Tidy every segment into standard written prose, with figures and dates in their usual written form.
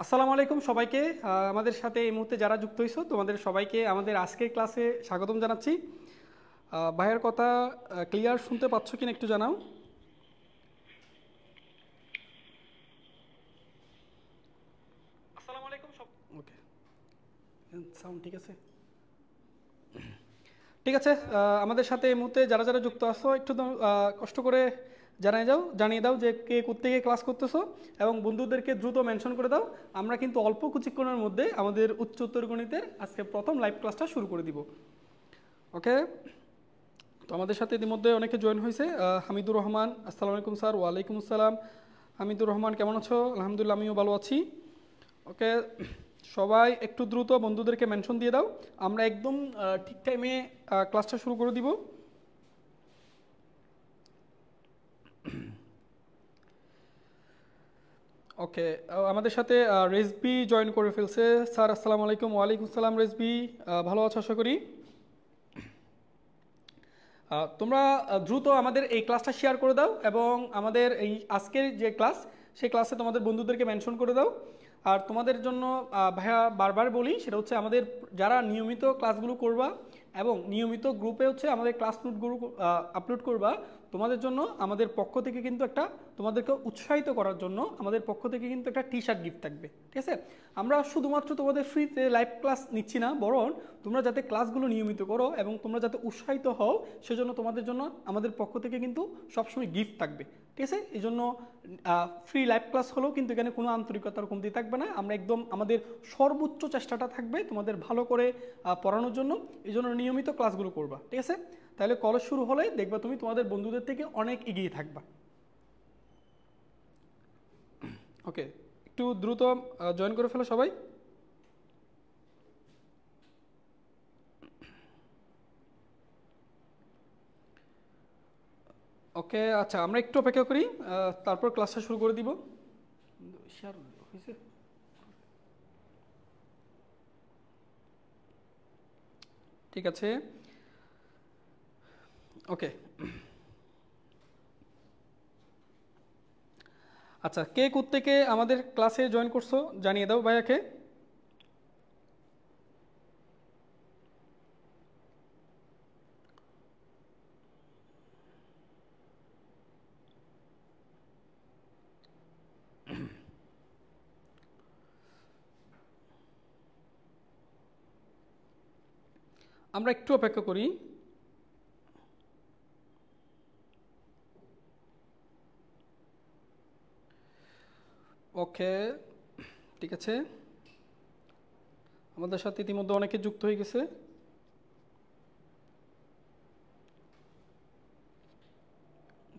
আসসালামু আলাইকুম সবাইকে। আমাদের সাথে এই মুহূর্তে যারা যুক্ত হয়েছো তোমাদের সবাইকে আমাদের আজকের ক্লাসে স্বাগতম জানাচ্ছি। ভাইয়ের কথা ক্লিয়ার শুনতে পাচ্ছ কিনা একটু জানাও। আসসালামু আলাইকুম সব ওকে, সাউন্ড ঠিক আছে। ঠিক আছে, আমাদের সাথে এই মুহূর্তে যারা যারা যুক্ত আছো একটু কষ্ট করে জানিয়ে দাও যে কে কোত্থেকে ক্লাস করতেছো এবং বন্ধুদেরকে দ্রুত মেনশন করে দাও। আমরা কিন্তু অল্প কিছুক্ষণের মধ্যে আমাদের উচ্চতর গণিতের আজকে প্রথম লাইভ ক্লাসটা শুরু করে দিব। ওকে, তো আমাদের সাথে ইতিমধ্যে অনেকে জয়েন হয়েছে। হামিদুর রহমান, আসসালামু আলাইকুম স্যার। ওয়ালাইকুম আসসালাম। হামিদুর রহমান কেমন আছো? আলহামদুলিল্লাহ, আমিও ভালো আছি। ওকে, সবাই একটু দ্রুত বন্ধুদেরকে মেনশন দিয়ে দাও, আমরা একদম ঠিক টাইমে ক্লাসটা শুরু করে দিব। ওকে, আমাদের সাথে রেজবি জয়েন করে ফেলছে। স্যার আসসালামু আলাইকুম। ওয়ালাইকুম আসসালাম রেজবি, ভালো আছো আশা করি। তোমরা দ্রুত আমাদের এই ক্লাসটা শেয়ার করে দাও এবং আমাদের এই আজকের যে ক্লাস সেই ক্লাসে তোমাদের বন্ধুদেরকে মেনশন করে দাও। আর তোমাদের জন্য ভাইয়া বারবার বলি, সেটা হচ্ছে আমাদের যারা নিয়মিত ক্লাসগুলো করবা এবং নিয়মিত গ্রুপে হচ্ছে আমাদের ক্লাস নোটগুলো আপলোড করবা, তোমাদের জন্য আমাদের পক্ষ থেকে কিন্তু একটা, তোমাদেরকে উৎসাহিত করার জন্য আমাদের পক্ষ থেকে কিন্তু একটা টি শার্ট গিফট থাকবে। ঠিক আছে, আমরা শুধুমাত্র তোমাদের ফ্রিতে লাইভ ক্লাস নিচ্ছি না, বরং তোমরা যাতে ক্লাসগুলো নিয়মিত করো এবং তোমরা যাতে উৎসাহিত হও সেজন্য তোমাদের জন্য আমাদের পক্ষ থেকে কিন্তু সবসময় গিফট থাকবে। ঠিক আছে, এই জন্য ফ্রি লাইভ ক্লাস হলেও কিন্তু এখানে কোনো আন্তরিকতার কমতি থাকবে না। আমরা একদম আমাদের সর্বোচ্চ চেষ্টাটা থাকবে তোমাদের ভালো করে পড়ানোর জন্য, এই জন্য নিয়মিত ক্লাসগুলো করবা। ঠিক আছে, তাহলে কলেজ শুরু হলে দেখবা তুমি তোমাদের বন্ধুদের থেকে অনেক এগিয়ে থাকবা। ওকে, একটু দ্রুত জয়েন করে ফেলো সবাই। ওকে, আচ্ছা আমরা একটু অপেক্ষা করি, তারপর ক্লাসটা শুরু করে দিব। হয়েছে? ঠিক আছে, ওকে। আচ্ছা, কে কোত্থেকে আমাদের ক্লাসে জয়েন করছো জানিয়ে দাও ভাইয়াকে। আমরা একটু অপেক্ষা করি। ওকে, ঠিক আছে, আমাদের সাথে ইতিমধ্যে অনেকে যুক্ত হয়ে গেছে।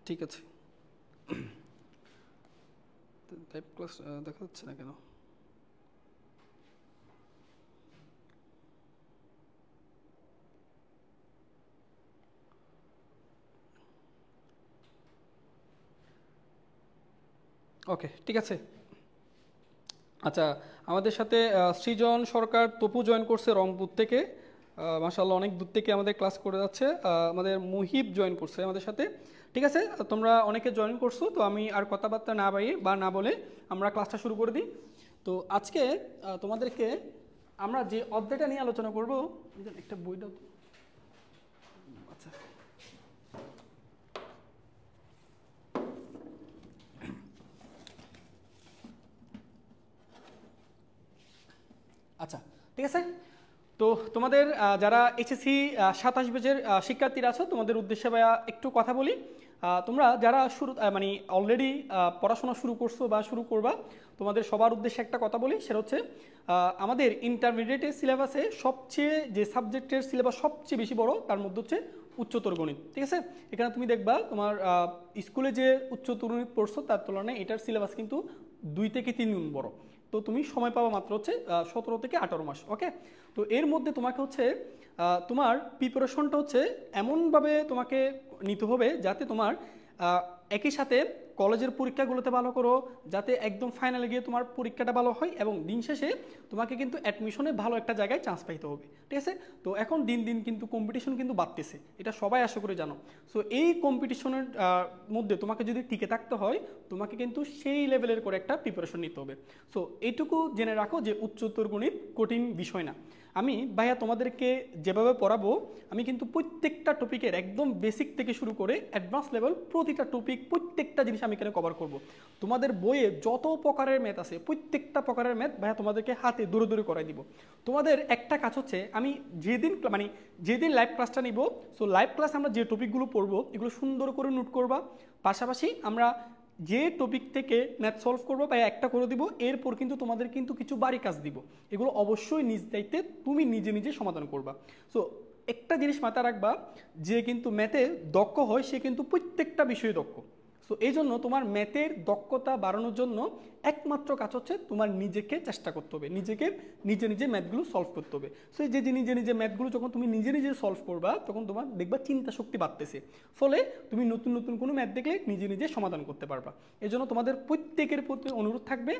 ঠিক আছে, লাইভ ক্লাস দেখা যাচ্ছে না কেন? ওকে, ঠিক আছে। আচ্ছা, আমাদের সাথে সৃজন সরকার তপু জয়েন করছে রংপুর থেকে। মাশাআল্লাহ, অনেক দূর থেকে আমাদের ক্লাস করে যাচ্ছে। আমাদের মুহিব জয়েন করছে আমাদের সাথে। ঠিক আছে, তোমরা অনেকে জয়েন করছো, তো আমি আর কথাবার্তা না বাইয়ে বা না বলে আমরা ক্লাসটা শুরু করে দিই। তো আজকে তোমাদেরকে আমরা যে অধ্যায়টা নিয়ে আলোচনা করব, একটা বই দাও তো। আচ্ছা, আচ্ছা, ঠিক আছে। তো তোমাদের যারা এইচএসসি 27 ব্যাচের শিক্ষার্থীরা আছো, তোমাদের উদ্দেশ্যে ভাইয়া একটু কথা বলি। তোমরা যারা শুরু মানে অলরেডি পড়াশোনা শুরু করছো বা শুরু করবা, তোমাদের সবার উদ্দেশ্যে একটা কথা বলি, সেটা হচ্ছে আমাদের ইন্টারমিডিয়েটের সিলেবাসে সবচেয়ে যে সাবজেক্টের সিলেবাস সবচেয়ে বেশি বড় তার মধ্যে হচ্ছে উচ্চতর গণিত। ঠিক আছে, এখানে তুমি দেখবা তোমার স্কুলে যে উচ্চতর গণিত পড়ছো তার তুলনায় এটার সিলেবাস কিন্তু 2 থেকে 3 গুণ বড়। তো তুমি সময় পাবা মাত্র হচ্ছে 17 থেকে 18 মাস। ওকে, তো এর মধ্যে তোমাকে হচ্ছে তোমার প্রিপারেশনটা হচ্ছে এমনভাবে তোমাকে নিতে হবে যাতে তোমার একই সাথে কলেজের পরীক্ষাগুলোতে ভালো করো, যাতে একদম ফাইনালে গিয়ে তোমার পরীক্ষাটা ভালো হয় এবং দিন শেষে তোমাকে কিন্তু অ্যাডমিশনে ভালো একটা জায়গায় চান্স পাইতে হবে, ঠিক আছে। তো এখন দিন দিন কিন্তু কম্পিটিশন কিন্তু বাড়তেছে, এটা সবাই আশা করে জানো। সো এই কম্পিটিশনের মধ্যে তোমাকে যদি টিকে থাকতে হয়, তোমাকে কিন্তু সেই লেভেলের করে একটা প্রিপারেশন নিতে হবে। সো এইটুকু জেনে রাখো যে উচ্চতর গণিত কঠিন বিষয় না। আমি ভাইয়া তোমাদেরকে যেভাবে পড়াবো, আমি কিন্তু প্রত্যেকটা টপিকের একদম বেসিক থেকে শুরু করে অ্যাডভান্স লেভেল প্রতিটা টপিক, প্রত্যেকটা জিনিস আমি এখানে কভার করব। তোমাদের বইয়ে যত প্রকারের ম্যাথ আছে প্রত্যেকটা প্রকারের ম্যাথ ভাইয়া তোমাদেরকে হাতে দূরে দূরে করাই দিব। তোমাদের একটা কাজ হচ্ছে, আমি যেদিন লাইভ ক্লাসটা নিব, সো লাইভ ক্লাস আমরা যে টপিকগুলো পড়বো এগুলো সুন্দর করে নোট করবা। পাশাপাশি আমরা যে টপিক থেকে ম্যাথ সলভ করবো বা একটা করে দিব, এরপর কিন্তু তোমাদের কিন্তু কিছু বাড়ি কাজ দিব, এগুলো অবশ্যই নিজ দায়িত্বে তুমি নিজে নিজে সমাধান করবা। সো একটা জিনিস মাথায় রাখবা, যে কিন্তু ম্যাথে দক্ষ হয় সে কিন্তু প্রত্যেকটা বিষয়ে দক্ষ। সো এই জন্য তোমার ম্যাথের দক্ষতা বাড়ানোর জন্য একমাত্র কাজ হচ্ছে তোমার নিজেকে চেষ্টা করতে হবে, নিজে নিজে ম্যাথগুলো সলভ করতে হবে। সো এই যে নিজে নিজে ম্যাথগুলো যখন তুমি নিজে নিজে সলভ করবা, তখন তোমার দেখবা চিন্তা শক্তি বাড়তেছে, ফলে তুমি নতুন নতুন কোনো ম্যাথ দেখলে নিজে নিজে সমাধান করতে পারবা। এই জন্য তোমাদের প্রত্যেকের প্রতি অনুরোধ থাকবে,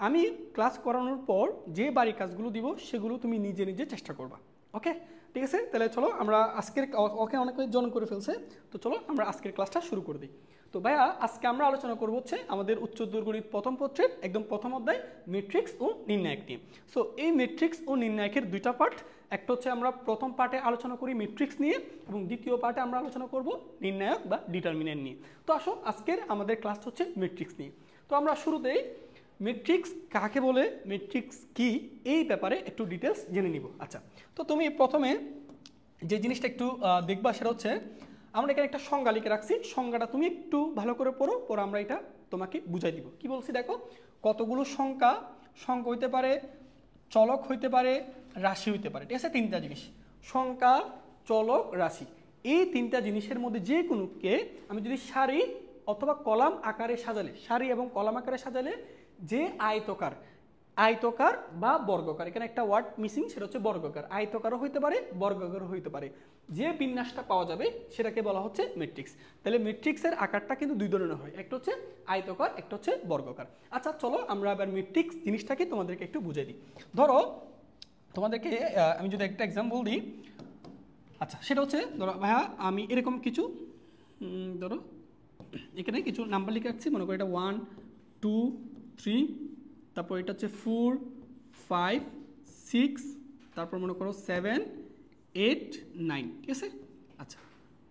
আমি ক্লাস করানোর পর যে বাড়ি কাজগুলো দিব সেগুলো তুমি নিজে নিজে চেষ্টা করবা। ওকে, ঠিক আছে। তাহলে চলো আমরা আজকের, ওকে অনেক জন করে ফেলছে, তো চলো আমরা আজকের ক্লাসটা শুরু করে দিই। তো ভাইয়া আজকে আমরা আলোচনা করবো হচ্ছে আমাদের উচ্চতর গণিত প্রথম পত্রের একদম প্রথম অধ্যায় ম্যাট্রিক্স ও নির্ণায়ক নিয়ে। সো এই ম্যাট্রিক্স ও নির্ণায়কের দুইটা পার্ট, একটা হচ্ছে আমরা প্রথম পার্টে আলোচনা করি ম্যাট্রিক্স নিয়ে, এবং দ্বিতীয় পার্টে আমরা আলোচনা করব নির্ণায়ক বা ডিটারমিনেন্ট নিয়ে। তো আসো আজকের আমাদের ক্লাসটা হচ্ছে ম্যাট্রিক্স নিয়ে। তো আমরা শুরুতেই ম্যাট্রিক্স কাকে বলে, ম্যাট্রিক্স কি, এই ব্যাপারে একটু ডিটেলস জেনে নিব। আচ্ছা, তো তুমি প্রথমে যে জিনিসটা একটু দেখবা সেটা হচ্ছে, আমরা এখানে একটা সংজ্ঞা লিখে রাখছি, সংজ্ঞাটা তুমি একটু ভালো করে পড়ো, পরে আমরা এটা তোমাকে বুঝাই দিব। কি বলছি দেখো, কতগুলো সংখ্যা হইতে পারে, চলক হইতে পারে, রাশি হইতে পারে, ঠিক আছে। তিনটা জিনিস, সংখ্যা, চলক, রাশি, এই তিনটা জিনিসের মধ্যে যে কোনোকে আমি যদি সারি অথবা কলাম আকারে সাজালে, সারি এবং কলাম আকারে সাজালে যে আয়তকার বা বর্গাকার, এখানে একটা ওয়ার্ড মিসিং, সেটা হচ্ছে বর্গাকার। আয়তকারও হইতে পারে, বর্গাকারও হইতে পারে, যে বিন্যাসটা পাওয়া যাবে সেটাকে বলা হচ্ছে ম্যাট্রিক্স। তাহলে ম্যাট্রিক্সের আকারটা কিন্তু দুই ধরনের হয়, একটা হচ্ছে আয়তকার, একটা হচ্ছে বর্গাকার। আচ্ছা চলো আমরা এবার ম্যাট্রিক্স জিনিসটাকে তোমাদেরকে একটু বুঝিয়ে দিই। ধরো তোমাদেরকে আমি যদি একটা এক্সাম্পল দিই, আচ্ছা সেটা হচ্ছে, ধরো ভাইয়া আমি এরকম কিছু, ধরো এখানে কিছু নাম্বার লিখে রাখছি, মনে করো এটা 1 2 3, তারপর এটা হচ্ছে 4 5 6, তারপর মনে করো 7 8 9, ঠিক আছে। আচ্ছা,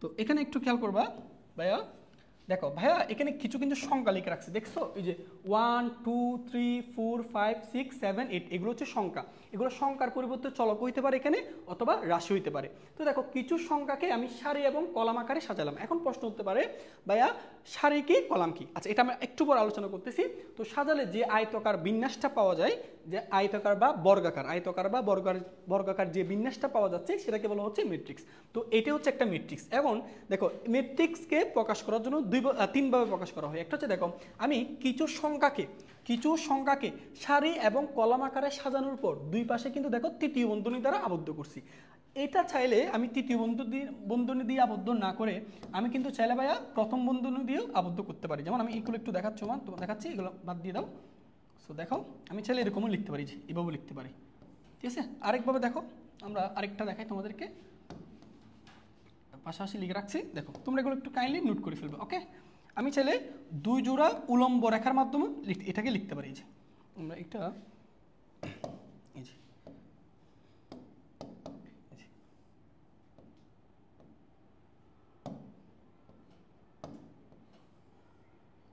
তো এখানে একটু খেয়াল করবা ভাইয়া, দেখো ভাইয়া এখানে কিছু কিন্তু সংখ্যা লিখে রাখছে, দেখছো এই যে 1 2 3 4 5 6 7 8, এগুলো হচ্ছে সংখ্যা। এগুলো সংখ্যার পরিবর্তে চলক হইতে পারে এখানে, অথবা রাশি হইতে পারে। তো দেখো কিছু সংখ্যাকে আমি সারি এবং কলাম আকারে সাজালাম। এখন প্রশ্ন হতে পারে ভাইয়া সারি কি, কলাম কি? আচ্ছা এটা আমরা একটু পর আলোচনা করতেছি। তো সাজালে যে আয়তকার বিন্যাসটা পাওয়া যায়, যে আয়তকার বা বর্গাকার যে বিন্যাসটা পাওয়া যাচ্ছে সেটাকে বলা হচ্ছে ম্যাট্রিক্স। তো এটা হচ্ছে একটা ম্যাট্রিক্স। এখন দেখো ম্যাট্রিক্সকে প্রকাশ করার জন্য তিনভাবে প্রকাশ করা হয়। একটা হচ্ছে দেখো, আমি কিছু সংখ্যাকে সারি এবং কলাম আকারে সাজানোর পর দুই পাশে কিন্তু দেখো তৃতীয় বন্ধনী দ্বারা আবদ্ধ করছি। এটা চাইলে আমি তৃতীয় বন্ধনী দিয়ে আবদ্ধ না করে আমি কিন্তু চাইলে ভাইয়া প্রথম বন্ধনী দিয়েও আবদ্ধ করতে পারি। যেমন আমি এগুলো একটু দেখাচ্ছি, এগুলো বাদ দিয়ে দাও। সো দেখো আমি চাইলে এরকমও লিখতে পারি, যে এভাবেও লিখতে পারি, ঠিক আছে। আরেকভাবে দেখো, আমরা আরেকটা দেখাই তোমাদেরকে, পাশাপাশি লিখে রাখছি, দেখো তোমরা এগুলো একটু কাইন্ডলি নোট করে ফেলবে। ওকে, আমি চাইলে দুই জোড়া উলম্ব রেখার মাধ্যমে এটাকে লিখতে পারি। যে আমরা এটা এই যে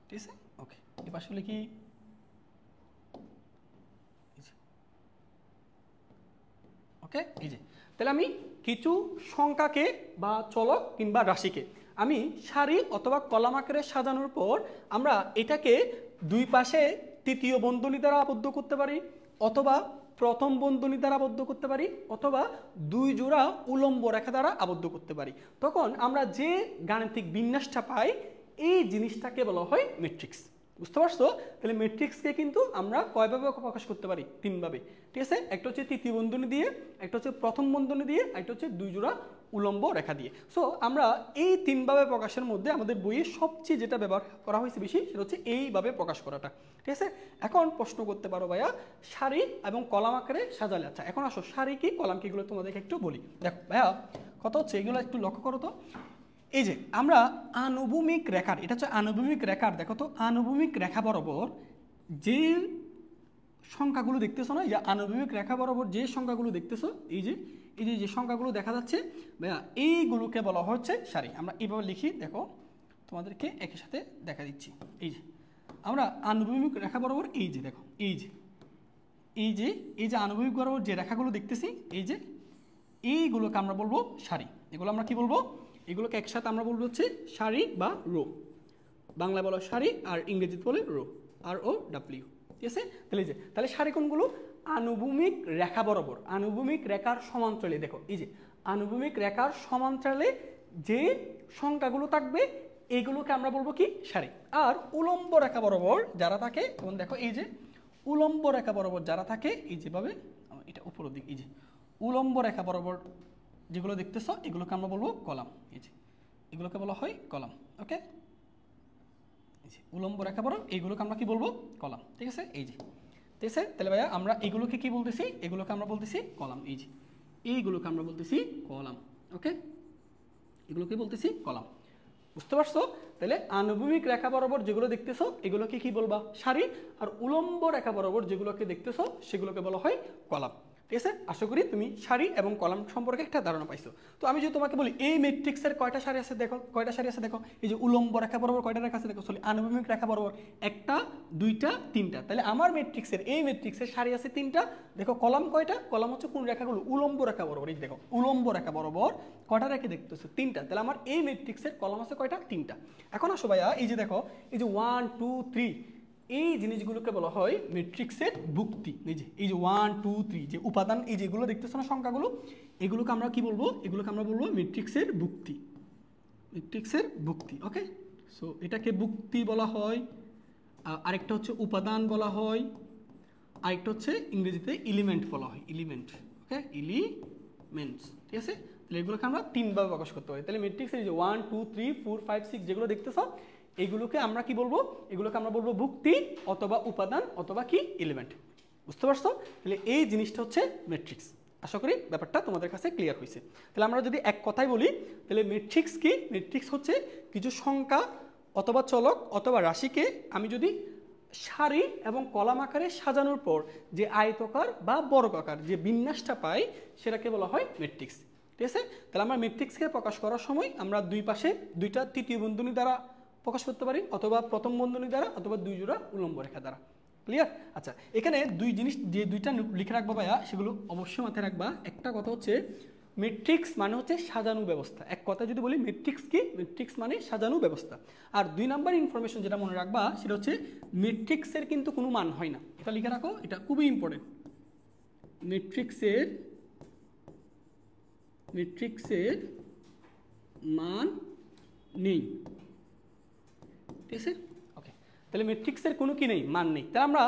ঠিক আছে। ওকে, এই পাশে লিখি, ওকে এই যে, তাহলে আমি কিছু সংখ্যাকে বা চলক কিংবা রাশিকে আমি সারি অথবা কলাম আকারে সাজানোর পর আমরা এটাকে দুই পাশে তৃতীয় বন্ধনী দ্বারা আবদ্ধ করতে পারি, অথবা প্রথম বন্ধনী দ্বারা আবদ্ধ করতে পারি, অথবা দুই জোড়া উলম্ব রেখা দ্বারা আবদ্ধ করতে পারি। তখন আমরা যে গাণিতিক বিন্যাসটা পাই, এই জিনিসটাকে বলা হয় ম্যাট্রিক্স। বুঝতে পারছো? তাহলে ম্যাট্রিক্সকে কিন্তু আমরা কয়ভাবে প্রকাশ করতে পারি? তিনভাবে, ঠিক আছে। একটা হচ্ছে তৃতীয় বন্ধনী দিয়ে, একটা হচ্ছে প্রথম বন্ধনী দিয়ে, একটা হচ্ছে দুই জোড়া উলম্ব রেখা দিয়ে। সো আমরা এই তিনভাবে প্রকাশের মধ্যে আমাদের বইয়ে সবচেয়ে যেটা ব্যবহার করা হয়েছে বেশি সেটা হচ্ছে এইভাবে প্রকাশ করাটা, ঠিক আছে। এখন প্রশ্ন করতে পারো ভাইয়া সারি এবং কলাম আকারে সাজালে, আচ্ছা এখন আসো সারি কি কলাম কি এগুলো তোমাদেরকে একটু বলি। দেখো ভাইয়া কত হচ্ছে এগুলো একটু লক্ষ্য করো তো, এই যে আমরা আনুভূমিক রেখার, এটা হচ্ছে আনুভূমিক রেখার, দেখো তো আনুভূমিক রেখা বরাবর যে সংখ্যাগুলো দেখতেছো না, এই যে আনুভূমিক রেখা বরাবর যে সংখ্যাগুলো দেখতেছো, এই যে যে সংখ্যাগুলো দেখা যাচ্ছে ভাইয়া এইগুলোকে বলা হচ্ছে সারি। আমরা এইভাবে লিখি, দেখো তোমাদেরকে একই সাথে দেখা দিচ্ছি। এই যে আমরা আনুভূমিক রেখা বরাবর এই যে দেখো এই যে আনুভূমিক বরাবর যে রেখাগুলো দেখতেছি, এই যে এইগুলোকে আমরা বলবো সারি। এগুলো আমরা কি বলবো, এগুলোকে একসাথে আমরা বলবো হচ্ছে সারি বা রো। বাংলা বলো সারি আর ইংরেজিতে বলে রো, ROW, ঠিক আছে। তাহলে সারি কোনগুলো, আনুভূমিক রেখা বরাবর, আনুভূমিক রেখার সমান্তরালে, দেখো এই যে আনুভূমিক রেখার সমান্তরালে যে সংখ্যাগুলো থাকবে এইগুলোকে আমরা বলবো কি সারি। আর উলম্ব রেখা বরাবর যারা থাকে, যেমন দেখো এই যে উলম্ব রেখা বরাবর যারা থাকে, এই যেভাবে এটা উপরের দিক, এই যে উলম্ব রেখা বরাবর যেগুলো দেখতেছ এগুলোকে আমরা বলবো কলাম, এই যে এগুলোকে বলা হয় কলাম, ওকে। উলম্ব রেখা বরাবর এইগুলোকে আমরা কি বলবো, কলাম, ঠিক আছে। এই যে ঠিক আছে, তাহলে ভাইয়া আমরা এগুলোকে কি বলতেছি, এগুলোকে আমরা বলতেছি কলাম, এই যে এইগুলোকে আমরা বলতেছি কলাম, ওকে, এগুলোকে বলতেছি কলাম, বুঝতে পারছো। তাহলে আনুভূমিক রেখা বরাবর যেগুলো দেখতেছো এগুলোকে কি বলবা সারি, আর উলম্ব রেখা বরাবর যেগুলোকে দেখতেছো সেগুলোকে বলা হয় কলাম, ঠিক আছে। আশা করি তুমি সারি এবং কলাম সম্পর্কে একটা ধারণা পাইছো। তো আমি যদি তোমাকে বলি এই ম্যাট্রিক্সের কয়টা সারি আছে দেখো, কয়টা সারি আছে দেখো, এই যে উলম্ব রেখা বরাবর কয়টা রেখা আছে দেখো, সরি আনুভূমিক রেখা বরাবর একটা, দুইটা, তিনটা। তাহলে আমার ম্যাট্রিক্সের এই ম্যাট্রিক্সের সারি আছে তিনটা। দেখো কলাম কয়টা, কলাম হচ্ছে কোন রেখাগুলো, উলম্ব রেখা বরাবর, এই দেখো উলম্ব রেখা বরাবর কয়টা রেখে দেখতেছো, তিনটা। তাহলে আমার এই ম্যাট্রিক্সের কলাম আছে কয়টা, তিনটা। এখন আসো ভাইয়া এই যে দেখো এই যে 1 2 3 এই জিনিসগুলোকে বলা হয় ম্যাট্রিক্সের ভুক্তি। এই যে 1 2 3 যে উপাদান, এই যেগুলো দেখতেছো না সংখ্যাগুলো, এগুলোকে আমরা কি বলবো, এগুলোকে আমরা বলবো ম্যাট্রিক্সের ভুক্তি, ম্যাট্রিক্সের ভুক্তি, ওকে। সো এটাকে ভুক্তি বলা হয়, আরেকটা হচ্ছে উপাদান বলা হয়, আরেকটা হচ্ছে ইংরেজিতে এলিমেন্ট বলা হয়, এলিমেন্ট, ওকে, এলিমেন্টস, ঠিক আছে। তাহলে এগুলোকে আমরা তিনভাবে প্রকাশ করতে পারি। তাহলে ম্যাট্রিক্সের যে 1 2 3 4 5 6 যেগুলো দেখতেছো এইগুলোকে আমরা কি বলবো, এগুলোকে আমরা বলবো ভুক্তি অথবা উপাদান অথবা কি এলিমেন্ট, বুঝতে পারছো। তাহলে এই জিনিসটা হচ্ছে ম্যাট্রিক্স। আশা করি ব্যাপারটা তোমাদের কাছে ক্লিয়ার হয়েছে। তাহলে আমরা যদি এক কথায় বলি তাহলে ম্যাট্রিক্স কি, ম্যাট্রিক্স হচ্ছে কিছু সংখ্যা অথবা চলক অথবা রাশিকে আমি যদি সারি এবং কলাম আকারে সাজানোর পর যে আয়তকার বা বর্গাকার যে বিন্যাসটা পাই সেটাকে বলা হয় ম্যাট্রিক্স, ঠিক আছে। তাহলে আমরা ম্যাট্রিক্সকে প্রকাশ করার সময় আমরা দুই পাশে দুইটা তৃতীয় বন্ধনী দ্বারা প্রকাশ করতে পারি, অথবা প্রথম বন্ধনী দ্বারা, অথবা দুই জোড়া উলম্ব রেখা দ্বারা, ক্লিয়ার। আচ্ছা এখানে দুই জিনিস যে দুইটা লিখে রাখবা ভাইয়া সেগুলো অবশ্যই মাথায় রাখবা। একটা কথা হচ্ছে ম্যাট্রিক্স মানে হচ্ছে সাজানো ব্যবস্থা, এক কথা যদি বলি ম্যাট্রিক্স কি, ম্যাট্রিক্স মানে সাজানো ব্যবস্থা। আর দুই নাম্বার ইনফরমেশন যেটা মনে রাখবা সেটা হচ্ছে ম্যাট্রিক্সের কিন্তু কোনো মান হয় না, এটা লিখে রাখো, এটা খুবই ইম্পর্টেন্ট। ম্যাট্রিক্সের মান নেই, ঠিক আছে, ওকে। তাহলে ম্যাট্রিক্সের কোনো কি নেই, মান নেই। তাহলে আমরা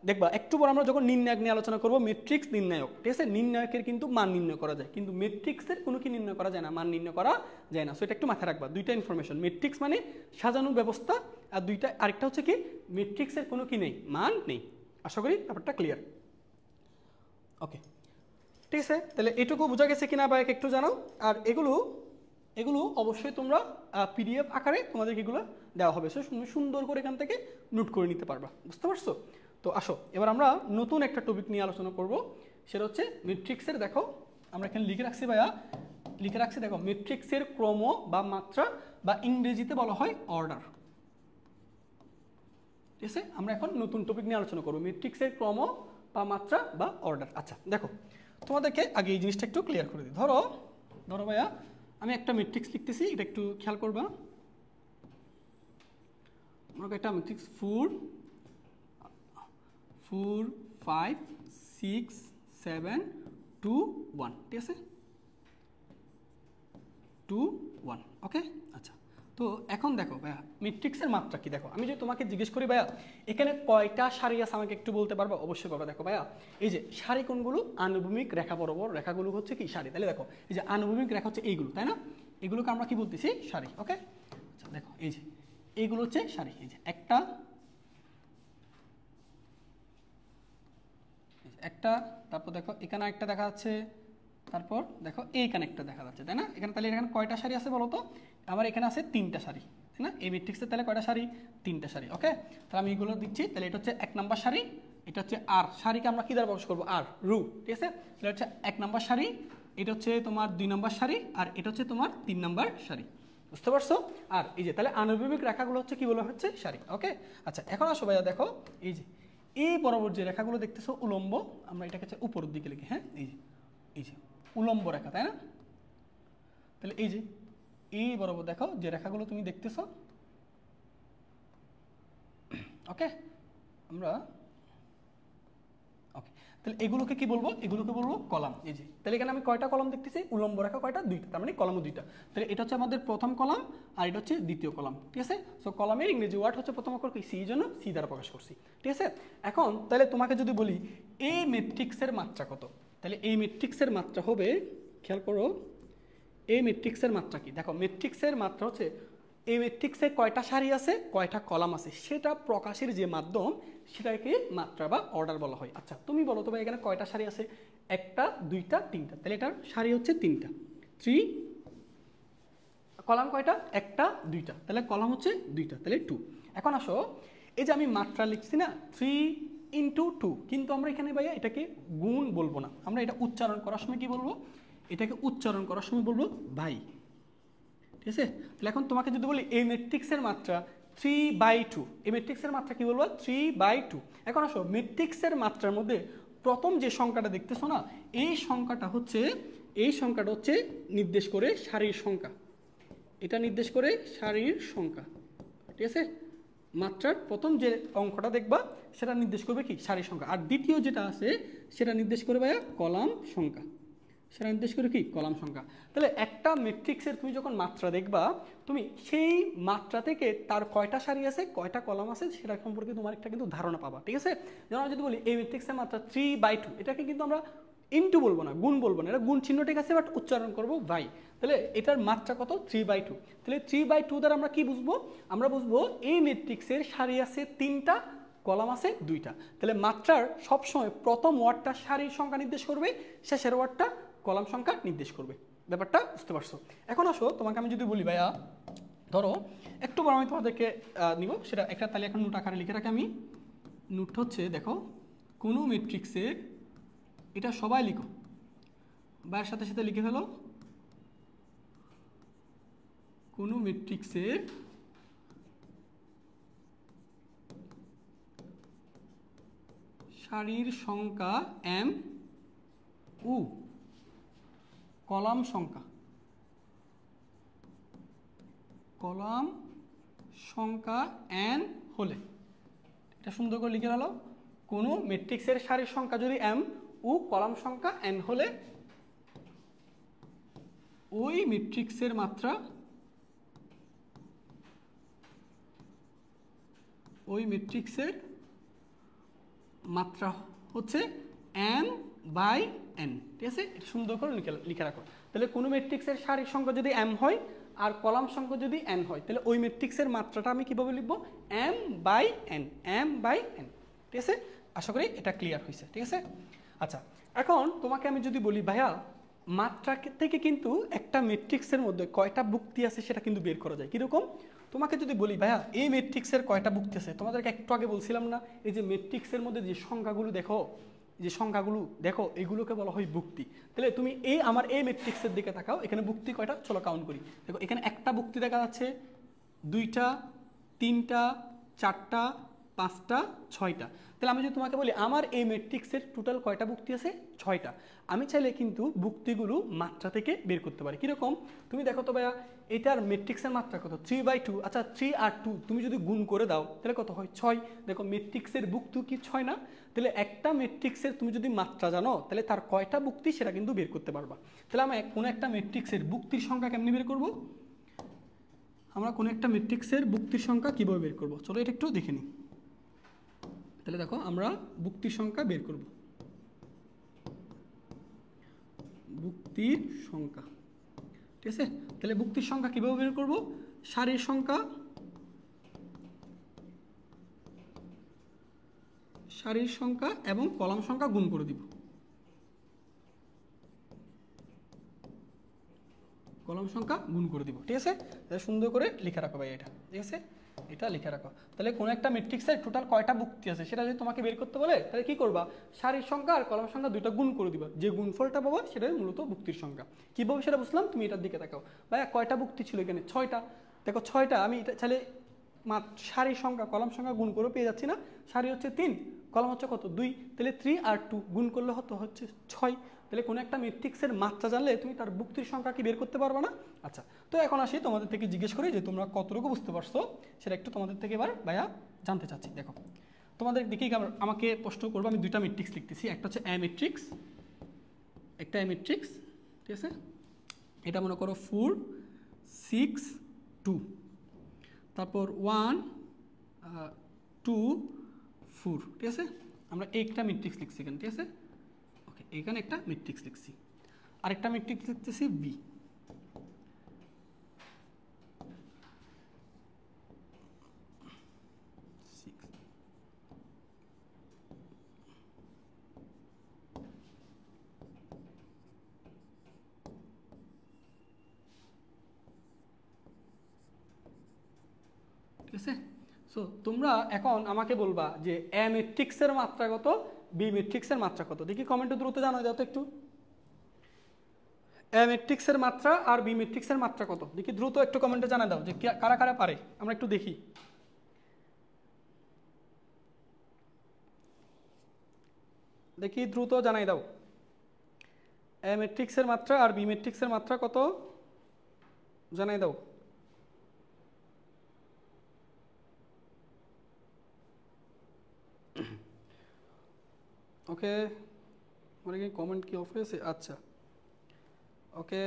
দেখবা একটু পর আমরা যখন নির্ণায়ক নিয়ে আলোচনা করবো, ম্যাট্রিক্স নির্ণায়ক, ঠিক আছে, নির্ণায়কের কিন্তু মান নির্ণয় করা যায়, কিন্তু ম্যাট্রিক্সের কোনো কি নির্ণয় করা যায় না, মান নির্ণয় করা যায় না। সো এটা একটু মাথায় রাখবা, দুইটা ইনফরমেশন, ম্যাট্রিক্স মানে সাজানো ব্যবস্থা, আর আরেকটা হচ্ছে কি ম্যাট্রিক্সের কোনো কি নেই, মান নেই। আশা করি ব্যাপারটা ক্লিয়ার, ওকে, ঠিক আছে। তাহলে এটুকু বোঝা গেছে কিনা বা একটু জানাও। আর এগুলো অবশ্যই তোমরা PDF আকারে তোমাদেরকে এগুলো দেওয়া হবে, সো সুন্দর করে এখান থেকে নোট করে নিতে পারবা, বুঝতে পারছো। তো আসো এবার আমরা নতুন একটা টপিক নিয়ে আলোচনা করব, সেটা হচ্ছে ম্যাট্রিক্সের, দেখো আমরা এখানে লিখে রাখছি ভাইয়া, লিখে রাখছি দেখো ম্যাট্রিক্সের ক্রম বা মাত্রা বা ইংরেজিতে বলা হয় অর্ডার, ঠিক আছে। আমরা এখন নতুন টপিক নিয়ে আলোচনা করব, ম্যাট্রিক্সের ক্রম বা মাত্রা বা অর্ডার। আচ্ছা দেখো তোমাদেরকে আগে এই জিনিসটা একটু ক্লিয়ার করে দিই। ধরো ভাইয়া আমি একটা ম্যাট্রিক্স লিখতেছি, এটা একটু খেয়াল করবা। আমরা একটা ম্যাট্রিক্স 4 5 6 7 2 1, ঠিক আছে, 2 1, ওকে। আচ্ছা তো এখন দেখো ভাইয়া ম্যাট্রিক্সের মাত্রা কি দেখো, আমি যদি তোমাকে জিজ্ঞেস করি ভাইয়া এখানে কয়টা সারি আছে আমাকে একটু বলতে পারবা? অবশ্যই পারবা। দেখো ভাইয়া এই যে সারি কোনগুলো, আনুভূমিক রেখা বরাবর রেখাগুলো হচ্ছে কি সারি। তাহলে দেখো এই যে আনুভূমিক রেখা হচ্ছে এইগুলো, তাই না? এগুলোকে আমরা কি বলতেছি? সারি। ওকে, আচ্ছা দেখো এই যে এইগুলো হচ্ছে সারি। এই যে একটা একটা, তারপর দেখো এখানে একটা দেখা যাচ্ছে, তারপর দেখো এইখানে একটা দেখা যাচ্ছে, তাই না? এখানে তাহলে এখানে কয়টা সারি আছে বলো তো? আমার এখানে আছে 3টা সারি, তাই না? এই ম্যাট্রিক্সের তাহলে কয়টা সারি? 3টা সারি। ওকে, তাহলে আমি এগুলো দিচ্ছি। তাহলে এটা হচ্ছে 1 নাম্বার সারি, এটা হচ্ছে আর সারিকে আমরা কি দ্বারা প্রকাশ করবো? আর রু, ঠিক আছে? তাহলে হচ্ছে 1 নাম্বার সারি, এটা হচ্ছে তোমার 2 নাম্বার সারি, আর এটা হচ্ছে তোমার 3 নাম্বার সারি। বুঝতে পারছো? আর এই যে তাহলে আনুভূমিক রেখাগুলো হচ্ছে কি বলা হচ্ছে? সারি। ওকে, আচ্ছা এখন আসো ভাইয়া দেখো এই যে এই বরাবর যে রেখাগুলো দেখতেছো উলম্ব, আমরা এটাকে হচ্ছে উপরের দিকে লিখি। হ্যাঁ, এই যে উলম্ব রেখা, তাই না? তাহলে এই যে এই বরাবর দেখো যে রেখাগুলো তুমি দেখতেছো, ওকে আমরা ওকে, তাহলে এগুলোকে কি বলবো? এগুলোকে বলবো কলাম। এই যে তাহলে এখানে আমি কয়টা কলাম দেখতেছি? উলম্ব রেখা কয়টা? 2টা, তার মানে কলামও 2টা। তাহলে এটা হচ্ছে আমাদের প্রথম কলাম আর এটা হচ্ছে দ্বিতীয় কলাম, ঠিক আছে? সো কলামের ইংরেজি ওয়ার্ড হচ্ছে প্রথম অক্ষর কি? সি, জন্য সি দ্বারা প্রকাশ করছি, ঠিক আছে? এখন তাহলে তোমাকে যদি বলি এই ম্যাট্রিক্সের মাত্রা কত, তাহলে এই ম্যাট্রিক্সের মাত্রা হবে, খেয়াল করো এই ম্যাট্রিক্সের মাত্রা কি? দেখো ম্যাট্রিক্সের মাত্রা হচ্ছে এই ম্যাট্রিক্সে কয়টা সারি আছে, কয়টা কলাম আছে, সেটা প্রকাশের যে মাধ্যম সেটাকে মাত্রা বা অর্ডার বলা হয়। আচ্ছা তুমি বলো তো ভাই এখানে কয়টা সারি আছে? 1টা 2টা 3টা, তাহলে এটার সারি হচ্ছে 3টা। 3, কলাম কয়টা? 1টা 2টা, তাহলে কলাম হচ্ছে 2টা, তাহলে 2। এখন আসো এই যে আমি মাত্রা লিখছি না 3 × 2, কিন্তু আমরা এখানে ভাইয়া এটাকে গুণ বলবো না, আমরা এটা উচ্চারণ করার সময় কি বলবো? এটাকে উচ্চারণ করার সময় বলবো ভাই, ঠিক আছে? তাহলে এখন তোমাকে যদি বলি এই ম্যাট্রিক্সের মাত্রা 3/2, এই ম্যাট্রিক্সের মাত্রা কি বলবো? 3/2। এখন আসো ম্যাট্রিক্সের মাত্রার মধ্যে প্রথম যে সংখ্যাটা দেখতেছো না, এই সংখ্যাটা হচ্ছে নির্দেশ করে সারির সংখ্যা, এটা নির্দেশ করে সারির সংখ্যা, ঠিক আছে? মাত্রার প্রথম যে অঙ্কটা দেখবা সেটা নির্দেশ করবে কি? সারির সংখ্যা। আর দ্বিতীয় যেটা আছে সেটা নির্দেশ করে ভাইয়া কলাম সংখ্যা, সেটা নির্দেশ করে কি? কলাম সংখ্যা। তাহলে একটা ম্যাট্রিক্সের তুমি যখন মাত্রা দেখবা, তুমি সেই মাত্রা থেকে তার কয়টা সারি আছে, কয়টা কলাম আছে সেটা সম্পর্কে তোমার একটা কিন্তু ধারণা পাবা, ঠিক আছে? যেমন আমি যদি বলি এই ম্যাট্রিক্সের মাত্রা 3/2, এটাকে কিন্তু আমরা ইনটু বলবো না, গুণ বলবো না, এটা গুণ চিহ্ন ঠিক আছে, বাট উচ্চারণ করবো বাই। তাহলে এটার মাত্রা কত? 3/2। তাহলে 3/2 দ্বারা আমরা কি বুঝবো? আমরা বুঝবো এই ম্যাট্রিক্সের সারি আছে 3টা, কলাম আছে 2টা। তাহলে মাত্রার সবসময় প্রথম ওয়ার্ডটা সারির সংখ্যা নির্দেশ করবে, শেষের ওয়ার্ডটা কলাম সংখ্যা নির্দেশ করবে। ব্যাপারটা বুঝতে পারছো? এখন আসো তোমাকে আমি যদি বলি ভাইয়া ধরো একটু বড় আমি তোমাদেরকে নিব, সেটা একটা তাহলে এখন নোট আকারে লিখে রাখি আমি। নোট হচ্ছে দেখো কোনো ম্যাট্রিক্সের, এটা সবাই লিখো, বাইরের সাথে সাথে লিখে ফেলো, কোনো ম্যাট্রিক্সের সারির সংখ্যা m ও কলাম সংখ্যা n হলে, এটা সুন্দর করে লিখে ফেলো, কোনো ম্যাট্রিক্সের সারির সংখ্যা যদি m ও কলাম সংখ্যা n হলে ওই ম্যাট্রিক্সের মাত্রা হচ্ছে m/n, ঠিক আছে? এটা সুন্দর করে লিখে রাখো। তাহলে কোনো ম্যাট্রিক্সের সারির সংখ্যা যদি m হয় আর কলাম সংখ্যা যদি n হয়, তাহলে ওই ম্যাট্রিক্সের মাত্রাটা আমি কিভাবে লিখবো? m/n, ঠিক আছে? আশা করি এটা ক্লিয়ার হয়েছে, ঠিক আছে? আচ্ছা এখন তোমাকে আমি যদি বলি ভাইয়া মাত্রা থেকে কিন্তু একটা ম্যাট্রিক্সের মধ্যে কয়টা বুক্তি আছে সেটা কিন্তু বের করা যায়। কীরকম? তোমাকে যদি বলি ভাইয়া এই ম্যাট্রিক্সের কয়টা বুক্তি আছে, তোমাদেরকে একটু আগে বলছিলাম না এই যে ম্যাট্রিক্সের মধ্যে যে সংখ্যাগুলো দেখো এগুলোকে বলা হয় বুক্তি। তাহলে তুমি আমার এই ম্যাট্রিক্সের দিকে তাকাও, এখানে বুক্তি কয়টা চলো কাউন্ট করি। দেখো এখানে একটা বুক্তি দেখা যাচ্ছে, 2টা 3টা 4টা 5টা 6টা। তাহলে আমি যদি তোমাকে বলি আমার এই ম্যাট্রিক্সের টোটাল কয়টা বুক্তি আছে? 6টা। আমি চাইলে কিন্তু বুক্তিগুলো মাত্রা থেকে বের করতে পারি। কীরকম? তুমি দেখো তো ভাইয়া এটার ম্যাট্রিক্সের মাত্রা কত? 3/2। আচ্ছা 3 আর 2 তুমি যদি গুণ করে দাও তাহলে কত হয়? 6। দেখো ম্যাট্রিক্সের বুক্তি কি 6 না? তাহলে একটা ম্যাট্রিক্সের তুমি যদি মাত্রা জানো তাহলে তার কয়টা বুক্তি সেটা কিন্তু বের করতে পারবা। তাহলে আমি কোনো একটা ম্যাট্রিক্সের বুক্তির সংখ্যা কেমনি বের করবো? আমরা কোনো একটা ম্যাট্রিক্সের বুক্তির সংখ্যা কীভাবে বের করব, চলো এটা একটু দেখে নিই। তাহলে দেখো আমরা বুক্তির সংখ্যা বের করব, বুক্তির সংখ্যা, ঠিক আছে। তাহলে বুক্তির সংখ্যা কীভাবে বের করব, সারির সংখ্যা এবং কলাম সংখ্যা গুণ করে দিব, কলাম সংখ্যা গুণ করে দিব, ঠিক আছে। তাহলে সুন্দর করে লিখে রাখো ভাই এটা, ঠিক আছে, এটা লিখে রাখো। তাহলে কোনো একটা ম্যাট্রিক্সের টোটাল কয়টা বুক্তি আছে সেটা যদি তোমাকে বের করতে বলে, তাহলে কি করবা, সারির সংখ্যা আর কলাম সংখ্যা দুইটা গুণ করে দিবা, যে গুণফলটা পাবা সেটাই মূলত বুক্তির সংখ্যা। কীভাবে সেটা বুঝলাম, তুমি এটার দিকে তাকাও। ভাইয়া কয়টা বুক্তি ছিল এখানে, 6টা। দেখো 6টা, আমি এটা চাইলে সারির সংখ্যা কলাম সংখ্যা গুণ করে পেয়ে যাচ্ছি না। সারি হচ্ছে 3, কলাম হচ্ছে কত 2, তাহলে 3 আর 2 গুণ করলে হচ্ছে 6। তাহলে কোনো একটা ম্যাট্রিক্সের মাত্রা জানলে তুমি তার বুক্তির সংখ্যা কি বের করতে পারবে না। আচ্ছা, তো এখন আসি তোমাদের থেকে জিজ্ঞেস করি যে তোমরা কতটুকু বুঝতে পারছো, সেটা একটু তোমাদের থেকে এবার ভাইয়া জানতে চাচ্ছি। দেখো তোমাদের দিকেই আমাকে প্রশ্ন করবো, আমি দুইটা ম্যাট্রিক্স লিখতেছি, একটা হচ্ছে এ ম্যাট্রিক্স, একটা এ ম্যাট্রিক্স, ঠিক আছে। এটা মনে করো 4 6 2, তারপর 1 2 4, ঠিক আছে। আমরা একটা ম্যাট্রিক্স লিখছি এখানে, ঠিক আছে। ওকে, এখানে একটা ম্যাট্রিক্স লিখছি, আরেকটা ম্যাট্রিক্স লিখতেছি বি। ঠিক আছে। সো তোমরা এখন আমাকে বলবা যে এ ম্যাট্রিক্সের মাত্রা কত, বি ম্যাট্রিক্সের মাত্রা কত, দেখি কমেন্টে দ্রুত জানাই দাও তো একটু। এ ম্যাট্রিক্সের মাত্রা আর বি ম্যাট্রিক্সের মাত্রা কত, দেখি দ্রুত একটু কমেন্টে জানাই দাও যে কারা কারা পারে, আমরা একটু দেখি। দেখি দ্রুত জানাই দাও, এ ম্যাট্রিক্সের মাত্রা আর বি ম্যাট্রিক্সের মাত্রা কত, জানাই দাও। ওকে, মানে কি কমেন্ট কি অফ হয়েছে? আচ্ছা, ওকে,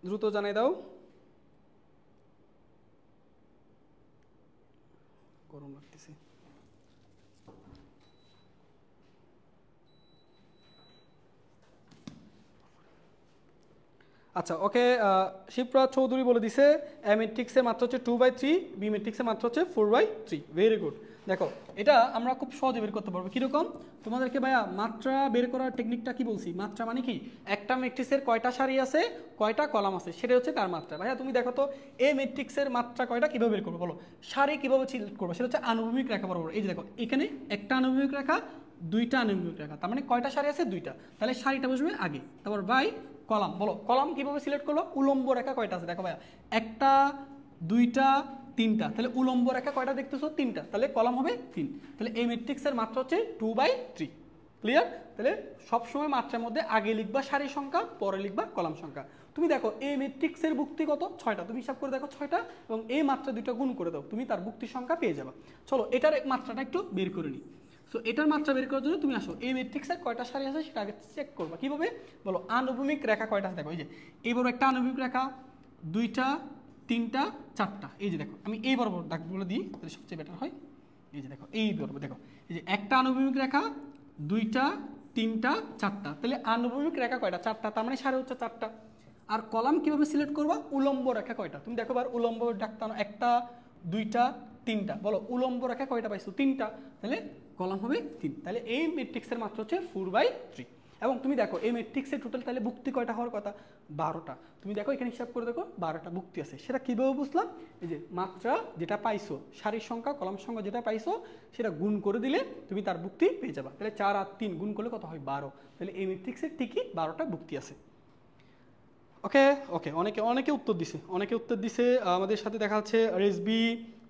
দ্রুত জানাই দাও। গরম লাগতেছে। আচ্ছা, ওকে, শিবরাজ চৌধুরী বলে দিছে এ ম্যাট্রিক্সের মাত্রা হচ্ছে 2/3, বি ম্যাট্রিক্সের মাত্রা হচ্ছে 4/3। Very good. দেখো এটা আমরা খুব সহজে বের করতে পারবো। কীরকম, তোমাদেরকে ভাইয়া মাত্রা বের করার টেকনিকটা কি বলছি, মাত্রা মানে কি, একটা ম্যাট্রিক্সের কয়টা সারি আছে, কয়টা কলাম আছে, সেটা হচ্ছে তার মাত্রা। ভাইয়া তুমি দেখো তো এ ম্যাট্রিক্সের মাত্রা কয়টা, কীভাবে বের করবো বলো, সারি কীভাবে সিলেক্ট করবো, সেটা হচ্ছে আনুভূমিক রেখা বরাবর। এই যে দেখো এখানে একটা আনুভূমিক রেখা, দুইটা আনুভূমিক রেখা, তার মানে কয়টা সারি আছে, দুইটা, তাহলে সারিটা বসবে আগে, তারপর বাই কলাম। বলো কলাম কিভাবে সিলেক্ট করলো, উলম্ব রেখা কয়টা আছে, দেখো ভাইয়া একটা, দুইটা, তিনটা, তাহলে উলম্ব রেখা কয়টা দেখতেছো, তিনটা, তাহলে কলাম হবে 3। তাহলে এই ম্যাট্রিক্সের মাত্রা হচ্ছে 2/3। ক্লিয়ার। তাহলে সবসময় মাত্রার মধ্যে আগে লিখবা সারির সংখ্যা, পরে লিখবা কলাম সংখ্যা। তুমি দেখো এই ম্যাট্রিক্সের বুক্তি কত, 6টা, তুমি হিসাব করে দেখো 6টা, এবং এই মাত্রা দুইটা গুণ করে দাও, তুমি তার বুক্তির সংখ্যা পেয়ে যাবে। চলো এটার মাত্রাটা একটু বের করে নিই। সো এটার মাত্রা বের করার জন্য তুমি আসো এই ম্যাট্রিক্সের কয়টা সারি আছে সেটা আগে চেক করবা। কীভাবে বলো, আনুভূমিক রেখা কয়টা আছে দেখো, এই যে এই বড় একটা আনুভূমিক রেখা, দুইটা, তিনটা, চারটা, এই যে দেখো আমি এই বরাবর দাগ বলে দিই তাহলে সবচেয়ে বেটার হয়। এই যে দেখো এই বরাবর, দেখো এই যে একটা আনুভূমিক রেখা, দুইটা, তিনটা, চারটা, তাহলে আনুভূমিক রেখা কয়টা, চারটা, তার মানে সারি হচ্ছে 4টা। আর কলাম কিভাবে সিলেক্ট করবা, উলম্ব রেখা কয়টা, তুমি দেখো বার উলম্ব ডাকতাম, একটা, দুইটা, তিনটা, বলো উলম্ব রেখা কয়টা পাইছো, 3টা, তাহলে কলাম হবে 3। তাহলে এই ম্যাট্রিক্সের মাত্রা হচ্ছে 4/3। এবং তুমি দেখো এই ম্যাট্রিক্সের টোটাল তাহলে বুক্তি কয়টা হওয়ার কথা, 12টা। তুমি দেখো এখানে হিসাব করে দেখো 12টা বুক্তি আছে। সেটা কীভাবে বুঝলাম, এই যে মাত্রা যেটা পাইছো, সারির সংখ্যা কলাম সংখ্যা যেটা পাইছো সেটা গুণ করে দিলে তুমি তার বুক্তি পেয়ে যাবা। তাহলে 4 আর 3 গুণ করলে কত হয়, 12। তাহলে এই ম্যাট্রিক্সের ঠিকই 12টা বুক্তি আছে। ওকে ওকে, অনেকে উত্তর দিছে, আমাদের সাথে দেখা যাচ্ছে রেজবি,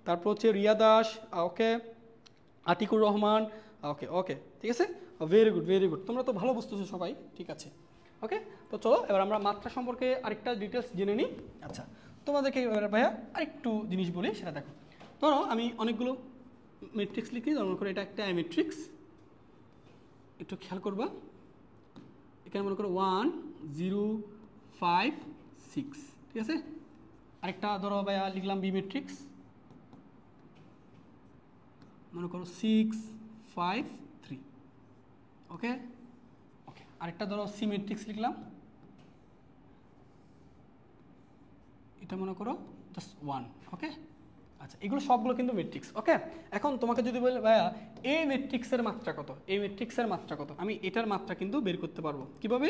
তারপর হচ্ছে রিয়া দাস, ওকে, আতিকুর রহমান, ওকে ওকে, ঠিক আছে, ভেরি গুড, তোমরা তো ভালো বুঝতেছো সবাই, ঠিক আছে। ওকে, তো চলো এবার আমরা মাত্রা সম্পর্কে আরেকটা ডিটেলস জেনে নিই। আচ্ছা, তোমাদেরকে এবার ভাইয়া আরেকটু জিনিস বলি, সেটা দেখো। ধরো আমি অনেকগুলো ম্যাট্রিক্স লিখি, মনে করো এটা একটা ম্যাট্রিক্স, একটু খেয়াল করবা, এখানে মনে করো 1 0 5 6, ঠিক আছে। আরেকটা ধরো ভাইয়া লিখলাম বি ম্যাট্রিক্স, মনে করো 6 5 3। ওকে ওকে, আরেকটা ধরো সি ম্যাট্রিক্স লিখলাম, এটা মনে করো জাস্ট 1। ওকে আচ্ছা, এগুলো সবগুলো কিন্তু ম্যাট্রিক্স। ওকে, এখন তোমাকে যদি বলে ভাইয়া এ ম্যাট্রিক্সের মাত্রা কত, এই ম্যাট্রিক্সের মাত্রা কত, আমি এটার মাত্রা কিন্তু বের করতে পারবো। কিভাবে?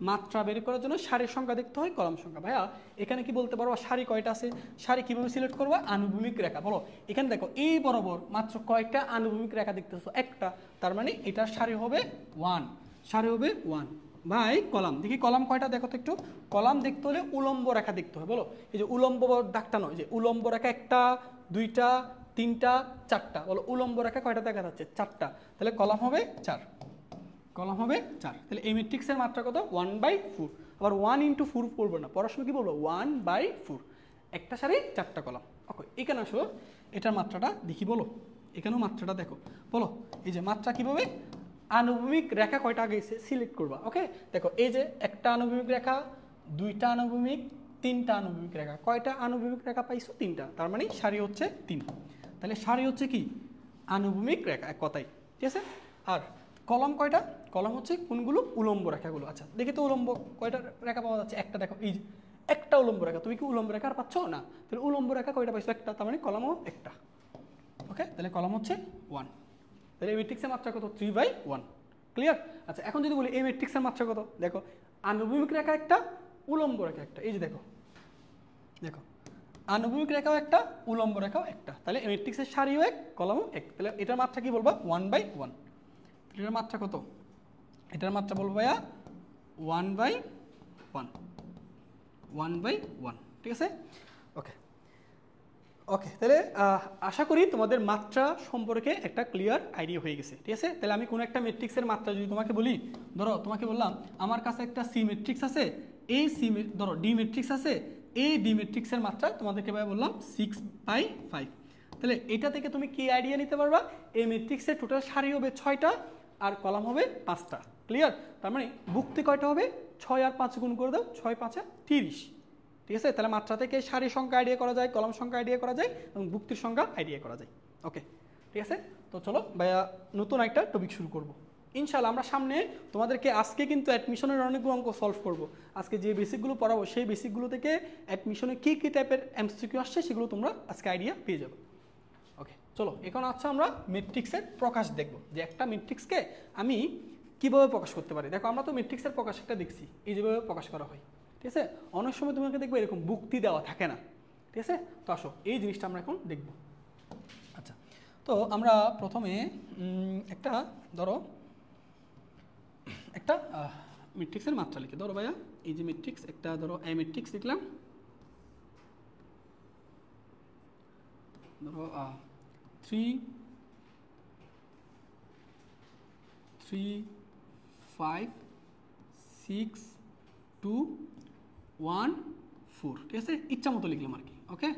মাত্রা বের করার জন্য সারির সংখ্যা দেখতে হয়, কলাম সংখ্যা। ভাইয়া এখানে কি বলতে পারবো সারি কয়টা আছে, সারি কিভাবে সিলেক্ট করবো? আনুভূমিক রেখা। বলো এখানে দেখো এই বরাবর মাত্র কয়টা আনুভূমিক রেখা দেখতেছো? একটা, তার মানে এটার সারি হবে 1, সারি হবে 1 ভাই। কলাম দেখি, কলাম কয়টা দেখো তো একটু। কলাম দেখতে হলে উলম্ব রেখা দেখতে হয়। বলো এই যে উলম্ব দাগটা নয়, যে উলম্ব রেখা একটা, দুইটা, তিনটা, চারটা। বলো উলম্ব রেখা কয়টা দেখা যাচ্ছে? চারটা। তাহলে কলাম হবে 4, কলাম হবে 4। তাহলে এই ম্যাট্রিক্সের মাত্রা কত? 1/4। আবার 1 × 4 পড়বো না, পড়াশোনা কি বলবো? 1/4, একটা সারি 4টা কলাম। ওকে, এখানে আসো, এটার মাত্রাটা দেখি। বলো এখানেও মাত্রাটা দেখো। বলো এই যে মাত্রা কিভাবে? আনুভূমিক রেখা কয়টা আগে সিলেক্ট করবা। ওকে দেখো, এই যে একটা আনুভূমিক রেখা, দুইটা আনুভূমিক, তিনটা আনুভূমিক রেখা। কয়টা আনুভূমিক রেখা পাইছো? 3টা, তার মানে সারি হচ্ছে 3। তাহলে সারি হচ্ছে কি? আনুভূমিক রেখা, এক কথাই। ঠিক আছে। আর কলাম কয়টা? কলাম হচ্ছে কোনগুলো? উলম্ব রেখাগুলো। আচ্ছা দেখি তো উলম্ব কয়টা রেখা পাওয়া যাচ্ছে? একটা। দেখো এই যে একটা উলম্ব রেখা। তুমি কি উলম্ব রেখা আর পাচ্ছ না? তাহলে উলম্ব রেখা কয়টা পাইছো? একটা, তার মানে কলামও একটা। ওকে, তাহলে কলাম হচ্ছে 1। তাহলে এই ম্যাট্রিক্সের মাত্রা কত? 3/1। ক্লিয়ার? আচ্ছা এখন যদি বলি এই ম্যাট্রিক্সের মাত্রা কত? দেখো আনুভূমিক রেখা একটা, উলম্ব রেখা একটা। এই যে দেখো, দেখো আনুভূমিক রেখাও একটা, উলম্ব রেখাও একটা। তাহলে এই ম্যাট্রিক্সের সারিও এক, কলামও এক। তাহলে এটার মাত্রা কি বলবো? 1/1। এটার মাত্রা কত? এটার মাত্রা বলবো ভাইয়া 1/1, 1/1। ঠিক আছে। ওকে ওকে, তাহলে আশা করি তোমাদের মাত্রা সম্পর্কে একটা ক্লিয়ার আইডিয়া হয়ে গেছে। ঠিক আছে। তাহলে আমি কোনো একটা ম্যাট্রিক্সের মাত্রা যদি তোমাকে বলি, ধরো তোমাকে বললাম আমার কাছে একটা সি ম্যাট্রিক্স আছে, এই সি, ধরো ডি ম্যাট্রিক্স আছে, এই ডি ম্যাট্রিক্সের মাত্রা তোমাদেরকে ভাই বললাম 6/5। তাহলে এটা থেকে তুমি কি আইডিয়া নিতে পারবা? এই ম্যাট্রিক্সের টোটাল সারি হবে 6টা আর কলাম হবে 5টা। ক্লিয়ার? তার মানে ভুক্তি কয়টা হবে? 6 আর 5 গুণ করে দাও, 6 5 30। ঠিক আছে। তাহলে মাত্রা থেকে সারি সংখ্যা আইডিয়া করা যায়, কলাম সংখ্যা আইডিয়া করা যায় এবং ভুক্তির সংখ্যা আইডিয়া করা যায়। ওকে ঠিক আছে। তো চলো ভাইয়া নতুন একটা টপিক শুরু করব ইনশাআল্লাহ। আমরা সামনে তোমাদেরকে আজকে কিন্তু অ্যাডমিশনের অনেকগুলো অঙ্ক সলভ করব। আজকে যে বেসিকগুলো পড়াবো সেই বেসিকগুলো থেকে অ্যাডমিশনে কী কী টাইপের এমসিকিউ আসছে সেগুলো তোমরা আজকে আইডিয়া পেয়ে যাবে। ওকে চলো, এখন আচ্ছা আমরা ম্যাট্রিক্সের প্রকাশ দেখব, যে একটা ম্যাট্রিক্সকে আমি কীভাবে প্রকাশ করতে পারি। দেখো আমরা তো ম্যাট্রিক্সের প্রকাশ একটা দেখছি, এই যেভাবে প্রকাশ করা হয়। ঠিক আছে। অনেক সময় তোমাকে দেখবে এরকম বুক্তি দেওয়া থাকে না। ঠিক আছে। তো আসো এই জিনিসটা আমরা এখন দেখব। আচ্ছা, তো আমরা প্রথমে একটা ধরো একটা ম্যাট্রিক্সের মাত্রা লিখে, ধরো ভাইয়া এই যে ম্যাট্রিক্স একটা, ধরো এ ম্যাট্রিক্স লিখলাম। ধরো 3 5 6 2 1 4। ঠিক আছে, ইচ্ছা মতো লিখলাম আর কি। ওকে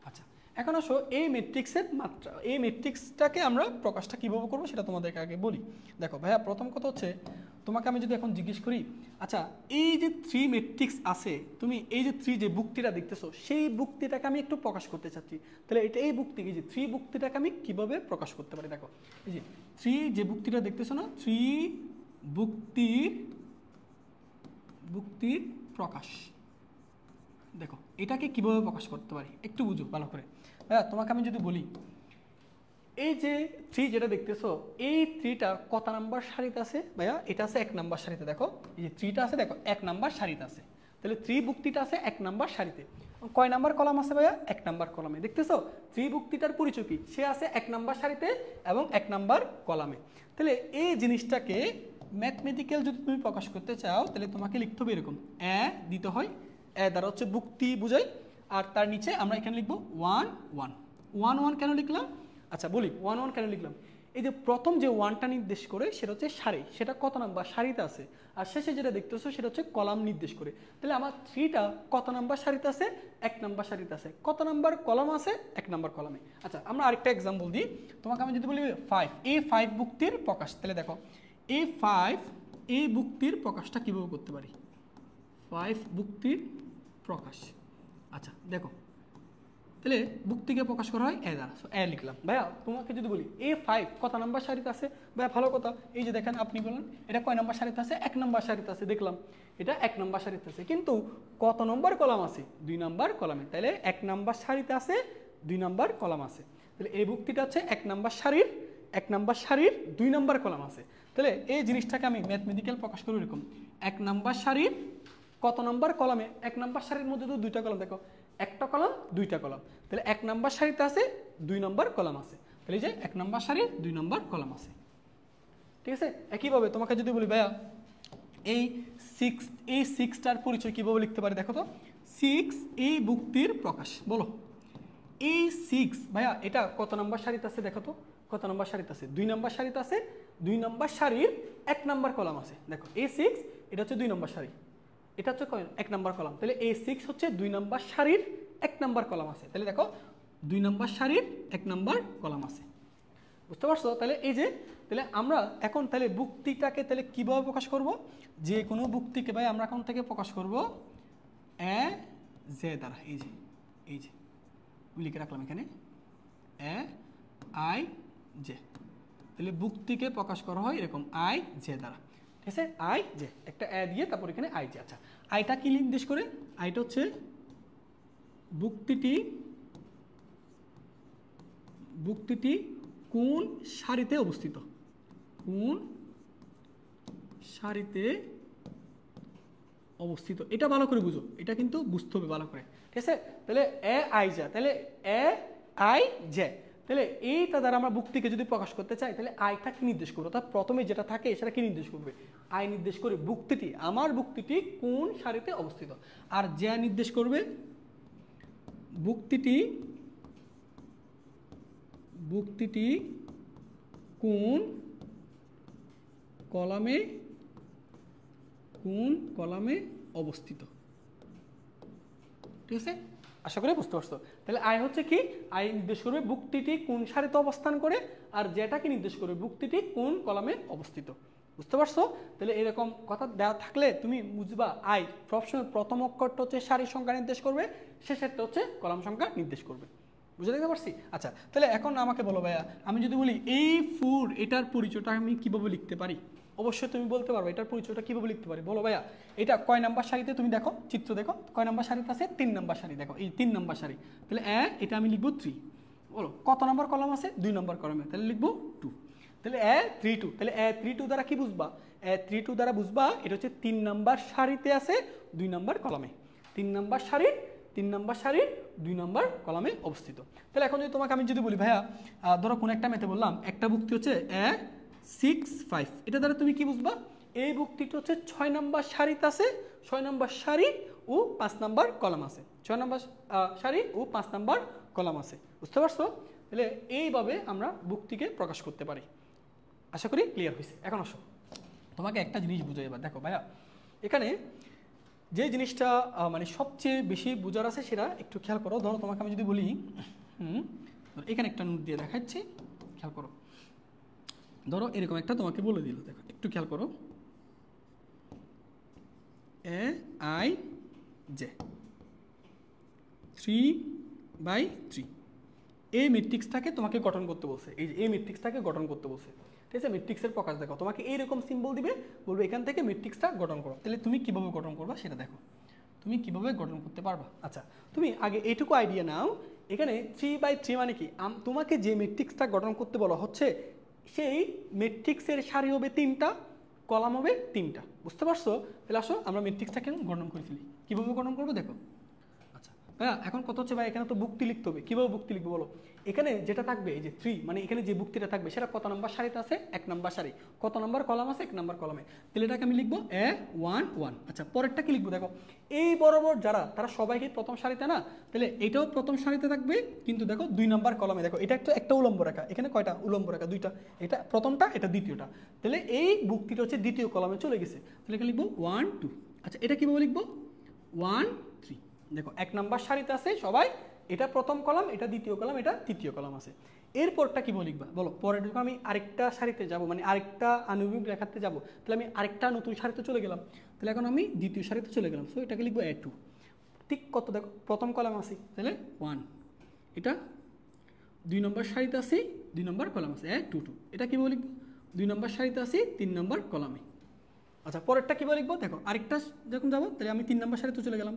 আচ্ছা, এখন আসো এই ম্যাট্রিক্সের মাত্রা, এই ম্যাট্রিক্সটাকে আমরা প্রকাশটা কীভাবে করবো সেটা তোমাদেরকে আগে বলি। দেখো ভাইয়া প্রথম কথা হচ্ছে, তোমাকে আমি যদি এখন জিজ্ঞেস করি, আচ্ছা এই যে 3 ম্যাট্রিক্স আছে, তুমি এই যে 3 যে বুক্তিটা দেখতেছো, সেই বুক্তিটাকে আমি একটু প্রকাশ করতে চাচ্ছি। তাহলে এটা এই বুক্তি, এই যে 3 বুক্তিটাকে আমি কীভাবে প্রকাশ করতে পারি? দেখো এই যে 3 যে বুক্তিটা দেখতেছো না, 3 বুক্তির প্রকাশ। দেখো এটাকে কিভাবে প্রকাশ করতে পারি একটু বুঝো ভালো করে। ভাইয়া তোমাকে আমি যদি বলি, এই যে 3 যেটা দেখতেছো, এই 3টা কত নাম্বার সারিতে আছে? ভাইয়া এটা আছে 1 নাম্বার সারিতে। দেখো এই যে 3টা আছে, দেখো 1 নাম্বার সারিতে আছে। তাহলে 3 বুক্তিটা আছে 1 নাম্বার সারিতে। কয় নাম্বার কলাম আছে ভাইয়া? 1 নাম্বার কলামে। দেখতেছো 3 বুক্তিটার পরিচয় কি? সে আছে 1 নাম্বার সারিতে এবং 1 নাম্বার কলামে। তাহলে এই জিনিসটাকে ম্যাথমেটিক্যাল যদি তুমি প্রকাশ করতে চাও, তাহলে তোমাকে লিখতে হবে এরকম, দিতে হয়, দ্বারা হচ্ছে বুক্তি বুঝাই, আর তার নিচে আমরা এখানে লিখবো 1 1 1 1। কেন লিখলাম? আচ্ছা বলি 1 1 কেন লিখলাম? এই যে প্রথম যে 1টা নির্দেশ করে সেটা হচ্ছে সারি, সেটা কত নাম্বার সারিতে আছে, আর শেষে যেটা দেখতেছো সেটা হচ্ছে কলাম নির্দেশ করে। তাহলে আমার 3টা কত নাম্বার সারিতে আছে? 1 নাম্বার সারিতে আছে। কত নাম্বার কলাম আছে? 1 নাম্বার কলামে। আচ্ছা আমরা আরেকটা এক্সাম্পল দিই তোমাকে। আমি যদি বলি 5, এই 5 বুক্তির প্রকাশ, তাহলে দেখো এই 5 এই বুক্তির প্রকাশটা কীভাবে করতে পারি? 5 বুক্তির প্রকাশ। আচ্ছা দেখো তাহলে বুক্তিকে প্রকাশ করা হয় এ দ্বারা, এ লিখলাম। ভাইয়া তোমাকে যদি বলি A5 কত নাম্বার সারিতে আছে, ভাইয়া ভালো কথা, এই যে দেখেন আপনি বলেন এটা কয় নাম্বার সারিতে আছে, 1 নাম্বার সারিতে আছে, দেখলাম এটা 1 নাম্বার সারিতে আছে, কিন্তু কত নম্বর কলাম আছে, 2 নাম্বার কলামে, তাহলে 1 নাম্বার সারিতে আছে, 2 নাম্বার কলাম আছে, তাহলে এই বুক্তিটা হচ্ছে 1 নাম্বার সারির 2 নাম্বার কলাম আছে। তাহলে এই জিনিসটাকে আমি ম্যাথমেটিক্যাল প্রকাশ করি এরকম, 1 নাম্বার সারির কত নাম্বার কলামে, 1 নাম্বার সারির মধ্যে তো 2টা কলাম, দেখো একটা কলাম 2টা কলাম, তাহলে 1 নাম্বার সারিতে আছে 2 নাম্বার কলাম আছে, তাহলে এই যে 1 নাম্বার সারির 2 নাম্বার কলাম আছে। ঠিক আছে, একইভাবে তোমাকে যদি বলি ভাইয়া এই 6টার পরিচয় কীভাবে লিখতে পারি, দেখো তো 6 এই বুক্তির প্রকাশ, বলো এই 6 ভাইয়া এটা কত নাম্বার সারিতে আছে, দেখো তো কত নাম্বার সারিতে আছে, 2 নাম্বার সারিতে আছে, 2 নাম্বার সারির 1 নাম্বার কলাম আছে, দেখো এই 6 এটা হচ্ছে 2 নাম্বার সারি, এটা হচ্ছে 1 নাম্বার কলাম, তাহলে এই 6 হচ্ছে 2 নাম্বার সারির 1 নাম্বার কলাম আছে, তাহলে দেখো 2 নাম্বার সারির 1 নাম্বার কলাম আছে, বুঝতে পারছো? তাহলে এই যে, তাহলে আমরা এখন তাহলে বুক্তিটাকে তাহলে কীভাবে প্রকাশ করব, যে কোনো বুক্তিকে ভাই আমরা এখন থেকে প্রকাশ করব এ জে দ্বারা, এই যে লিখে রাখলাম এখানে এ আই জে, তাহলে বুক্তিকে প্রকাশ করা হয় এরকম আই জে দ্বারা, ঠিক আছে, আই জে একটা এ দিয়ে তারপর এখানে আই জে। আচ্ছা আইটা কি নির্দেশ করে, আইটা হচ্ছে বুক্তিটি কোন সারিতে অবস্থিত, কোন সারিতে অবস্থিত, এটা ভালো করে বুঝো, এটা কিন্তু বুঝতে হবে ভালো করে, ঠিক আছে। তাহলে এ আই জে, তাহলে এ আই জে, তাহলে এইটা দ্বারা আমরা বুক্তিকে যদি প্রকাশ করতে চাই তাহলে আইটা কি নির্দেশ করবো, তার প্রথমে যেটা থাকে সেটা কি নির্দেশ করবে, আই নির্দেশ করে বুক্তিটি, আমার বুক্তিটি কোন সারিতে অবস্থিত, আর জে নির্দেশ করবে বুক্তিটি কোন কলামে অবস্থিত, ঠিক আছে, আশা করি বুঝতে পারছো। তাহলে আই হচ্ছে কি, আই নির্দেশ করবে বুক্তিটি কোন সারিতে অবস্থান করে, আর যেটা কি নির্দেশ করবে বুক্তিটি কোন কলামে অবস্থিত, বুঝতে পারছো? তাহলে এরকম কথা দেওয়া থাকলে তুমি বুঝবা আই সবসময় প্রথম অক্ষরটা হচ্ছে সারির সংখ্যা নির্দেশ করবে, শেষেরটা হচ্ছে কলাম সংখ্যা নির্দেশ করবে, বুঝে দেখতে পারছি? আচ্ছা তাহলে এখন আমাকে বলো ভাইয়া, আমি যদি বলি এই ফুড, এটার পরিচয়টা আমি কিভাবে লিখতে পারি, অবশ্যই তুমি বলতে পারবে এটার পরিচয়টা কিভাবে লিখতে পারি, বলো ভাইয়া এটা কয় নাম্বার সারিতে, তুমি দেখো চিত্র দেখো কয় নাম্বার সারিতে আছে, 3 নাম্বার সারি, দেখো এই 3 নাম্বার সারি, তাহলে এটা আমি লিখবো 3, বলো কত নাম্বার কলাম আছে, 2 নাম্বার কলামে, তাহলে লিখবো 2, তাহলে 3 2, তাহলে 3 2 দ্বারা কি বুঝবা, 3 2 দ্বারা বুঝবা এটা হচ্ছে 3 নাম্বার সারিতে আছে 2 নাম্বার কলামে, 3 নাম্বার সারির 2 নাম্বার কলামে অবস্থিত। তাহলে এখন যদি তোমাকে আমি যদি বলি ভাইয়া ধরো কোন একটা মেথে বললাম একটা বুক্তি হচ্ছে 6 5, এটা দ্বারা তুমি কি বুঝবা, এই বুক্তিটা হচ্ছে 6 নাম্বার সারিতে আছে, 6 নাম্বার সারি ও 5 নাম্বার কলাম আছে, 6 নাম্বার সারি ও 5 নাম্বার কলাম আছে, বুঝতে পারছো? তাহলে এইভাবে আমরা বুক্তিকে প্রকাশ করতে পারি, আশা করি ক্লিয়ার হয়েছে। এখন আসো তোমাকে একটা জিনিস বুঝাই, এবার দেখো ভাইয়া এখানে যে জিনিসটা মানে সবচেয়ে বেশি বোঝার আছে সেটা একটু খেয়াল করো। ধরো তোমাকে আমি যদি বলি এখানে একটা নোট দিয়ে দেখাচ্ছি, খেয়াল করো, ধরো এরকম একটা তোমাকে বলে দিল, দেখো একটু খেয়াল করো এ আই জে 3/3, এই ম্যাট্রিক্সটাকে তোমাকে গঠন করতে বলছে, এই যে এই ম্যাট্রিক্সটাকে গঠন করতে বলছে, ঠিক আছে, ম্যাট্রিক্সের প্রকাশ দেখো, তোমাকে এইরকম সিম্বল দিবে, বলবে এখান থেকে ম্যাট্রিক্সটা গঠন করো, তাহলে তুমি কিভাবে গঠন করবা সেটা দেখো, তুমি কিভাবে গঠন করতে পারবা। আচ্ছা তুমি আগে এইটুকু আইডিয়া নাও, এখানে 3/3 মানে কি, তোমাকে যে ম্যাট্রিক্সটা গঠন করতে বলা হচ্ছে সেই ম্যাট্রিক্সের সারি হবে 3টা, কলাম হবে 3টা, বুঝতে পারছো? তাহলে আসো আমরা ম্যাট্রিক্সটাকে গঠন করে ফেলি, কীভাবে গঠন করবো দেখো। আচ্ছা ভাইয়া এখন কত হচ্ছে ভাই, এখানে তো বুক্তি লিখতে হবে, কীভাবে বুক্তি লিখবো বলো, এখানে যেটা থাকবে এই যে 3, মানে এখানে যে বুক্তিটা থাকবে সেটা কত নাম্বার সারিতে আছে, 1 নাম্বার সারি, কত নাম্বার কলাম আছে, 1 নাম্বার কলামে, তাহলে এটাকে আমি লিখবো 1 1। আচ্ছা পরেরটা কি লিখবো দেখো, এই বরাবর যারা তারা সবাইকে প্রথম সারিতে না, তাহলে এটাও প্রথম সারিতে থাকবে, কিন্তু দেখো 2 নাম্বার কলামে, দেখো এটা একটা উলম্ব রেখা, এখানে কয়টা উলম্ব রেখা, 2টা, এটা প্রথমটা এটা দ্বিতীয়টা, তাহলে এই বুক্তিটা হচ্ছে দ্বিতীয় কলামে চলে গেছে, তাহলে এখানে লিখবো 1 2। আচ্ছা এটা কীভাবে লিখবো 1 3, দেখো 1 নাম্বার সারিতে আছে সবাই, এটা প্রথম কলাম, এটা দ্বিতীয় কলাম, এটা তৃতীয় কলাম আছে, এরপরটা কি লিখবা বলো, পরের যখন আমি আরেকটা সারিতে যাব, মানে আরেকটা আণবিক রেখাতে যাব, তাহলে আমি আরেকটা নতুন সারিতে চলে গেলাম, তাহলে এখন আমি দ্বিতীয় সারিতে চলে গেলাম, সো এটাকে লিখবো 2, ঠিক কত দেখো প্রথম কলাম আছে, তাহলে 1, এটা 2 নম্বর সারিতে আছে, 2 নম্বর কলাম আছে, 1 2 2। এটা কীভাবে লিখবো? 2 নম্বর সারিতে আছে, 3 নম্বর কলামে। আচ্ছা, পরেরটা কীভাবে লিখবো? দেখো, আরেকটা যখন যাবো তাহলে আমি 3 নম্বর সারিতে চলে গেলাম।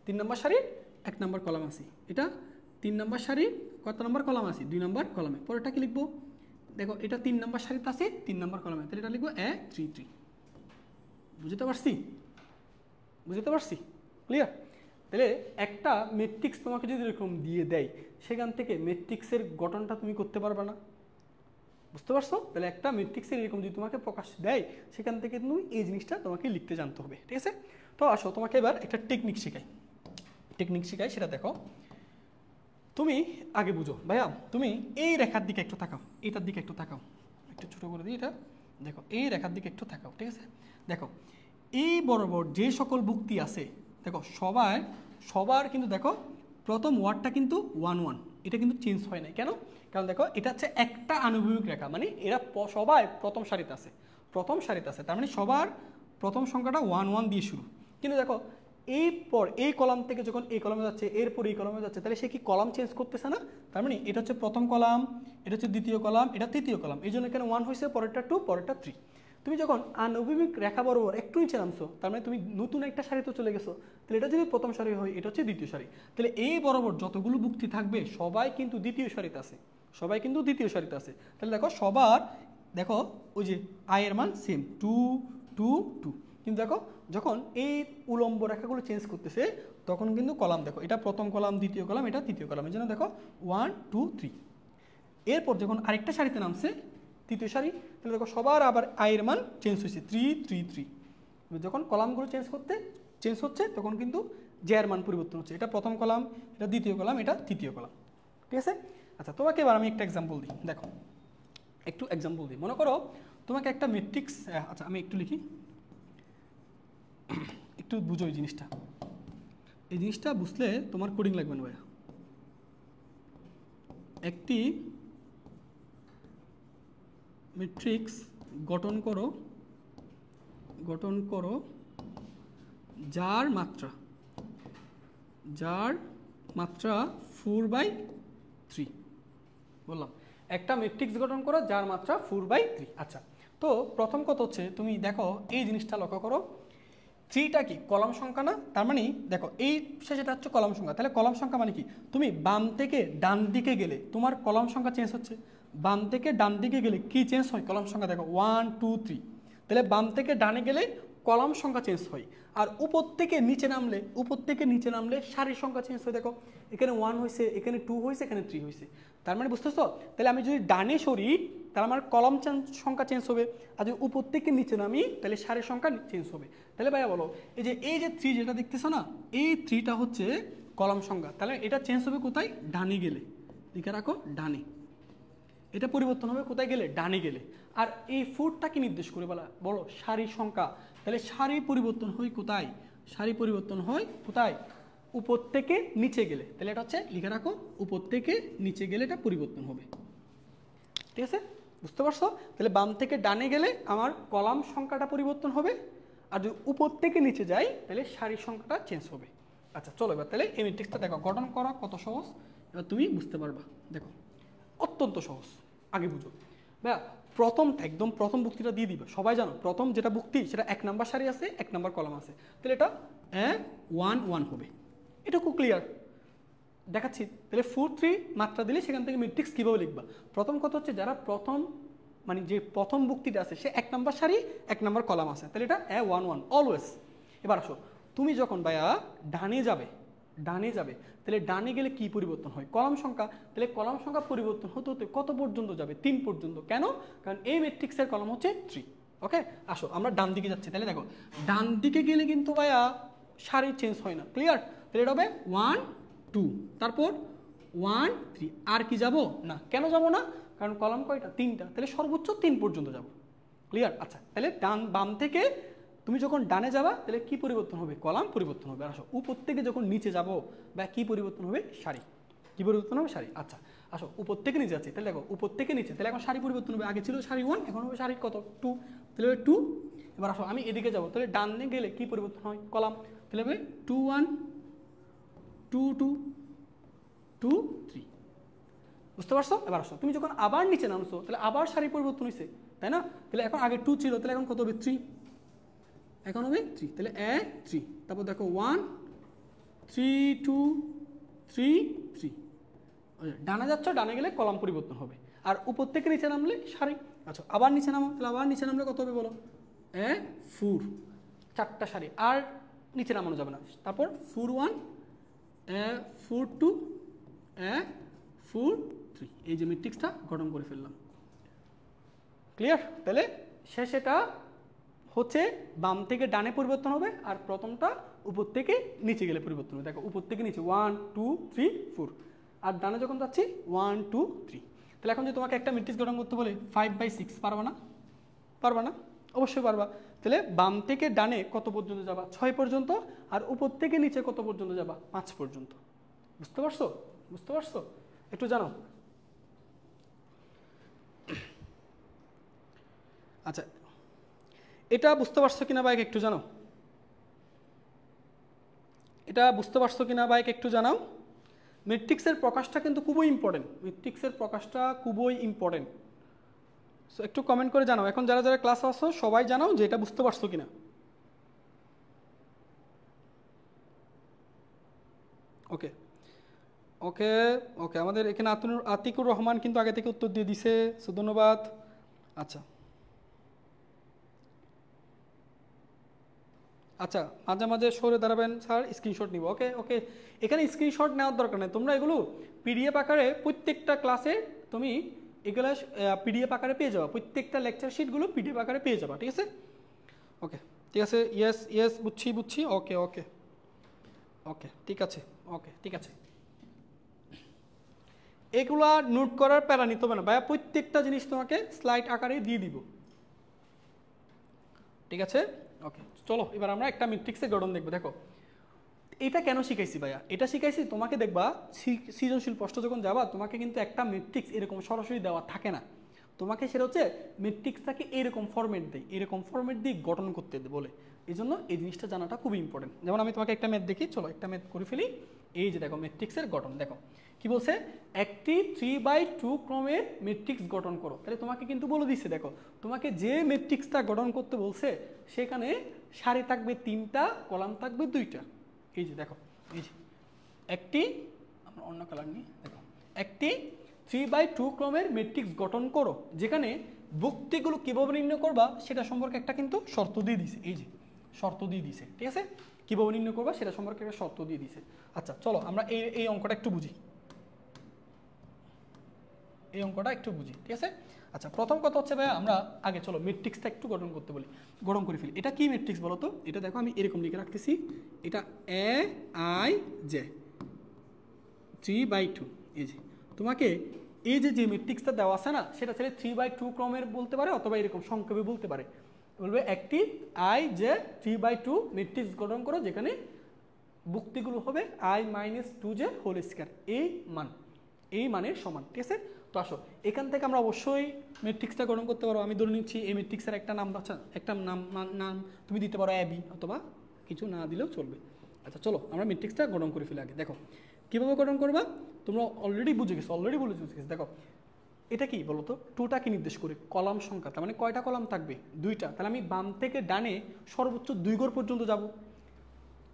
3 নম্বর সারির 1 নম্বর কলাম আছে, এটা 3 নম্বর সারির কত নম্বর কলাম আছে? 2 নম্বর কলামে। পরেরটা কি লিখবো? দেখো, এটা 3 নম্বর সারিতে আছে, 3 নম্বর কলামে, তাহলে এটা লিখবো 1 3 3। বুঝতে পারছি? বুঝতে পারছি? ক্লিয়ার? তাহলে একটা ম্যাট্রিক্স তোমাকে যদি এরকম দিয়ে দেয়, সেখান থেকে ম্যাট্রিক্সের গঠনটা তুমি করতে পারবে না। বুঝতে পারছো? তাহলে একটা ম্যাট্রিক্সের এরকম যদি তোমাকে প্রকাশ দেয়, সেখান থেকে তুমি এই জিনিসটা তোমাকে লিখতে জানতে হবে। ঠিক আছে? তো আসো, তোমাকে এবার একটা টেকনিক শেখাই। সেটা দেখো। তুমি আগে বুঝো ভাইয়া, তুমি এই রেখার দিকে একটু তাকাও, এইটার দিকে একটু তাকাও, একটু ছোট করে দিই এটা। দেখো, এই রেখার দিকে একটু তাকাও। ঠিক আছে? দেখো, এই বরাবর যে সকল ভুক্তি আছে, দেখো সবার কিন্তু দেখো প্রথম ওয়ার্ডটা কিন্তু 1 1, এটা কিন্তু চেঞ্জ হয় না। কেন? কারণ দেখো, এটা হচ্ছে একটা আনুভূমিক রেখা, মানে এরা সবাই প্রথম সারিতে আছে, তার মানে সবার প্রথম সংখ্যাটা 1 1 দিয়ে শুরু। কিন্তু দেখো, এই কলাম থেকে যখন এই কলামে যাচ্ছে, এরপর এই কলামে যাচ্ছে, তাহলে সে কি কলাম চেঞ্জ করতেছে না? তার মানে এটা হচ্ছে প্রথম কলাম, এটা হচ্ছে দ্বিতীয় কলাম, এটা তৃতীয় কলাম, এই জন্য এখানে 1 হয়েছে, পরেরটা 2, পরেরটা 3। তুমি যখন আনুভূমিক রেখা বরাবর একটু নিচে নামছো, তার মানে তুমি নতুন একটা সারিতে চলে গেছো। তাহলে এটা যদি প্রথম সারি হয়, এটা হচ্ছে দ্বিতীয় সারি। তাহলে এই বরাবর যতগুলো ভুক্তি থাকবে, সবাই কিন্তু দ্বিতীয় সারিতে আছে, তাহলে দেখো সবার, দেখো ওই যে আয়ের মান সেম 2 2 2। কিন্তু দেখো, যখন এই উলম্ব রেখাগুলো চেঞ্জ করতেছে, তখন কিন্তু কলাম, দেখো এটা প্রথম কলাম, দ্বিতীয় কলাম, এটা তৃতীয় কলাম, এই জন্য দেখো 1 2 3। এরপর যখন আরেকটা সারিতে নামছে, তৃতীয় সারি, তাহলে দেখো সবার আবার আয়ের মান চেঞ্জ হয়েছে 3 3 3। যখন কলামগুলো চেঞ্জ হচ্ছে, তখন কিন্তু জের মান পরিবর্তন হচ্ছে। এটা প্রথম কলাম, এটা দ্বিতীয় কলাম, এটা তৃতীয় কলাম। ঠিক আছে? আচ্ছা, তোমাকে এবার আমি একটা এক্সাম্পল দিই। দেখো, একটু এক্সাম্পল দিই। মনে করো তোমাকে একটা ম্যাট্রিক্স, আচ্ছা আমি একটু লিখি, একটু বুঝো এই জিনিসটা। এই জিনিসটা বুঝলে তোমার কোডিং লাগবে না ভাইয়া। একটি ম্যাট্রিক্স গঠন করো যার মাত্রা 4/3। বললাম একটা ম্যাট্রিক্স গঠন করো যার মাত্রা 4/3। আচ্ছা, তো প্রথম কথা হচ্ছে, তুমি দেখো এই জিনিসটা লক্ষ্য করো, 3টা কি কলাম সংখ্যা না? তার মানে দেখো, এই শেষেটা হচ্ছে কলাম সংখ্যা। তাহলে কলাম সংখ্যা মানে কি? তুমি বাম থেকে ডান দিকে গেলে তোমার কলাম সংখ্যা চেঞ্জ হচ্ছে। বাম থেকে ডান দিকে গেলে কি চেঞ্জ হয়? কলাম সংখ্যা। দেখো 1 2 3, তাহলে বাম থেকে ডানে গেলে কলাম সংখ্যা চেঞ্জ হয়। আর উপর থেকে নিচে নামলে সারির সংখ্যা চেঞ্জ হয়। দেখো, এখানে 1 হয়েছে, এখানে 2 হয়েছে, এখানে 3 হয়েছে। তার মানে বুঝতেছো? তাহলে আমি যদি ডানে সরি, তাহলে আমার কলাম সংখ্যা চেঞ্জ হবে। আর যদি উপর থেকে নিচে নামি, তাহলে সারির সংখ্যা চেঞ্জ হবে। তাহলে ভাইয়া বলো, এই যে 3 যেটা দেখতেছো না, এই 3টা হচ্ছে কলাম সংখ্যা। তাহলে এটা চেঞ্জ হবে কোথায়? ডানে গেলে। লিখে রাখো, ডানে। এটা পরিবর্তন হবে কোথায় গেলে? ডানে গেলে। আর এই 4টা কি নির্দেশ করে বলো? সারির সংখ্যা। তাহলে সারি পরিবর্তন হয় কোথায়? উপর থেকে নিচে গেলে। তাহলে এটা হচ্ছে, লিখে রাখো, উপর থেকে নিচে গেলে এটা পরিবর্তন হবে। ঠিক আছে? বুঝতে পারছো? তাহলে বাম থেকে ডানে গেলে আমার কলাম সংখ্যাটা পরিবর্তন হবে, আর যদি উপর থেকে নিচে যাই, তাহলে সারির সংখ্যাটা চেঞ্জ হবে। আচ্ছা চলো, এবার তাহলে এই ম্যাট্রিক্সটা দেখো, গঠন করা কত সহজ, এবার তুমি বুঝতে পারবা। দেখো, অত্যন্ত সহজ। আগে বুঝো ভাইয়া, একদম প্রথম ভুক্তিটা দিয়ে দিবা। সবাই জানো প্রথম যেটা ভুক্তি, সেটা 1 নম্বর সারি আছে, 1 নম্বর কলাম আছে। তাহলে এটা 1 1 হবে। এটুকু ক্লিয়ার? দেখাচ্ছি। তাহলে 4 3 মাত্রা দিলে সেখান থেকে ম্যাট্রিক্স কীভাবে লিখবা? প্রথম কথা হচ্ছে, যারা যে প্রথম ভুক্তিটা আছে, সে 1 নম্বর সারি, 1 নম্বর কলাম আছে, তাহলে এটা 1 1 অলওয়েজ। এবার আসো, তুমি যখন ভাইয়া ডানে যাবে, তাহলে ডানে গেলে কি পরিবর্তন হয়? কলাম সংখ্যা। তাহলে কলাম সংখ্যা পরিবর্তন হতে হতে কত পর্যন্ত যাবে? 3 পর্যন্ত। কেন? কারণ এই ম্যাট্রিক্সের কলাম হচ্ছে 3। ওকে, আসো আমরা ডান দিকে যাচ্ছি। তাহলে দেখো, ডান দিকে গেলে কিন্তু ভাইয়া সারি চেঞ্জ হয় না। ক্লিয়ার? তাহলে এটা হবে 1 2, তারপর 1 3। আর কি যাব না? কেন যাব না? কারণ কলাম কয়টা? 3টা। তাহলে সর্বোচ্চ 3 পর্যন্ত যাব। ক্লিয়ার? আচ্ছা, তাহলে বাম থেকে তুমি যখন ডানে যাবা, তাহলে কি পরিবর্তন হবে? কলাম পরিবর্তন হবে। আসো, উপর থেকে যখন নিচে যাব, বা কি পরিবর্তন হবে? সারি। কি পরিবর্তন হবে? সারি। আচ্ছা আসো, উপর থেকে নিচে যাচ্ছি। তাহলে দেখো, উপর থেকে নিচে, তাহলে এখন সারি পরিবর্তন হবে। আগে ছিল সারি 1, এখন হবে সারি কত? 2। তাহলে হবে 2। এবার আসো, আমি এদিকে যাব, তাহলে ডানে গেলে কি পরিবর্তন হয়? কলাম। তাহলে হবে 2 1 2 2 2 3। বুঝতে পারছো? এবার আসো, তুমি যখন আবার নিচে নামছো তাহলে আবার সারি পরিবর্তন হয়েছে, তাই না? তাহলে এখন আগে 2 ছিল, তাহলে এখন কত হবে? 3, এখন হবে 3, তাহলে 3, তারপর দেখো 1 3 2 3 3, ডানে যাচ্ছ, ডানে গেলে কলাম পরিবর্তন হবে, আর উপর থেকে নিচে নামলে সারি। আচ্ছা আবার নিচে নামো, তাহলে আবার নিচে নামলে কত হবে বলো? 4, 4টা সারি, আর নিচে নামানো যাবে না। তারপর 4 1 4 2 4 3, এই যে ম্যাট্রিক্সটা গঠন করে ফেললাম। ক্লিয়ার? তাহলে শেষ এটা হচ্ছে বাম থেকে ডানে পরিবর্তন হবে, আর প্রথমটা উপর থেকে নিচে গেলে পরিবর্তন হবে। দেখো উপর থেকে নিচে 1 2 3 4, আর ডানে যখন যাচ্ছি 1 2 3। তাহলে এখন যে তোমাকে একটা ম্যাট্রিক্স গঠন করতে বলে 5/6, পারবা না? পারবা না? অবশ্যই পারবা। তাহলে বাম থেকে ডানে কত পর্যন্ত যাবা? 6 পর্যন্ত, আর উপর থেকে নিচে কত পর্যন্ত যাবা? 5 পর্যন্ত। বুঝতে পারছো? বুঝতে পারছো? একটু জানো। আচ্ছা এটা বুঝতে পারছো কিনা বাইক একটু জানো, এটা বুঝতে পারছো কিনা বাইক একটু জানাও। ম্যাট্রিক্সের প্রকাশটা কিন্তু খুবই ইম্পর্টেন্ট, ম্যাট্রিক্সের প্রকাশটা খুবই ইম্পর্টেন্ট। সো একটু কমেন্ট করে জানাও, এখন যারা যারা ক্লাস আসছো সবাই জানাও যে এটা বুঝতে পারছো কিনা। ওকে ওকে ওকে, আমাদের এখানে আতিকুর রহমান কিন্তু আগে থেকে উত্তর দিয়ে দিছে, সো ধন্যবাদ। আচ্ছা আচ্ছা, মাঝে মাঝে সরে দাঁড়াবেন স্যার, স্ক্রিনশট নিব। ওকে ওকে, এখানে স্ক্রিনশট নেওয়ার দরকার নেই, তোমরা এগুলো পিডিএফ আকারে প্রত্যেকটা ক্লাসে তুমি এগুলো পিডিএফ আকারে পেয়ে যাবা, প্রত্যেকটা লেকচার শিটগুলো পিডিএফ আকারে পেয়ে যাবা, ঠিক আছে? ওকে ঠিক আছে, ইয়েস ইয়েস, বুঝছি বুঝছি, ওকে ওকে ওকে ঠিক আছে, ওকে ঠিক আছে। এগুলা নোট করার প্যারা নিতে হবে না ভাইয়া, প্রত্যেকটা জিনিস তোমাকে স্লাইড আকারে দিয়ে দিব, ঠিক আছে? ওকে চলো এবার আমরা একটা ম্যাট্রিক্সের গঠন দেখবো। দেখো এটা কেন শিখাইছি ভাইয়া, এটা শিখাইছি তোমাকে দেখবা সৃজনশীল প্রশ্ন যখন যাবা তোমাকে কিন্তু একটা ম্যাট্রিক্স এরকম সরাসরি দেওয়া থাকে না, তোমাকে সেটা হচ্ছে ম্যাট্রিক্সটাকে এরকম ফরম্যাট দেয়, এরকম ফরম্যাট দিয়ে গঠন করতে বলে, এই জন্য এই জিনিসটা জানাটা খুবই ইম্পর্টেন্ট। যেমন আমি তোমাকে একটা ম্যাথ দেখি, চলো একটা ম্যাথ করে ফেলি। এই যে দেখো ম্যাট্রিক্সের গঠন, দেখো কি বলছে, একটি 3/2 ক্রমের ম্যাট্রিক্স গঠন করো। তাহলে তোমাকে কিন্তু বলে দিচ্ছে, দেখো তোমাকে যে ম্যাট্রিক্সটা গঠন করতে বলছে সেখানে সারি থাকবে 3টা, কলাম থাকবে 2টা। এই যে দেখো, এই যে একটি, আমরা অন্য কালার নিই, দেখো একটি 3/2 ক্রমের ম্যাট্রিক্স গঠন করো, যেখানে ভুক্তিগুলো কীভাবে নির্ণয় করবা সেটা সম্পর্কে একটা কিন্তু শর্ত দিয়ে দিছে। এই যে শর্ত দিয়ে দিছে, ঠিক আছে? কীভাবে নির্ণয় করবা সেটা সম্পর্কে একটা শর্ত দিয়ে দিছে। আচ্ছা চলো আমরা এই অঙ্কটা একটু বুঝি, এই অঙ্কটা একটু বুঝি, ঠিক আছে? আচ্ছা প্রথম কথা হচ্ছে ভাই, আমরা আগে চলো ম্যাট্রিক্সটা একটু গঠন করতে বলি, গঠন করে ফেলি। এটা কি ম্যাট্রিক্স বলো তো? এটা দেখো আমি এরকম লিখে রাখতেছি, এটা Aij 3/2। এই যে তোমাকে এই যে ম্যাট্রিক্সটা দেওয়া আছে না, সেটা ছেলে 3/2 ক্রমের বলতে পারে, অথবা এরকম সংক্ষেপে বলতে পারে, বলবে একটি Ij 3/2 ম্যাট্রিক্স গঠন করো, যেখানে ভুক্তিগুলো হবে i-2j হোল স্কয়ার, এই মানের সমান, ঠিক আছে? তো আসো এখান থেকে আমরা অবশ্যই ম্যাট্রিক্সটা গঠন করতে পারো। আমি ধরে নিচ্ছি এই ম্যাট্রিক্সের একটা নাম, আচ্ছা একটা নাম তুমি দিতে পারো AB, অথবা কিছু না দিলেও চলবে। আচ্ছা চলো আমরা ম্যাট্রিক্সটা গঠন করে ফেলি। আগে দেখো কীভাবে গঠন করবা, তোমরা অলরেডি বুঝে গেছো, দেখো এটা কি বলো তো, 2টা কি নির্দেশ করে? কলাম সংখ্যা, তার মানে কয়টা কলাম থাকবে? 2টা। তাহলে আমি বাম থেকে ডানে সর্বোচ্চ 2 ঘর পর্যন্ত যাব।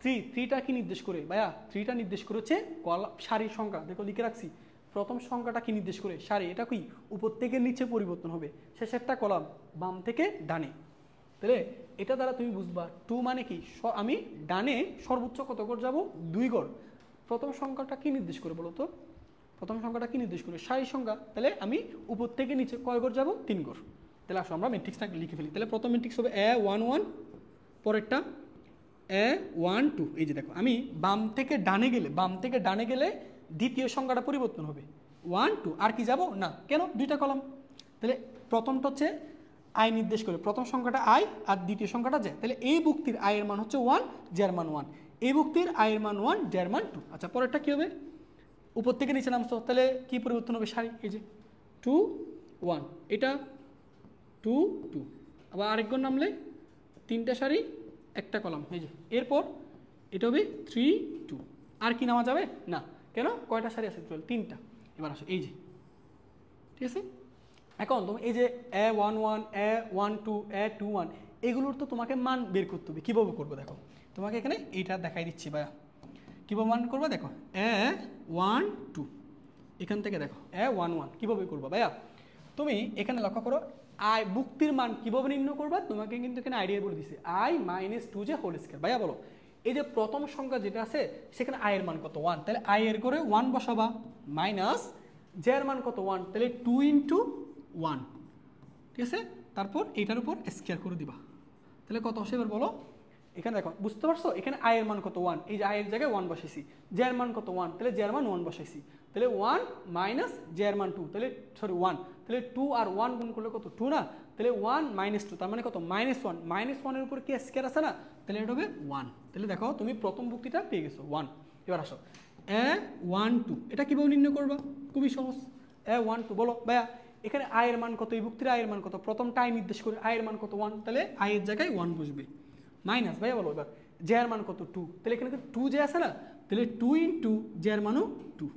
3টা কি নির্দেশ করে ভাইয়া? 3টা নির্দেশ করেছে সারির সংখ্যা, দেখো লিখে রাখছি। প্রথম সংখ্যাটা কি নির্দেশ করে? সারি। এটা কি উপর থেকে নিচে পরিবর্তন হবে, শেষেরটা কলাম বাম থেকে ডানে। তাহলে এটা দ্বারা তুমি বুঝবা 2 মানে কি, আমি ডানে সর্বোচ্চ কত ঘর যাব? 2 ঘর। প্রথম সংখ্যাটা কি নির্দেশ করে বলো তো? প্রথম সংখ্যাটা কি নির্দেশ করে? সারি সংখ্যা। তাহলে আমি উপর থেকে নিচে কয় ঘর যাব? 3 ঘর। তাহলে আসো আমরা ম্যাট্রিক্সটা লিখে ফেলি। তাহলে প্রথম ম্যাট্রিক্স হবে A11, পরেরটা A12। এই যে দেখো আমি বাম থেকে ডানে গেলে দ্বিতীয় সংখ্যাটা পরিবর্তন হবে 1 2, আর কি যাব না, কেন? 2টা কলাম। তাহলে প্রথমটা হচ্ছে আই নির্দেশ করে, প্রথম সংখ্যাটা আই আর দ্বিতীয় সংখ্যাটা জে। তাহলে এই ভুক্তির আই এর মান হচ্ছে 1, জের মান 1। এই ভুক্তির আই এর মান 1, জের মান 2। আচ্ছা পরেরটা কি হবে? উপর থেকে নিচে নামছো, তাহলে কি পরিবর্তন হবে? সারি। এই যে 2 1, এটা 2 2, আবার আরেকবার নামলে 3টা সারি, একটা কলাম। এই যে এরপর এটা হবে 3 2, আর কি নামা যাবে না, কেন? কয়টা সারি আছে? 3টা। এবার আসো এই যে ঠিক আছে। এখন তুমি এই যে a11 a12 a21 এগুলোর তো তোমাকে মান বের করতে হবে। কীভাবে করবো দেখো, তোমাকে এখানে এইটা দেখাই দিচ্ছি ভাইয়া, কীভাবে মান করবো দেখো, a12 এখান থেকে দেখো a11 কীভাবে করবো ভাইয়া, তুমি এখানে লক্ষ্য করো বুক্তির মান কীভাবে নির্ণয় করবা, তোমাকে কিন্তু এখানে আইডিয়া বলে দিচ্ছে i-2 যে হোল স্কয়ার। ভাইয়া বলো এই যে প্রথম সংখ্যা যেটা আছে সেখানে i এর মান কত 1, তাহলে i এর করে 1 বসাবা, মাইনাস j এর মান কত 1, তাহলে 2 × 1, ঠিক আছে। তারপর এটার উপর স্কয়ার করে দিবা, তাহলে কত আসে এবার বলো। এখানে দেখো বুঝতে পারছো, এখানে i এর মান কত 1, এই যে i এর জায়গায় 1 বসাইছি, j এর মান কত 1, তাহলে j এর মান 1 বসাইছি, তাহলে 1 মাইনাস j এর মান 2, তাহলে সরি 1, তাহলে 2 আর 1 গুণ করলে কত 2 না, তাহলে 1 - 2 তার মানে কত -1, -1 এর উপর কি স্কয়ার আছে না, তাহলে এটা হবে 1। তাহলে দেখো তুমি প্রথম যুক্তিটা পেয়ে গেছো 1। এবার আসো a12 এটা কিভাবে নির্ণয় করবা, খুবই সহজ। a12 বলো ভাইয়া এখানে i এর মান কত, এই যুক্তির i এর মান কত, প্রথমটা i নির্দেশ করে i এর মান কত 1, তাহলে i এর জায়গায় 1 বসবে, মাইনাস ভাইয়া বলো এবার j এর মান কত 2, তাহলে এখানে 2 j আছে না, তাহলে 2 × j এর মানও 2,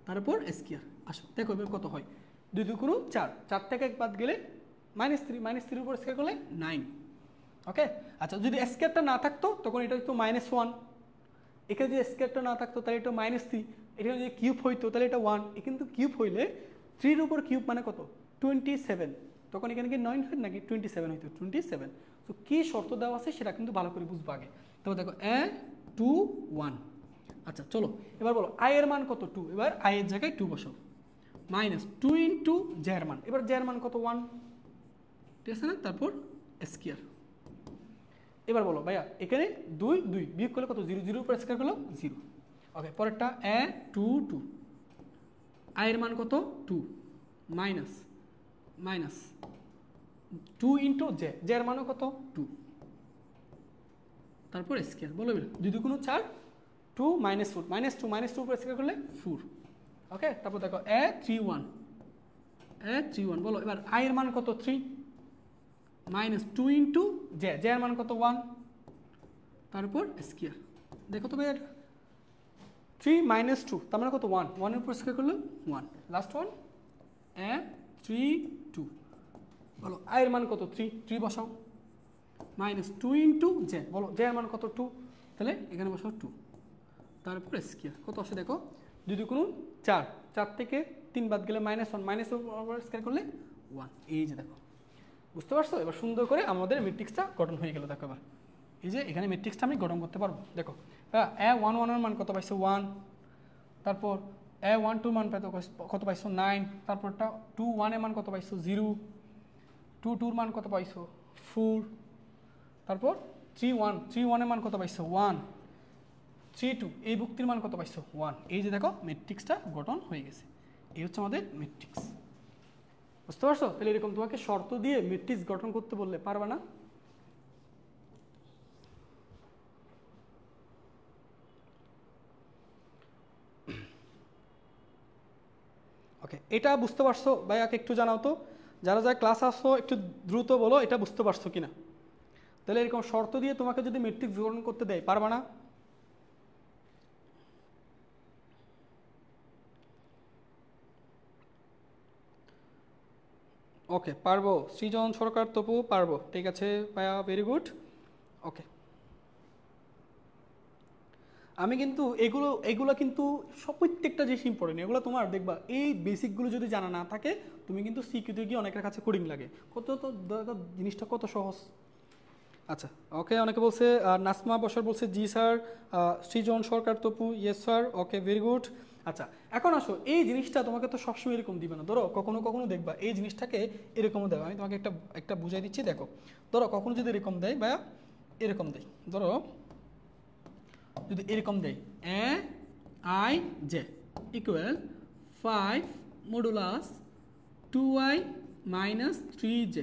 তারপর স্কয়ার। আসো দেখো এবার কত হয়, 2 2 গুণ 4, 4 থেকে 1 বাদ গেলে -3, -3 উপর স্কয়ার করলে 9। ওকে আচ্ছা, যদি স্কয়ারটা না থাকতো তখন এটা হতো -1, এখানে যদি স্কয়ারটা না থাকতো তাহলে এটা -3, এখানে যদি কিউব হইতো তাহলে এটা 1, কিন্তু কিউব হইলে 3 এর উপর কিউব মানে কত 27, তখন এখানে কি 9 হয় নাকি 27 হইতো 27। তো কি শর্ত দেওয়া আছে সেটা কিন্তু ভালো করে বুঝবো আগে। তারপর দেখো a21, আচ্ছা চলো এবার বলো i এর মান কত 2, এবার i এর জায়গায় 2 বসাও, মাইনাস 2 × j এর মান, এবার j এর মান কত 1, ঠিক আছে না, তারপর স্কয়ার। এবার বলো ভাইয়া এখানে 2 2 বিয়োগ করলে কত 0, 0 উপর স্কয়ার করলে 0। ওকে পরেরটা a22, i এর মান কত 2, মাইনাস 2 × j, j এর মানও কত 2, তারপর স্কয়ার। বলো 2 2 গুণ 4, 2 - 4, -2 উপর স্কয়ার করলে 4। ওকে তারপর দেখো a31 বলো এবার i এর মান কত 3, -2 × j, j এর মান কত 1, তারপর স্কয়ার। দেখো তো ভাই 3 - 2 তার মানে কত 1, 1 এর উপর স্কয়ার করলে 1, লাস্ট ওয়ান a32 বলো i এর মান কত 3 বসাও, -2 × j, বলো j এর মান কত 2, তাহলে এখানে বসাও 2, তারপর স্কয়ার। কত আসে দেখো 2 2 গুণ 4, 4 থেকে 3 বাদ গেলে -1, উপর স্কয়ার করলে 1, এই যে দেখো বুঝতে পারছো। এবার সুন্দর করে আমাদের ম্যাট্রিক্সটা গঠন হয়ে গেল। দেখো এবার এই যে এখানে ম্যাট্রিক্সটা আমি গঠন করতে পারবো। দেখো a11 এর মান কত পাইছো 1, তারপর a12 মান কত পাইছো 9, তারপরটা 21 এর মান কত পাইছো 0, 22 এর মান কত পাইছো 4, তারপর 31 এর মান কত পাইছো 1, 32 এই যুক্তির মান কত পাইছো 1। এই যে দেখো ম্যাট্রিক্সটা গঠন হয়ে গেছে, এই হচ্ছে আমাদের ম্যাট্রিক্স। বুঝতে পারছো? তাহলে এরকম তোমাকে শর্ত দিয়ে ম্যাট্রিক্স গঠন করতে বললে পারবা না। ওকে এটা বুঝতে পারছো ভাইয়াকে একটু জানাও তো, যারা যারা ক্লাস আসছো একটু দ্রুত বলো এটা বুঝতে পারছো কিনা। তাহলে এরকম শর্ত দিয়ে তোমাকে যদি ম্যাট্রিক্স গঠন করতে দেয় পারবা না। ওকে পারবো, সৃজন সরকার তপু পারবো, ঠিক আছে ভাইয়া, ভেরি গুড। ওকে আমি কিন্তু এগুলো কিন্তু সব প্রত্যেকটা জিনিস ইম্পর্টেন্ট, এগুলো তোমার দেখবা এই বেসিকগুলো যদি জানা না থাকে তুমি কিন্তু সিকিউতে গিয়ে অনেকের কাছে কোডিং লাগে, কত তো জিনিসটা কত সহজ। আচ্ছা ওকে অনেকে বলছে, নাসমা বসার বলছে জি sir, Srijan Sarkar Topu yes sir, okay very good. আচ্ছা এখন আসো এই জিনিসটা তোমাকে তো সবসময় এরকম দিবে না, ধরো কখনো কখনো দেখবা এই জিনিসটাকে এরকমও দেয়। আমি তোমাকে একটা বুঝাই দিচ্ছি, দেখো ধরো কখনো যদি এরকম দেয় বা এরকম দেয়, ধরো যদি এরকম দেয় aij equal 5 modulus 2i - 3j,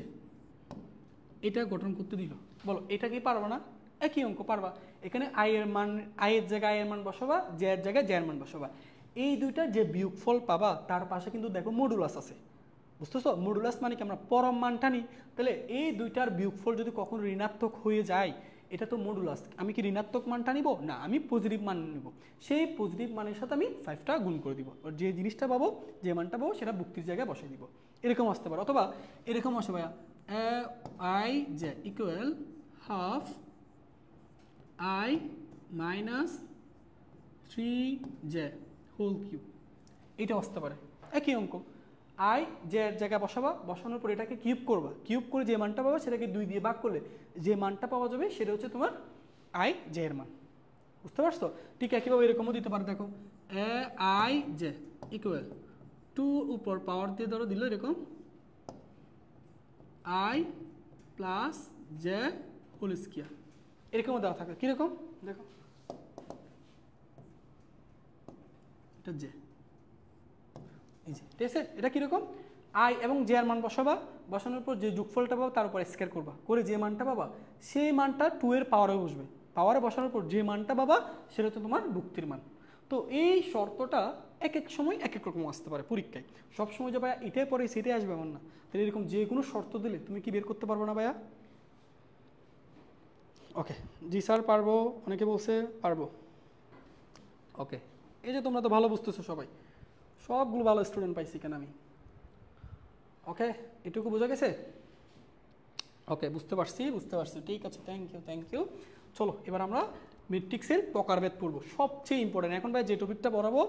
এটা গঠন করতে দিল, বলো এটা কি পারবা না? একই অঙ্ক পারবা। এখানে i এর মান i এর জায়গায় i এর মান বসাবা, j এর জায়গায় j এর মান বসাবা, এই দুইটা যে বিয়োগফল পাবা তার পাশে কিন্তু দেখো মডুলাস আছে, বুঝতেছো? মডুলাস মানে কি আমরা পরম মানটা নিই, তাহলে এই দুইটার বিয়োগফল যদি কখনো ঋণাত্মক হয়ে যায় এটা তো মডুলাস, আমি কি ঋণাত্মক মানটা নিব না, আমি পজিটিভ মান নিব। সেই পজিটিভ মানের সাথে আমি 5টা গুণ করে দিব, যে জিনিসটা পাবো, যে মানটা পাবো সেটা ভুক্তির জায়গায় বসিয়ে দিব। এরকম আসতে পারে, অথবা এরকম আসে ভাইয়া I J equal half I minus 3j whole cube, এটা আসতে পারে। একই অঙ্ক, আই জে এর জায়গায় বসাবা, বসানোর পর এটাকে কিউব করবা, কিউব করে যে মানটা পাবা সেটাকে 2 দিয়ে ভাগ করলে যে মানটা পাওয়া যাবে সেটা হচ্ছে তোমার আই জে এর মান। বুঝতে পারছো? ঠিক একইভাবে এরকমও দিতে পারে, দেখো আই জে ইকুয়াল 2 উপর পাওয়ার দিয়ে ধরো দিল এরকম I plus J whole square, এরকমও দেওয়া থাকে। কীরকম দেখো, এটা জে, এই যে, ঠিক আছে? এটা কীরকম, আই এবং জে এর মান বসাবা, বসানোর পর যে যোগফলটা পাবা তার উপর স্কয়ার করবা, করে যে মানটা পাবা সেই মানটা 2 এর পাওয়ারে বসবে, পাওয়ারে বসানোর পর যে মানটা পাবা সেটা হচ্ছে তোমার ভুক্তির মান। তো এই শর্তটা এক এক সময় এক এক রকম আসতে পারে পরীক্ষায়, সব সময় যে ভাইয়া এটাই পরে সেটাই আসবে এমন না। তাহলে এরকম যে কোনো শর্ত দিলে তুমি কি বের করতে পারবো না ভাইয়া? ওকে, জি স্যার পারবো, অনেকে বলছে পারবো। ওকে, এই যে তোমরা তো ভালো বুঝতেছো সবাই, সবগুলো ভালো স্টুডেন্ট পাইছি কেন আমি। ওকে, এটুকু বোঝা গেছে? ওকে, বুঝতে পারছি, ঠিক আছে, থ্যাংক ইউ। চলো এবার আমরা ম্যাট্রিক্সের প্রকারভেদ পড়ব, সবচেয়ে ইম্পর্টেন্ট। এখন ভাই যে টপিকটা পড়াবো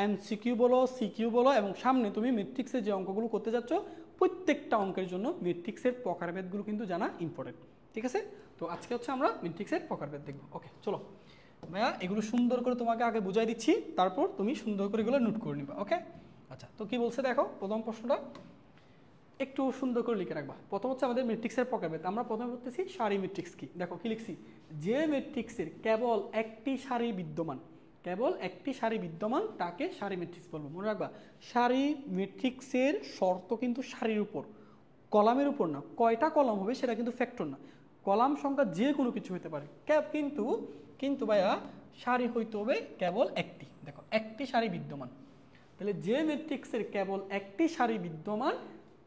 এমসিকিউ বলো, সিকিউ বলো, এবং সামনে তুমি ম্যাট্রিক্সের যে অঙ্কগুলো করতে যাচ্ছ প্রত্যেকটা অঙ্কের জন্য ম্যাট্রিক্সের প্রকারভেদগুলো কিন্তু জানা ইম্পর্টেন্ট, ঠিক আছে? তো আজকে হচ্ছে আমরা ম্যাট্রিক্সের প্রকারভেদ দেখব। ওকে চলো ভাইয়া, এগুলো সুন্দর করে তোমাকে আগে বুঝাই দিচ্ছি, তারপর তুমি সুন্দর করে এগুলো নোট করে নিবা। ওকে আচ্ছা, তো কি বলছে দেখো, প্রথম প্রশ্নটা একটু সুন্দর করে লিখে রাখবা। প্রথম হচ্ছে আমাদের ম্যাট্রিক্সের প্রকারভেদ। আমরা প্রথমে বলতেছি সারি ম্যাট্রিক্স কি। দেখো কি লিখছি, যে ম্যাট্রিক্সের কেবল একটি সারি বিদ্যমান, কেবল একটি সারি বিদ্যমান তাকে সারি ম্যাট্রিক্স বলবো। মনে রাখবা, সারি ম্যাট্রিক্সের শর্ত কিন্তু সারির উপর, কলামের উপর না। কয়টা কলাম হবে সেটা কিন্তু ফ্যাক্টর না, কলাম সংখ্যা যে কোনো কিছু হতে পারে। কিন্তু কিন্তু ভাইয়া সারি হইতে হবে কেবল একটি। দেখো একটি সারি বিদ্যমান, তাহলে যে ম্যাট্রিক্সের কেবল একটি সারি বিদ্যমান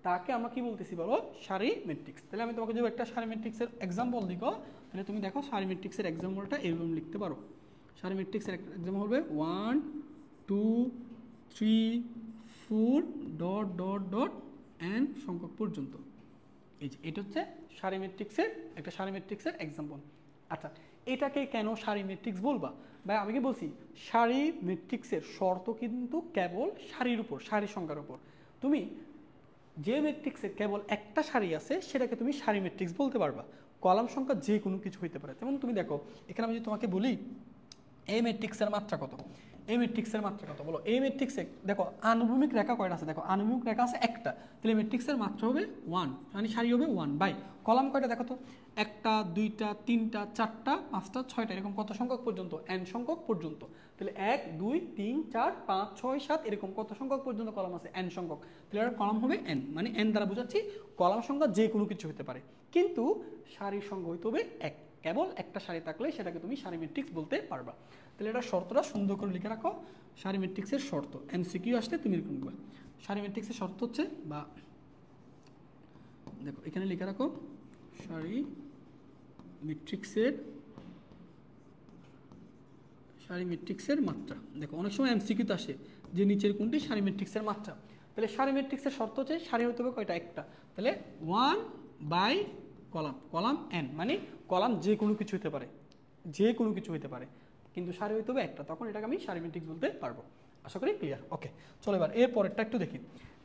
তাকে আমরা কি বলতেছি বলো, সারি ম্যাট্রিক্স। তাহলে আমি তোমাকে যদি একটা সারি ম্যাট্রিক্সের এক্সাম্পল দিই, তাহলে তুমি দেখো সারি ম্যাট্রিক্সের এক্সাম্পলটা এরকম লিখতে পারো। সারি ম্যাট্রিক্সের এক্সাম্পল হবে 1 2 3 4 ডট ডট ডট n সংখ্যক পর্যন্ত। এই যে এটা হচ্ছে সারি ম্যাট্রিক্সের একটা সারি ম্যাট্রিক্সের এক্সাম্পল। আচ্ছা, এটাকে কেন সারি ম্যাট্রিক্স বলবা? ভাই আমি কি বলছি, সারি ম্যাট্রিক্সের শর্ত কিন্তু কেবল সারির উপর, সারি সংখ্যার উপর। তুমি যে ম্যাট্রিক্সের কেবল একটা সারি আছে সেটাকে তুমি সারি ম্যাট্রিক্স বলতে পারবা, কলাম সংখ্যা যে কোনো কিছু হইতে পারে। যেমন তুমি দেখো এখানে আমি যদি তোমাকে বলি এই ম্যাট্রিক্সের মাত্রা কত, এই ম্যাট্রিক্সের মাত্রা কত বলো। এই ম্যাট্রিক্সে দেখো আনুভূমিক রেখা কয়টা আছে, দেখো আনুভূমিক রেখা আছে একটা, তাহলে ম্যাট্রিক্সের মাত্রা হবে 1, মানে সারি হবে 1 বাই কলাম কয়টা দেখো তো, একটা দুইটা তিনটা চারটা পাঁচটা ছয়টা, এরকম কত সংখ্যক পর্যন্ত, n সংখ্যক পর্যন্ত। তাহলে 1 2 3 4 5 6 7 এরকম কত সংখ্যক পর্যন্ত কলাম আছে, n সংখ্যক। তাহলে এর কলাম হবে n, মানে n দ্বারা বোঝাচ্ছি কলাম সংখ্যা যে কোনো কিছু হতে পারে, কিন্তু সারির সংখ্যা হইতে হবে এক, কেবল একটা সারি থাকলে সেটাকে তুমি সারি ম্যাট্রিক্স বলতে পারবা। তাহলে এটা শর্তটা সুন্দর করে লিখে রাখো, সারি ম্যাট্রিক্সের শর্ত। এমসিকিউ আসলে তুমি এরকম লিখবা, সারি ম্যাট্রিক্সের শর্ত হচ্ছে, বা দেখো এখানে লিখে রাখো সারি ম্যাট্রিক্সের মাত্রা। দেখো অনেক সময় এমসিকিউতে আসে যে নিচের কোনটি সারি ম্যাট্রিক্সের মাত্রা। তাহলে সারি ম্যাট্রিক্সের শর্ত হচ্ছে সারি হতে হবে কয়টা, একটা। তাহলে 1 বাই কলাম n, মানে কলাম যে কোনো কিছু হতে পারে, যে কোনো কিছু হতে পারে, কিন্তু সারি হইতে হবে একটা, তখন এটাকে আমি সারি ম্যাট্রিক্স বলতে পারবো। আশা করি ক্লিয়ার। ওকে চলো এবার এর পরেরটা একটু দেখি।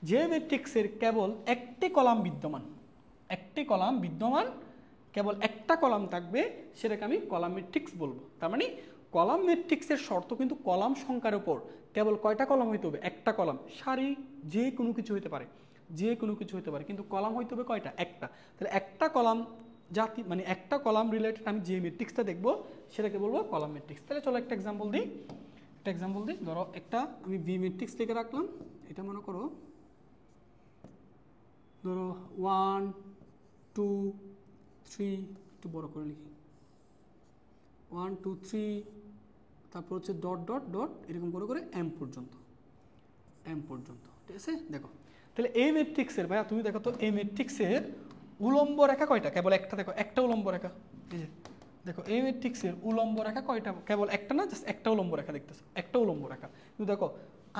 যে ম্যাট্রিক্সের কেবল একটি কলাম বিদ্যমান, একটি কলাম বিদ্যমান, কেবল একটা কলাম থাকবে সেটাকে আমি কলাম ম্যাট্রিক্স বলবো। তার মানে কলাম ম্যাট্রিক্সের শর্ত কিন্তু কলাম সংখ্যার উপর, কেবল কয়টা কলাম হইতে হবে, একটা কলাম। সারি যে কোনো কিছু হতে পারে, যে কোনো কিছু হতে পারে, কিন্তু কলাম হইতে হবে কয়টা, একটা। তাহলে একটা কলাম জাতি, মানে একটা কলাম রিলেটেড আমি যে ম্যাট্রিক্সটা দেখবো সেটাকে বলবো কলাম ম্যাট্রিক্স। তাহলে চলো একটা এক্সাম্পল দিই, ধরো একটা আমি ভি ম্যাট্রিক্স লিখে রাখলাম। এটা মনে করো ধরো 1 2 3, একটু বড় করে লিখি, 1 2 3, তারপর হচ্ছে ডট ডট ডট এরকম করে করে m পর্যন্ত, ঠিক আছে? দেখো তাহলে এই ম্যাট্রিক্সের, ভাইয়া তুমি দেখো তো এই ম্যাট্রিক্সের উলম্ব রেখা কয়টা, কেবল একটা। দেখো একটা উলম্ব রেখা, এই যে দেখো এই ম্যাট্রিক্সের উলম্ব রেখা কয়টা? কেবল একটা না, জাস্ট একটা উলম্ব রেখা দেখতেছো, একটা উলম্ব রেখা। কিন্তু দেখো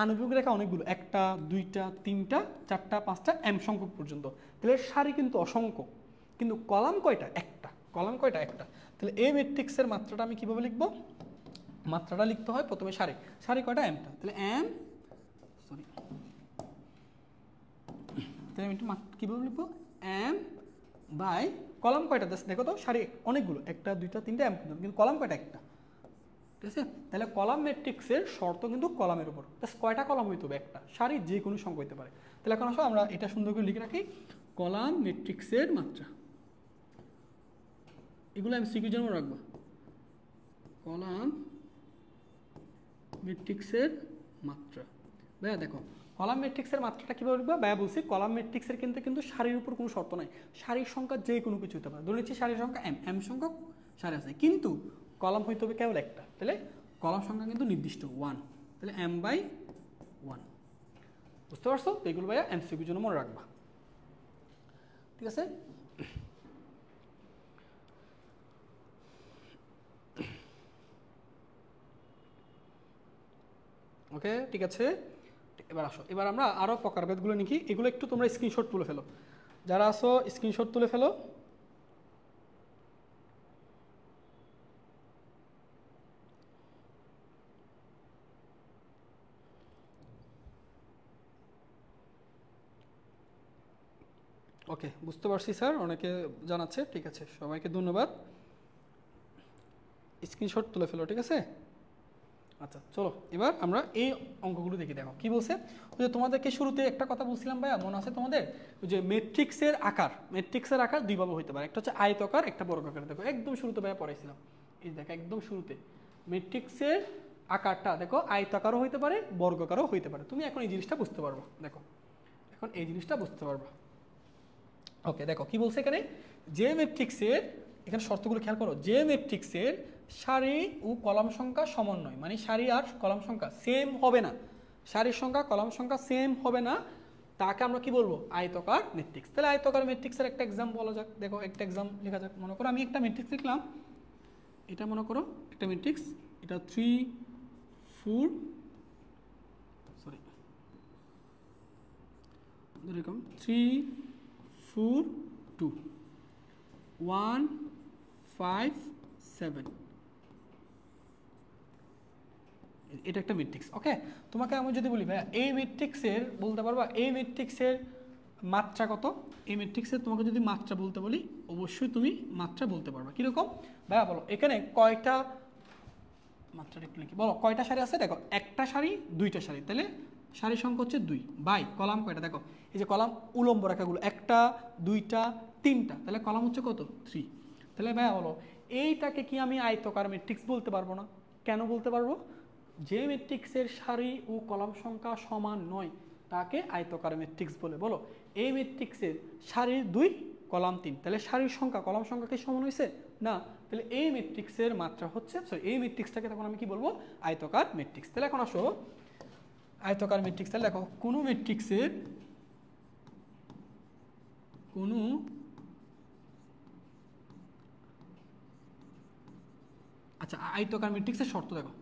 আণবিক রেখা অনেকগুলো, একটা দুইটা তিনটা চারটা পাঁচটা এম সংখ্যক পর্যন্ত। তাহলে সারি কিন্তু অসংখ্য, কিন্তু কলাম কয়টা? একটা। কলাম কয়টা? একটা। তাহলে এই ম্যাট্রিক্সের মাত্রাটা আমি কিভাবে লিখবো? মাত্রাটা লিখতে হয় প্রথমে সারি, সারি কয়টা? এমটা। তাহলে এম, সরি, তাহলে আমি কীভাবে লিখবো? এম বাই কলাম কয়টা? দেখো তো সারি অনেকগুলো, একটা দুইটা তিনটা এম পর্যন্ত, কিন্তু কলাম কয়টা? একটা। ঠিক আছে, তাহলে কলাম ম্যাট্রিক্সের শর্ত কিন্তু কলামের উপর। কয়টা কলাম হইতে হবে? একটা। সারি যে কোনো সংখ্যা হইতে পারে। তাহলে এখন আসো আমরা এটা সুন্দর করে লিখে রাখি, কলাম ম্যাট্রিক্সের মাত্রা। এগুলো আমি সিকিউর জন্য রাখবো, কলাম ম্যাট্রিক্সের মাত্রা। ভাইয়া দেখো কলাম ম্যাট্রিক্সের মাত্রাটা কীভাবে লিখবা? ভাইয়া বলছি কলাম ম্যাট্রিক্সের কিন্তু সারির উপর কোনো শর্ত নাই, সারির সংখ্যা যে কোনো কিছু হতে পারে। ধরে নিচ্ছি সারির সংখ্যা এম, এম সংখ্যক সারি আছে, কিন্তু কলাম হইতে হবে কেবল একটা। তাহলে কলাম সংখ্যা কিন্তু নির্দিষ্ট 1, তাহলে এম বাই 1। বুঝতে পারছো? তো এগুলো ভাইয়া এমসিকিউর জন্য মনে রাখবা। ঠিক আছে, ওকে ঠিক আছে। এবার আসো, এবার আমরা আরও প্রকারভেদগুলো লিখি। এগুলো একটু তোমরা স্ক্রিনশট তুলে ফেলো, যারা আসো স্ক্রিনশট তুলে ফেলো। ওকে, বুঝতে পারছি স্যার, অনেকে জানাচ্ছে। ঠিক আছে, সবাইকে ধন্যবাদ। স্ক্রিনশট তুলে ফেলো, ঠিক আছে। আচ্ছা চলো এবার আমরা এই অঙ্কগুলো দেখি। দেখো কি বলছে, ওই যে তোমাদেরকে শুরুতে একটা কথা বলছিলাম ভাইয়া, মনে আছে তোমাদের? ওই যে ম্যাট্রিক্সের আকার দুইভাবে হতে পারে, একটা হচ্ছে আয়তাকার, একটা বর্গাকার। দেখো একদম শুরুতে ভাইয়া পড়াইছিলাম, এই দেখো একদম শুরুতে ম্যাট্রিক্সের আকারটা দেখো আয়তাকারও হইতে পারে, বর্গাকারও হইতে পারে। তুমি এখন এই জিনিসটা বুঝতে পারবো, দেখো এখন এই জিনিসটা বুঝতে পারবো। ওকে দেখো কি বলছে এখানে, যে ম্যাট্রিক্সের, এখানে শর্তগুলো খেয়াল করো, যে ম্যাট্রিক্সের সারি ও কলাম সংখ্যা সমন্বয়, মানে সারি আর কলাম সংখ্যা সেম হবে না, সারির সংখ্যা কলাম সংখ্যা সেম হবে না, তাকে আমরা কি বলবো? আয়তকার ম্যাট্রিক্স। তাহলে আয়তকার ম্যাট্রিক্সের একটা এক্সাম বলা যাক। দেখো একটা এক্সাম লেখা যাক। মনে করো আমি একটা ম্যাট্রিক্স লিখলাম, এটা মনে করো একটা ম্যাট্রিক্স, এটা 3 4 সরি এরকম 3 4 2 1 5 7, এটা একটা ম্যাট্রিক্স। ওকে, তোমাকে আমি যদি বলি ভাইয়া এই ম্যাট্রিক্সের, বলতে পারবা এই ম্যাট্রিক্সের মাত্রা কত? এই ম্যাট্রিক্সের তোমাকে যদি মাত্রা বলতে বলি, অবশ্যই তুমি মাত্রা বলতে পারবা। কীরকম ভাইয়া বলো, এখানে কয়টা, মাত্রাটা একটু লিখি, বলো কয়টা সারি আছে? দেখো একটা সারি দুইটা সারি, তাহলে সারির সংখ্যা হচ্ছে 2 বাই কলাম কয়টা? দেখো এই যে কলাম উলম্ব রেখাগুলো, একটা দুইটা তিনটা, তাহলে কলাম হচ্ছে কত? 3। তাহলে ভাইয়া বলো এইটাকে কি আমি আয়তকার ম্যাট্রিক্স বলতে পারবো না? কেন বলতে পারবো? যে ম্যাট্রিক্সের সারি ও কলাম সংখ্যা সমান নয় তাকে আয়তকার ম্যাট্রিক্স বলে। বলো এই ম্যাট্রিক্সের সারির 2 কলাম 3, তাহলে সারির সংখ্যা কলাম সংখ্যা কি সমান হয়েছে? না। তাহলে এই ম্যাট্রিক্সের মাত্রা হচ্ছে, সরি এই ম্যাট্রিক্সটাকে তখন আমি কি বলবো? আয়তকার ম্যাট্রিক্স। তাহলে এখন আসো আয়তকার ম্যাট্রিক্স, তাহলে দেখো কোনো ম্যাট্রিক্সের কোনো আচ্ছা আয়তকার ম্যাট্রিক্সের শর্ত দেখো,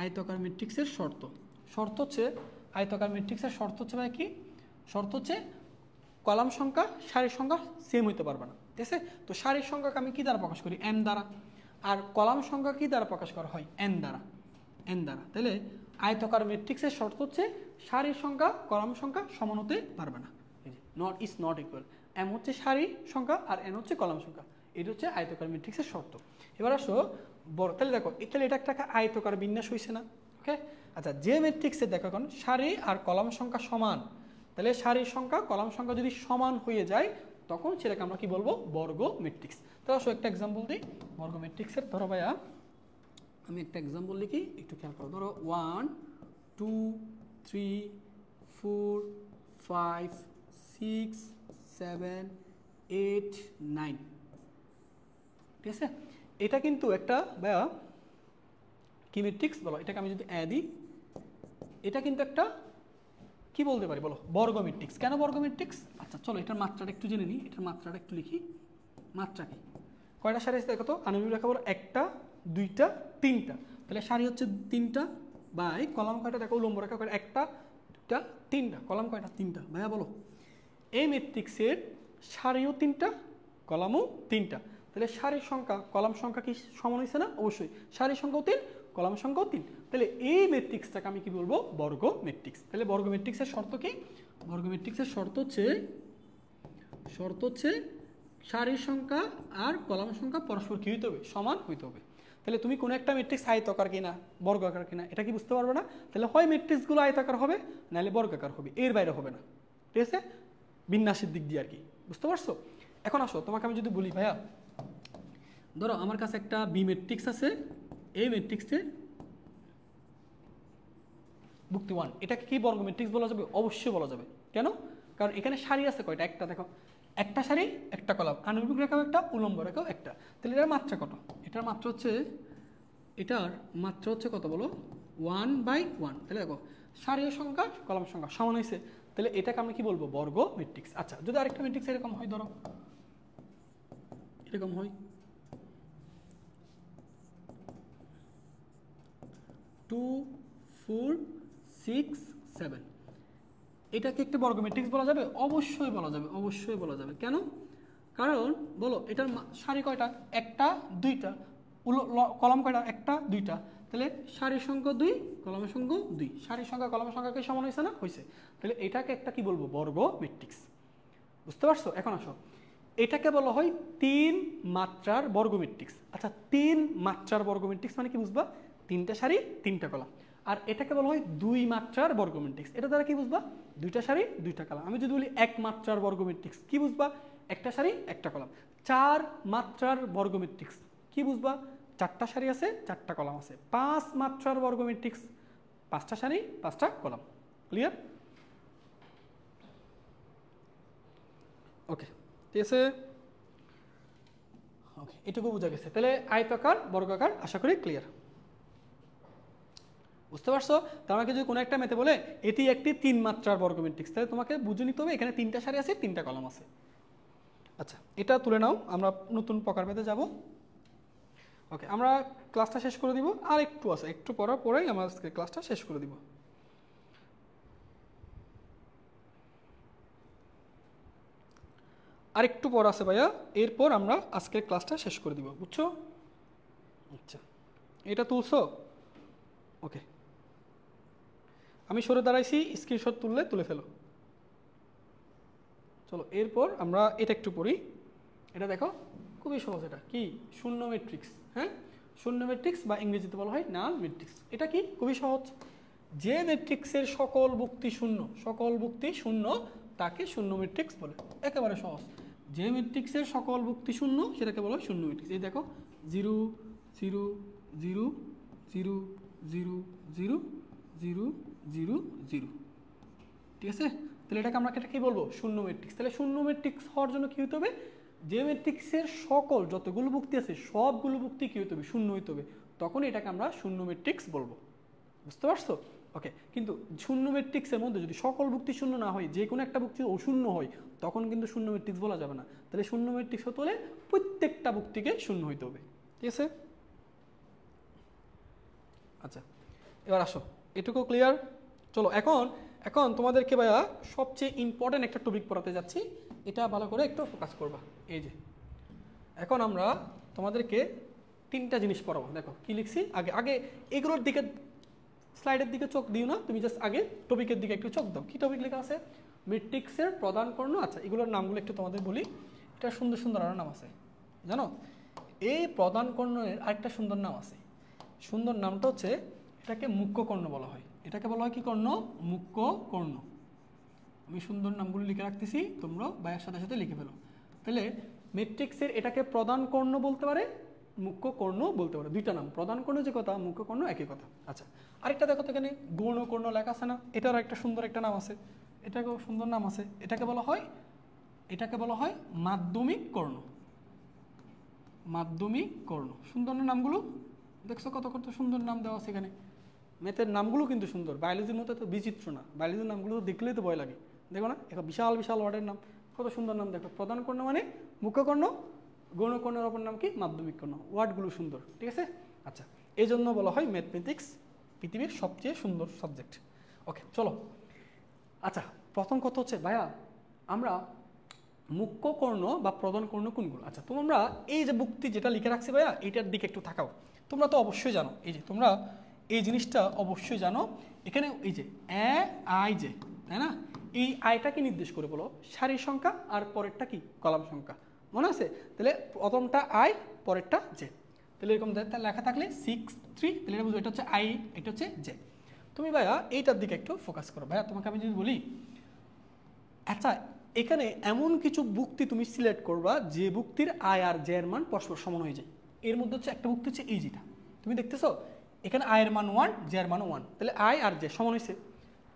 আয়তকার ম্যাট্রিক্সের শর্ত হচ্ছে, আয়তকার ম্যাট্রিক্সের শর্ত হচ্ছে মানে কি? শর্ত হচ্ছে কলাম সংখ্যা সারির সংখ্যা সেম হইতে পারবে না, ঠিক আছে? তো সারির সংখ্যাকে আমি কি দ্বারা প্রকাশ করি? এন দ্বারা। আর কলাম সংখ্যা কি দ্বারা প্রকাশ করা হয়? এন দ্বারা, এন দ্বারা। তাহলে আয়তকার ম্যাট্রিক্সের শর্ত হচ্ছে সারির সংখ্যা কলাম সংখ্যা সমান হতে পারবে না, not is not equal. M হচ্ছে সারির সংখ্যা আর এন হচ্ছে কলাম সংখ্যা, এটা হচ্ছে আয়তকার ম্যাট্রিক্সের শর্ত। এবার আসো বড়, তাহলে দেখো তাহলে এটা একটা আয়তকার বিন্যাস হয়েছে না? ওকে আচ্ছা, যে ম্যাট্রিক্সে দেখো এখন সারি আর কলাম সংখ্যা সমান, তাহলে সারির সংখ্যা কলাম সংখ্যা যদি সমান হয়ে যায় তখন সেটাকে আমরা কি বলবো? বর্গ ম্যাট্রিক্স। তো আসো একটা এক্সাম্পল দিই বর্গ ম্যাট্রিক্সের। ধরো ভাইয়া আমি একটা এক্সাম্পল লিখি, একটু খেয়াল করো। ধরো 1 2 3 4 5 6 7 8 9, ঠিক আছে? এটা কিন্তু একটা ভাইয়া কি ম্যাট্রিক্স? বলো এটাকে আমি যদি দিই, এটা কিন্তু একটা কি বলতে পারি বলো? বর্গ ম্যাট্রিক্স। কেন বর্গ ম্যাট্রিক্স? আচ্ছা চলো এটার মাত্রাটা একটু জেনে নিই, এটার মাত্রাটা একটু লিখি। মাত্রা কি? কয়টা সারি আছে দেখো তো, আনুভূমিক রেখা বলো একটা, দুইটা, তিনটা। তাহলে সারি হচ্ছে তিনটা, বাই কলাম কয়টা দেখো, উলম্ব রেখা কয়টা, একটা, দুইটা, তিনটা, কলাম কয়টা, তিনটা। ভাইয়া বলো এই ম্যাট্রিক্সের সারিও তিনটা, কলামও তিনটা। তাহলে সারির সংখ্যা কলাম সংখ্যা কি সমান হয়েছে না? অবশ্যই। সারির সংখ্যাও 3, কলাম সংখ্যাও 3। তাহলে এই ম্যাট্রিক্সটাকে আমি কি বলবো? বর্গ ম্যাট্রিক্স। তাহলে বর্গ ম্যাট্রিক্সের শর্ত কি? বর্গ ম্যাট্রিক্সের শর্ত হচ্ছে সারির সংখ্যা আর কলাম সংখ্যা পরস্পর কি হইতে হবে? সমান হইতে হবে। তাহলে তুমি কোনো একটা ম্যাট্রিক্স আয়তাকার কিনা বর্গাকার কিনা এটা কি বুঝতে পারবে না? তাহলে হয় ম্যাট্রিক্সগুলো আয়তাকার হবে, নাহলে বর্গাকার হবে, এর বাইরে হবে না। ঠিক আছে? বিন্যাসের দিক দিয়ে আর কি, বুঝতে পারছো? এখন আসো তোমাকে আমি যদি বলি ভাইয়া ধরো আমার কাছে একটা বি ম্যাট্রিক্স আছে, এই ম্যাট্রিক্সে ভুক্তি 1, এটাকে কি বর্গ ম্যাট্রিক্স বলা যাবে? অবশ্যই বলা যাবে। কেন? কারণ এখানে সারি আছে কয়টা? একটা। দেখো একটা সারি একটা কলাম, আনুভূমিক রেখাও একটা, উলম্ব রেখাও একটা। তাহলে এটার মাত্রা কত? এটার মাত্রা হচ্ছে কত বলো? 1/1। তাহলে দেখো সারির সংখ্যা কলাম সংখ্যা সমান হয়েছে, তাহলে এটাকে আমরা কি বলবো? বর্গ ম্যাট্রিক্স। আচ্ছা যদি আরেকটা ম্যাট্রিক্স এরকম হয়, ধরো এরকম হয় 2 4 6 7, এটাকে একটা বর্গ ম্যাট্রিক্স বলা যাবে? অবশ্যই বলা যাবে, অবশ্যই বলা যাবে। কেন? কারণ বলো এটার সারি কয়টা? একটা, দুইটা, কলাম কয়টা? একটা, দুইটা। তাহলে সারির সংখ্যা 2, কলামের সংখ্যা 2, সারির সংখ্যা কলামের সংখ্যাকে সমান হয়েছে না? হয়েছে। তাহলে এটাকে একটা কি বলবো? বর্গ ম্যাট্রিক্স। বুঝতে পারছো? এখন আসো, এটাকে বলা হয় 3 মাত্রার বর্গ ম্যাট্রিক্স। আচ্ছা 3 মাত্রার বর্গ ম্যাট্রিক্স মানে কি বুঝবা? 3টা সারি 3টা কলাম। আর এটাকে বলা হয় 2 মাত্রার বর্গ ম্যাট্রিক্স। এটা দ্বারা কি বুঝবা? 2টা সারি 2টা কলাম। আমি যদি বলি 1 মাত্রার বর্গ ম্যাট্রিক্স কি বুঝবা? একটা সারি একটা কলাম। 4 মাত্রার বর্গ ম্যাট্রিক্স কি বুঝবা? 4টা সারি আছে 4টা কলাম আছে। 5 মাত্রার বর্গ ম্যাট্রিক্স 5টা সারি 5টা কলাম। ক্লিয়ার? ওকে, ঠিক আছে। ওকে, এটুকু বোঝা গেছে। তাহলে আয়তাকার বর্গাকার আশা করি ক্লিয়ার। বুঝতে পারছো? তার আমাকে যদি কোনো একটা মেতে বলে এটি একটি 3 মাত্রার বর্গ ম্যাট্রিক্স, তাহলে তোমাকে বুঝে নিতে হবে এখানে 3টা সারি আছে 3টা কলাম আছে। আচ্ছা এটা তুলে নাও, আমরা নতুন প্রকার মেতে যাব। ওকে, আমরা ক্লাসটা শেষ করে দিব, আর একটু আছে, একটু পড়ার পরেই আমরা আজকে ক্লাসটা শেষ করে দিব। আর একটু পর আছে ভাইয়া, এরপর আমরা আজকের ক্লাসটা শেষ করে দিব, বুঝছো? আচ্ছা এটা তুলছো? ওকে, আমি সরে দাঁড়াইছি, স্ক্রিনশট তুলে ফেলো। চলো এরপর আমরা এটা একটু পড়ি। এটা দেখো খুবই সহজ। এটা কি? শূন্য ম্যাট্রিক্স। হ্যাঁ, শূন্য ম্যাট্রিক্স বা ইংরেজিতে বলা হয় নাল ম্যাট্রিক্স। এটা কি? খুবই সহজ। যে ম্যাট্রিক্সের সকল ভুক্তি শূন্য তাকে শূন্য ম্যাট্রিক্স বলে। একেবারে সহজ। যে ম্যাট্রিক্সের সকল ভুক্তি শূন্য সেটাকে বলা হয় শূন্য ম্যাট্রিক্স। এই দেখো 0 0 0 0 0 0 0 0 0, ঠিক আছে? তাহলে এটাকে আমরা কি বলবো? শূন্য ম্যাট্রিক্স। তাহলে শূন্য ম্যাট্রিক্স হওয়ার জন্য কি হতে হবে? যে ম্যাট্রিক্সের সকল যতগুলো ভুক্তি আছে সবগুলো ভুক্তি কি হতে হবে? শূন্য হইতে হবে। তখন এটাকে আমরা শূন্য ম্যাট্রিক্স বলবো। বুঝতে পারছো? ওকে, কিন্তু শূন্য ম্যাট্রিক্সের মধ্যে যদি সকল ভুক্তি শূন্য না হয়, যে কোনো একটা ভুক্তি অশূন্য হয়, তখন কিন্তু শূন্য ম্যাট্রিক্স বলা যাবে না। তাহলে শূন্য ম্যাট্রিক্স হতে হলে প্রত্যেকটা ভুক্তিকে শূন্য হইতে হবে, ঠিক আছে? আচ্ছা এবার আসো, এটুকু ক্লিয়ার? চলো এখন তোমাদেরকে ভাইয়া সবচেয়ে ইম্পর্টেন্ট একটা টপিক পড়াতে যাচ্ছি, এটা ভালো করে একটু ফোকাস করবা। এই যে এখন আমরা তোমাদেরকে 3টা জিনিস পড়াবো। দেখো কি লিখছি, আগে এগুলোর দিকে স্লাইডের দিকে চোখ দিও না, তুমি জাস্ট আগে টপিকের দিকে একটু চোখ দাও। কি টপিক লেখা আছে? ম্যাট্রিক্সের প্রধান কর্ণ। আচ্ছা এগুলোর নামগুলো একটু তোমাদের বলি। এটা সুন্দর সুন্দর আরও নাম আছে, জানো? এই প্রধান কর্ণের আরেকটা সুন্দর নাম আছে। সুন্দর নামটা হচ্ছে, এটাকে মুখ্য কর্ণ বলা হয়। এটাকে বলা হয় কি কর্ণ? মুখ্য কর্ণ। আমি সুন্দর নামগুলো লিখে রাখতেছি, তোমরা ভাইয়ের সাথে সাথে লিখে ফেলো। তাহলে ম্যাট্রিক্সের এটাকে প্রধান কর্ণ বলতে পারে, মুখ্য কর্ণ বলতে পারে। দুইটা নাম, প্রধান কর্ণ যে কথা, মুখ্য কর্ণ একই কথা। আচ্ছা আরেকটা দেখো তো এখানে গৌণ কর্ণ লেখা আছে না? এটার একটা সুন্দর একটা নাম আছে, এটাকেও সুন্দর নাম আছে। এটাকে বলা হয় মাধ্যমিক কর্ণ। মাধ্যমিক কর্ণ। সুন্দর না নামগুলো? দেখছো কত কত সুন্দর নাম দেওয়া আছে এখানে। ম্যাথের নামগুলো কিন্তু সুন্দর, বায়োলজির মতো তো বিচিত্র না। বায়োলজির নামগুলো দেখলেই তো ভয় লাগে, দেখো না? এখন বিশাল বিশাল ওয়ার্ডের নাম, কত সুন্দর নাম। দেখো প্রধান কর্ণ মানে মুখ্য কর্ণ, গৌণ কর্ণের অপর নাম কি? মাধ্যমিক কর্ণ। ওয়ার্ডগুলো সুন্দর, ঠিক আছে? আচ্ছা, এই জন্য বলা হয় ম্যাথমেটিক্স পৃথিবীর সবচেয়ে সুন্দর সাবজেক্ট। ওকে, চলো। আচ্ছা, প্রথম কথা হচ্ছে ভাইয়া আমরা মুখ্য কর্ণ বা প্রধান কর্ণ কোনগুলো? আচ্ছা, তোমরা এই যে বুকটি যেটা লিখে রাখছি ভাইয়া, এইটার দিকে একটু তাকাও। তোমরা তো অবশ্যই জানো, এই যে তোমরা এই জিনিসটা অবশ্যই জানো, এখানে এই যে আই যে, তাই না? এই আইটাকে নির্দেশ করে বলো সারির সংখ্যা, আর পরেরটা কি? কলাম সংখ্যা। মনে আছে? তাহলে প্রথমটা আই, পরেরটা জে। তাহলে এরকম লেখা থাকলে 6 3, তাহলে এটা বুঝো এটা হচ্ছে আই, এটা হচ্ছে জে। তুমি ভাইয়া এইটার দিকে একটু ফোকাস করো। ভাইয়া তোমাকে আমি যদি বলি, আচ্ছা এখানে এমন কিছু বুক্তি তুমি সিলেক্ট করবা যে বুক্তির আই আর জে এর মান পরস্পর সমান হয়ে যায়। এর মধ্যে হচ্ছে একটা বুক্তি হচ্ছে এই যেটা তুমি দেখতেছো, এখানে আই এর মান 1, জে এর মান 1, তাহলে আই আর জে সমান হয়েছে।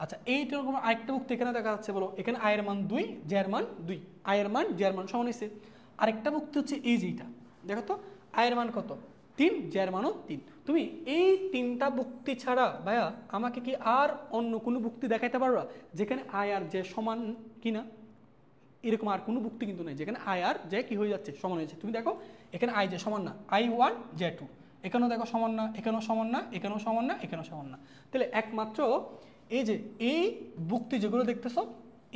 আচ্ছা, এইটার কোনো আরেকটা বুক্তি এখানে দেখা যাচ্ছে, বলো এখানে আই এর মান 2, জে এর মান 2, আই এর মান জে এর মান সমান হয়েছে। আরেকটা বুক্তি হচ্ছে এই যেটা, দেখো তো আই এর মান কত? 3, জে এর মানও 3। তুমি এই 3টা বুক্তি ছাড়া ভাইয়া আমাকে কি আর অন্য কোনো বুক্তি দেখাইতে পারবা যেখানে আই আর জে সমান কিনা? এরকম আর কোনো বুক্তি কিন্তু নেই যেখানে আই আর জে কি হয়ে যাচ্ছে? সমান হয়েছে। তুমি দেখো এখানে আই জে সমান না, I1 J2, এখানেও দেখো সমান না, এখানেও সমান না, এখানেও সমান না, এখানেও সমান না। তাহলে একমাত্র এই যে এই বুক্তি যেগুলো দেখতেছো,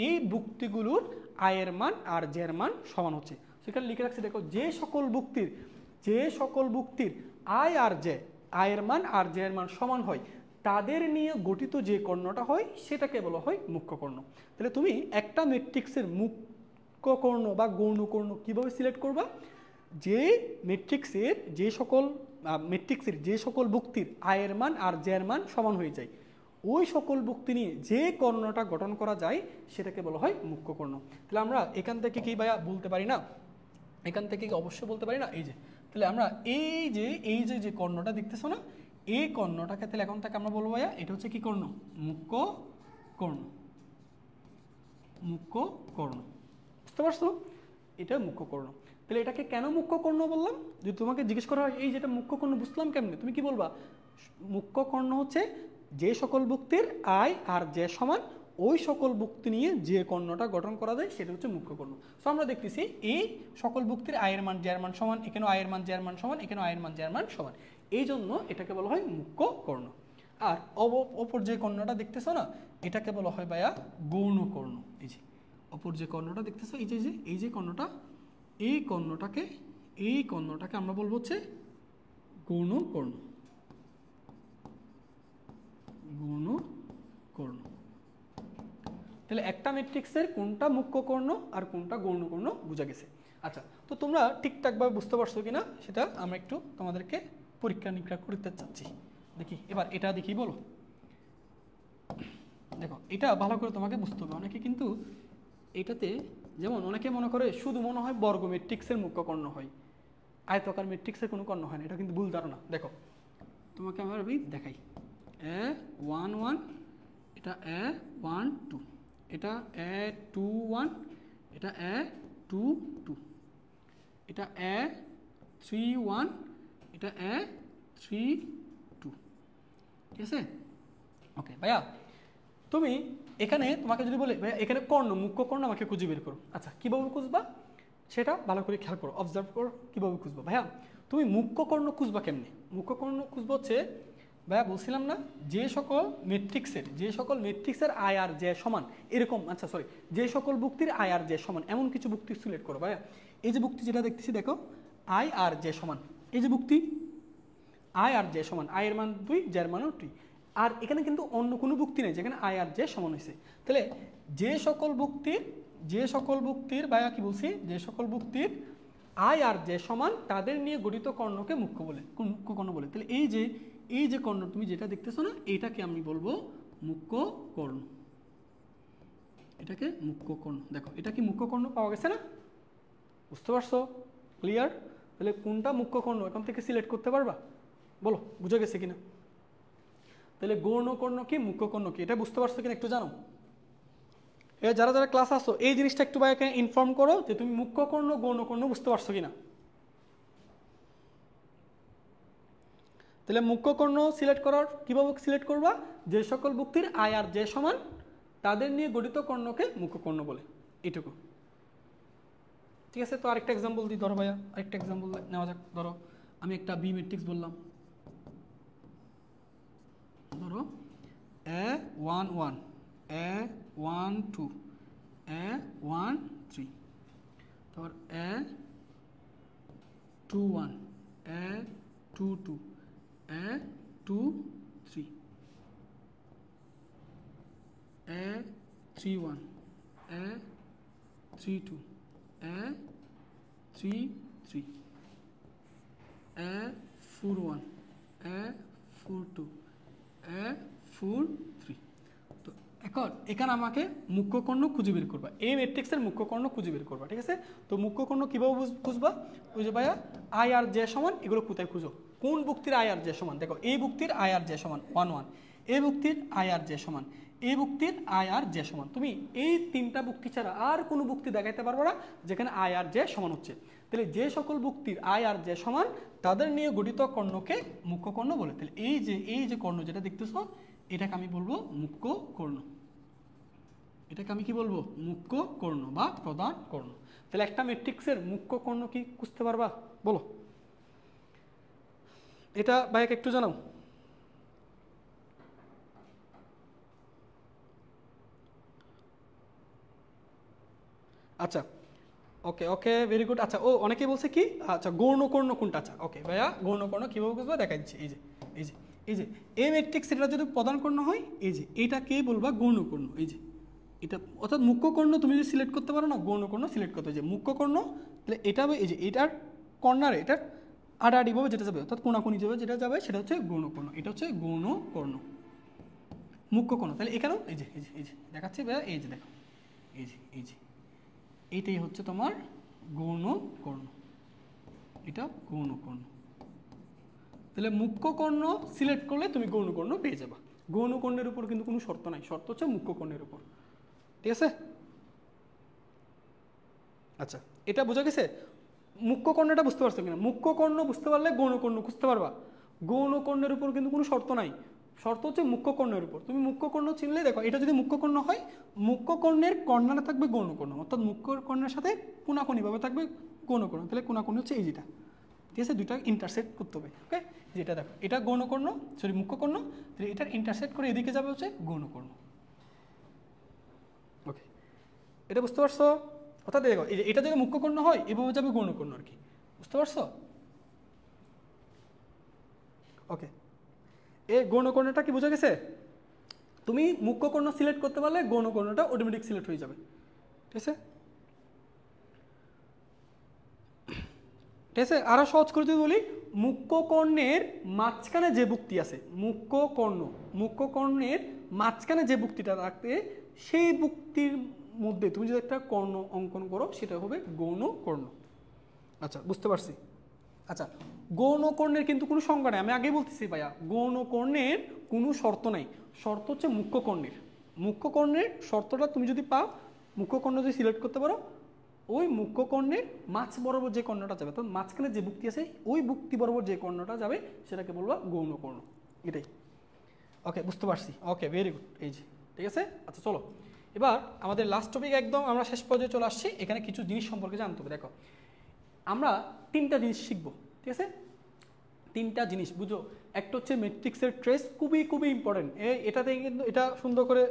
এই বুক্তিগুলোর আই এর মান আর জে এর মান সমান হচ্ছে। সেখানে লিখে রাখছি, দেখো যে সকল বুক্তির আই আর জে, আই এর মান আর জে এর মান সমান হয়, তাদের নিয়ে গঠিত যে কর্ণটা হয় সেটাকে বলা হয় মুখ্য কর্ণ। তাহলে তুমি একটা ম্যাট্রিক্সের মুখ্য কর্ণ বা গৌণ কর্ণ কীভাবে সিলেক্ট করবা? যে ম্যাট্রিক্সের যে সকল বুক্তির আই এর মান আর জে এর মান সমান হয়ে যায়, ওই সকল বুক্তি নিয়ে যে কর্ণটা গঠন করা যায় সেটাকে বলা হয় মুখ্য কর্ণ। তাহলে আমরা এখান থেকে কি ভাইয়া বলতে পারি না? এখান থেকে অবশ্যই বলতে পারি না? এই যে তাহলে আমরা এই যে কর্ণটা দেখতেছো না, এই কর্ণটাকে তাহলে এখন থেকে আমরা বলবো ভাইয়া এটা হচ্ছে কি কর্ণ? মুখ্য কর্ণ। মুখ্য কর্ণ, বুঝতে পারছো? এটা মুখ্য কর্ণ। তাহলে এটাকে কেন মুখ্য কর্ণ বললাম? যদি তোমাকে জিজ্ঞেস করা হয় এই যেটা মুখ্য কর্ণ বুঝলাম কেমনে, তুমি কি বলবা? মুখ্য কর্ণ হচ্ছে যে সকল বুক্তির আই আর জে সমান, ওই সকল বুক্তি নিয়ে যে কর্ণটা গঠন করা যায় সেটা হচ্ছে মুখ্য কর্ণ। সো আমরা দেখতেছি এই সকল বুক্তির আয়ের মান জে এর মান সমান, এখানেও আয়ের মান জে এর মান সমান, এখানেও আয়ের মান জে এর মান সমান, এই জন্য এটাকে বলা হয় মুখ্য কর্ণ। আর অপর যে কর্ণটা দেখতেছো না, এটাকে বলা হয় ভাইয়া গৌণ কর্ণ। এই যে অপর যে কর্ণটা দেখতেছো, এই যে কর্ণটা, এই কর্ণটাকে আমরা বলবো হচ্ছে গৌণ কর্ণ। গৌণ কর্ণ। তাহলে একটা ম্যাট্রিক্সের কোনটা মুখ্য কর্ণ আর কোনটা গৌণ কর্ণ বোঝা গেছে। আচ্ছা, তো তোমরা ঠিকঠাকভাবে বুঝতে পারছো কিনা সেটা আমরা একটু তোমাদেরকে পরীক্ষা নিরীক্ষা করতে চাচ্ছি। দেখি এবার এটা দেখি, বলো। দেখো এটা ভালো করে তোমাকে বুঝতে হবে। অনেকে কিন্তু এটাতে, যেমন অনেকে মনে করে শুধু মনে হয় বর্গ ম্যাট্রিক্সের মুখ্য কর্ণ হয়, আয়তাকার ম্যাট্রিক্সের কোনো কর্ণ হয় না। এটা কিন্তু ভুল ধারণা। দেখো তোমাকে আমরা দেখাই, A1 1, এটা A1 2, এটা A2 1, এটা A2 2, এটা A3 1, এটা A3 2, ঠিক আছে? ওকে ভাইয়া, তুমি এখানে তোমাকে যদি বলে ভাইয়া এখানে কর্ণ, মুখ্য কর্ণ আমাকে খুঁজে বের করো। আচ্ছা, কীভাবে খুঁজবা সেটা ভালো করে খেয়াল করো, অবজার্ভ করো কীভাবে খুঁজবা। ভাইয়া তুমি মুখ্য কর্ণ খুঁজবা কেমনে? মুখ্য কর্ণ খুঁজবো হচ্ছে ভাইয়া বলছিলাম না, যে সকল ম্যাট্রিক্সের আই আর জে সমান এরকম, আচ্ছা সরি, যে সকল বুক্তির আই আর জে সমান এমন কিছু বুক্তি সিলেক্ট করো। ভাইয়া এই যে বুক্তি যেটা দেখতেছি, দেখো আই আর জে সমান, এই যে বুক্তি আই আর জে সমান, আই এর মান 2, জে এর মানও 2, আর এখানে কিন্তু অন্য কোনো বুক্তি নেই যেখানে আই আর জে সমান হয়েছে। তাহলে যে সকল বুক্তির ভাইয়া কি বলছি, যে সকল বুক্তির আই আর জে সমান তাদের নিয়ে গঠিত কর্ণকে মুখ্য কর্ণ বলে। তাহলে এই যে কর্ণ তুমি যেটা দেখতেছো না, এটাকে আমি বলবো মুখ্য কর্ণ। এটাকে মুখ্য কর্ণ। দেখো এটা কি মুখ্য কর্ণ পাওয়া গেছে না? বুঝতে পারছো? ক্লিয়ার? তাহলে কোনটা মুখ্য কর্ণ এখান থেকে সিলেক্ট করতে পারবা? বলো বুঝে গেছে কিনা? তাহলে গৌণ কর্ণ কি, মুখ্য কর্ণ কি, এটা বুঝতে পারছো কিনা একটু জানো? যারা যারা ক্লাস আসছো এই জিনিসটা একটু ভাইয়াকে ইনফর্ম করো যে তুমি মুখ্য কর্ণ গৌণ কর্ণ বুঝতে পারছো কিনা। তাহলে মুখ্য কর্ণ সিলেক্ট করার কীভাবে সিলেক্ট করবা? যে সকল বুক্তির আই আর জে সমান তাদের নিয়ে গঠিত কর্ণকে মুখ্য কর্ণ বলে, এইটুকু। ঠিক আছে? তো আরেকটা এক্সাম্পল দিই, ধরো ভাইয়া আরেকটা এক্সাম্পল নেওয়া যাক। ধরো আমি একটা বি ম্যাট্রিক্স বললাম, ধরো A11 A12 A13, তারপর A21 A22 A23 A31 A32 A33 A41 A42 A43। তো এখন এখানে আমাকে মুখ্য কর্ণ খুঁজে বের করবা, এই ম্যাট্রিক্সের মুখ্য কর্ণ খুঁজে বের করবা, ঠিক আছে? তো মুখ্য কর্ণ কীভাবে বুঝবা? ওই যে ভাইয়া আই আর জে সমান, এগুলো কোথায় খুঁজো? কোন বুক্তির আই আর জে সমান? দেখো এই বুক্তির আই আর জে সমান 1 1, এই বুক্তির আই আর জে সমান, এই বুক্তির আই আর জে সমান। তুমি এই তিনটা বুক্তি ছাড়া আর কোনো বুক্তি দেখাইতে পারবে না যেখানে আই আর জে সমান হচ্ছে। তাহলে যে সকল বুক্তির আই আর জে সমান তাদের নিয়ে গঠিত কর্ণকে মুখ্য কর্ণ বলে। তাহলে এই যে কর্ণ যেটা দেখতেছো এটাকে আমি বলবো মুখ্য কর্ণ, এটাকে আমি কি বলবো? মুখ্য কর্ণ বা প্রধান কর্ণ। তাহলে একটা ম্যাট্রিক্সের মুখ্য কর্ণ কি বুঝতে পারবা? বলো, এটা ভাইয়াকে একটু জানাও। আচ্ছা ওকে ওকে ভেরি গুড। আচ্ছা ও অনেকেই বলছে কি, আচ্ছা গৌণকর্ণ কোনটা? আচ্ছা ওকে ভাইয়া গৌণকর্ণ কীভাবে বুঝবো দেখাই দিচ্ছি। এই যে এই যে এই যে এই ম্যাট্রিক্স এটা যদি প্রধান কর্ণ হয়, এই যে এইটাকে বলবা গৌণকর্ণ। এই যে এটা অর্থাৎ মুখ্য কর্ণ তুমি যদি সিলেক্ট করতে পারো না, গৌণকর্ণ সিলেক্ট করতে হয়। যে মুখ্য কর্ণ, তাহলে এটা এই যে এটার কর্নারে এটার আড়াআড়িভাবে যেটা যাবে অর্থাৎ কোনাকুনি যাবে, যেটা যাবে সেটা হচ্ছে গৌণকর্ণ। এটা হচ্ছে গৌণকর্ণ, মুখ্য কর্ণ। তাহলে এখানেও এই যে এই যে এই যে দেখাচ্ছি ভাইয়া, এই যে দেখো এই যে এই যে এইটাই হচ্ছে তোমার গৌণকর্ণ, এটা গৌণকর্ণ। তাহলে মুখ্য কর্ণ সিলেক্ট করলে তুমি গৌণকর্ণ পেয়ে যাবা। গৌণকর্ণের উপর কিন্তু কোনো শর্ত নাই, শর্ত হচ্ছে মুখ্য কর্ণের উপর, ঠিক আছে? আচ্ছা এটা বোঝা গেছে? মুখ্য কর্ণটা বুঝতে পারছো কিনা? মুখ্য কর্ণ বুঝতে পারলে গৌণকর্ণ খুঁজতে পারবা। গৌণকর্ণের উপর কিন্তু কোনো শর্ত নাই, শর্ত হচ্ছে মুখ্য কর্ণের উপর। তুমি মুখ্য কর্ণ চিনলে দেখো, এটা যদি মুখ্য কর্ণ হয়, মুখ্য কর্ণের কর্ণারে থাকবে গৌণকর্ণ, অর্থাৎ মুখ্য কর্ণের সাথে কোনাকুনিভাবে থাকবে গৌণকর্ণ। তাহলে কোনাকুনি হচ্ছে এই যেটা, ঠিক আছে? দুইটা ইন্টারসেক্ট করতে হবে, ওকে? যেটা দেখো এটা গৌণকর্ণ, সরি মুখ্য কর্ণ, তাহলে এটার ইন্টারসেক্ট করে এদিকে যাবে হচ্ছে গৌণকর্ণ, ওকে? এটা বুঝতে পারছো? অর্থাৎ দেখো এটা যদি মুখ্য কর্ণ হয় এভাবে যাবে গৌণকর্ণ আর কি, বুঝতে পারছো? ওকে, এই গৌণকর্ণটা কি বোঝা গেছে? তুমি মুখ্য কর্ণ সিলেক্ট করতে পারলে গৌণকর্ণটা অটোমেটিক সিলেক্ট হয়ে যাবে, ঠিক আছে? ঠিক আছে, আরো সহজ করে যদি বলি, মুখ্য কর্ণের মাঝখানে যে বুক্তি আছে, মুখ্য কর্ণের মাঝখানে যে বুক্তিটা রাখতে, সেই বুক্তির মধ্যে তুমি যদি একটা কর্ণ অঙ্কন করো সেটা হবে গৌণকর্ণ। আচ্ছা বুঝতে পারছি। আচ্ছা গৌণকর্ণের কিন্তু কোনো সংজ্ঞা নেই, আমি আগেই বলতেছি ভাইয়া গৌণকর্ণের কোনো শর্ত নাই, শর্ত হচ্ছে মুখ্য কর্ণের। মুখ্য কর্ণের শর্তটা তুমি যদি পাও, মুখ্য কর্ণ যদি সিলেক্ট করতে পারো, ওই মুখ্য কর্ণের মাঝ বরাবর যে কর্ণটা যাবে, তো মাঝখানে যে বুক্তি আছে ওই বুক্তি বরাবর যে কর্ণটা যাবে সেটাকে বলবো গৌণকর্ণ, এটাই। ওকে বুঝতে পারছি, ওকে ভেরি গুড। এই যে ঠিক আছে। আচ্ছা চলো এবার আমাদের লাস্ট টপিক, একদম আমরা শেষ পর্যায়ে চলে আসছি। এখানে কিছু জিনিস সম্পর্কে জানতে হবে। দেখো আমরা তিনটা জিনিস শিখবো, ঠিক আছে? তিনটা জিনিস বুঝো। একটা হচ্ছে ম্যাট্রিক্সের ট্রেস, খুবই খুবই ইম্পর্টেন্ট। এটা থেকে কিন্তু এটা সুন্দর করে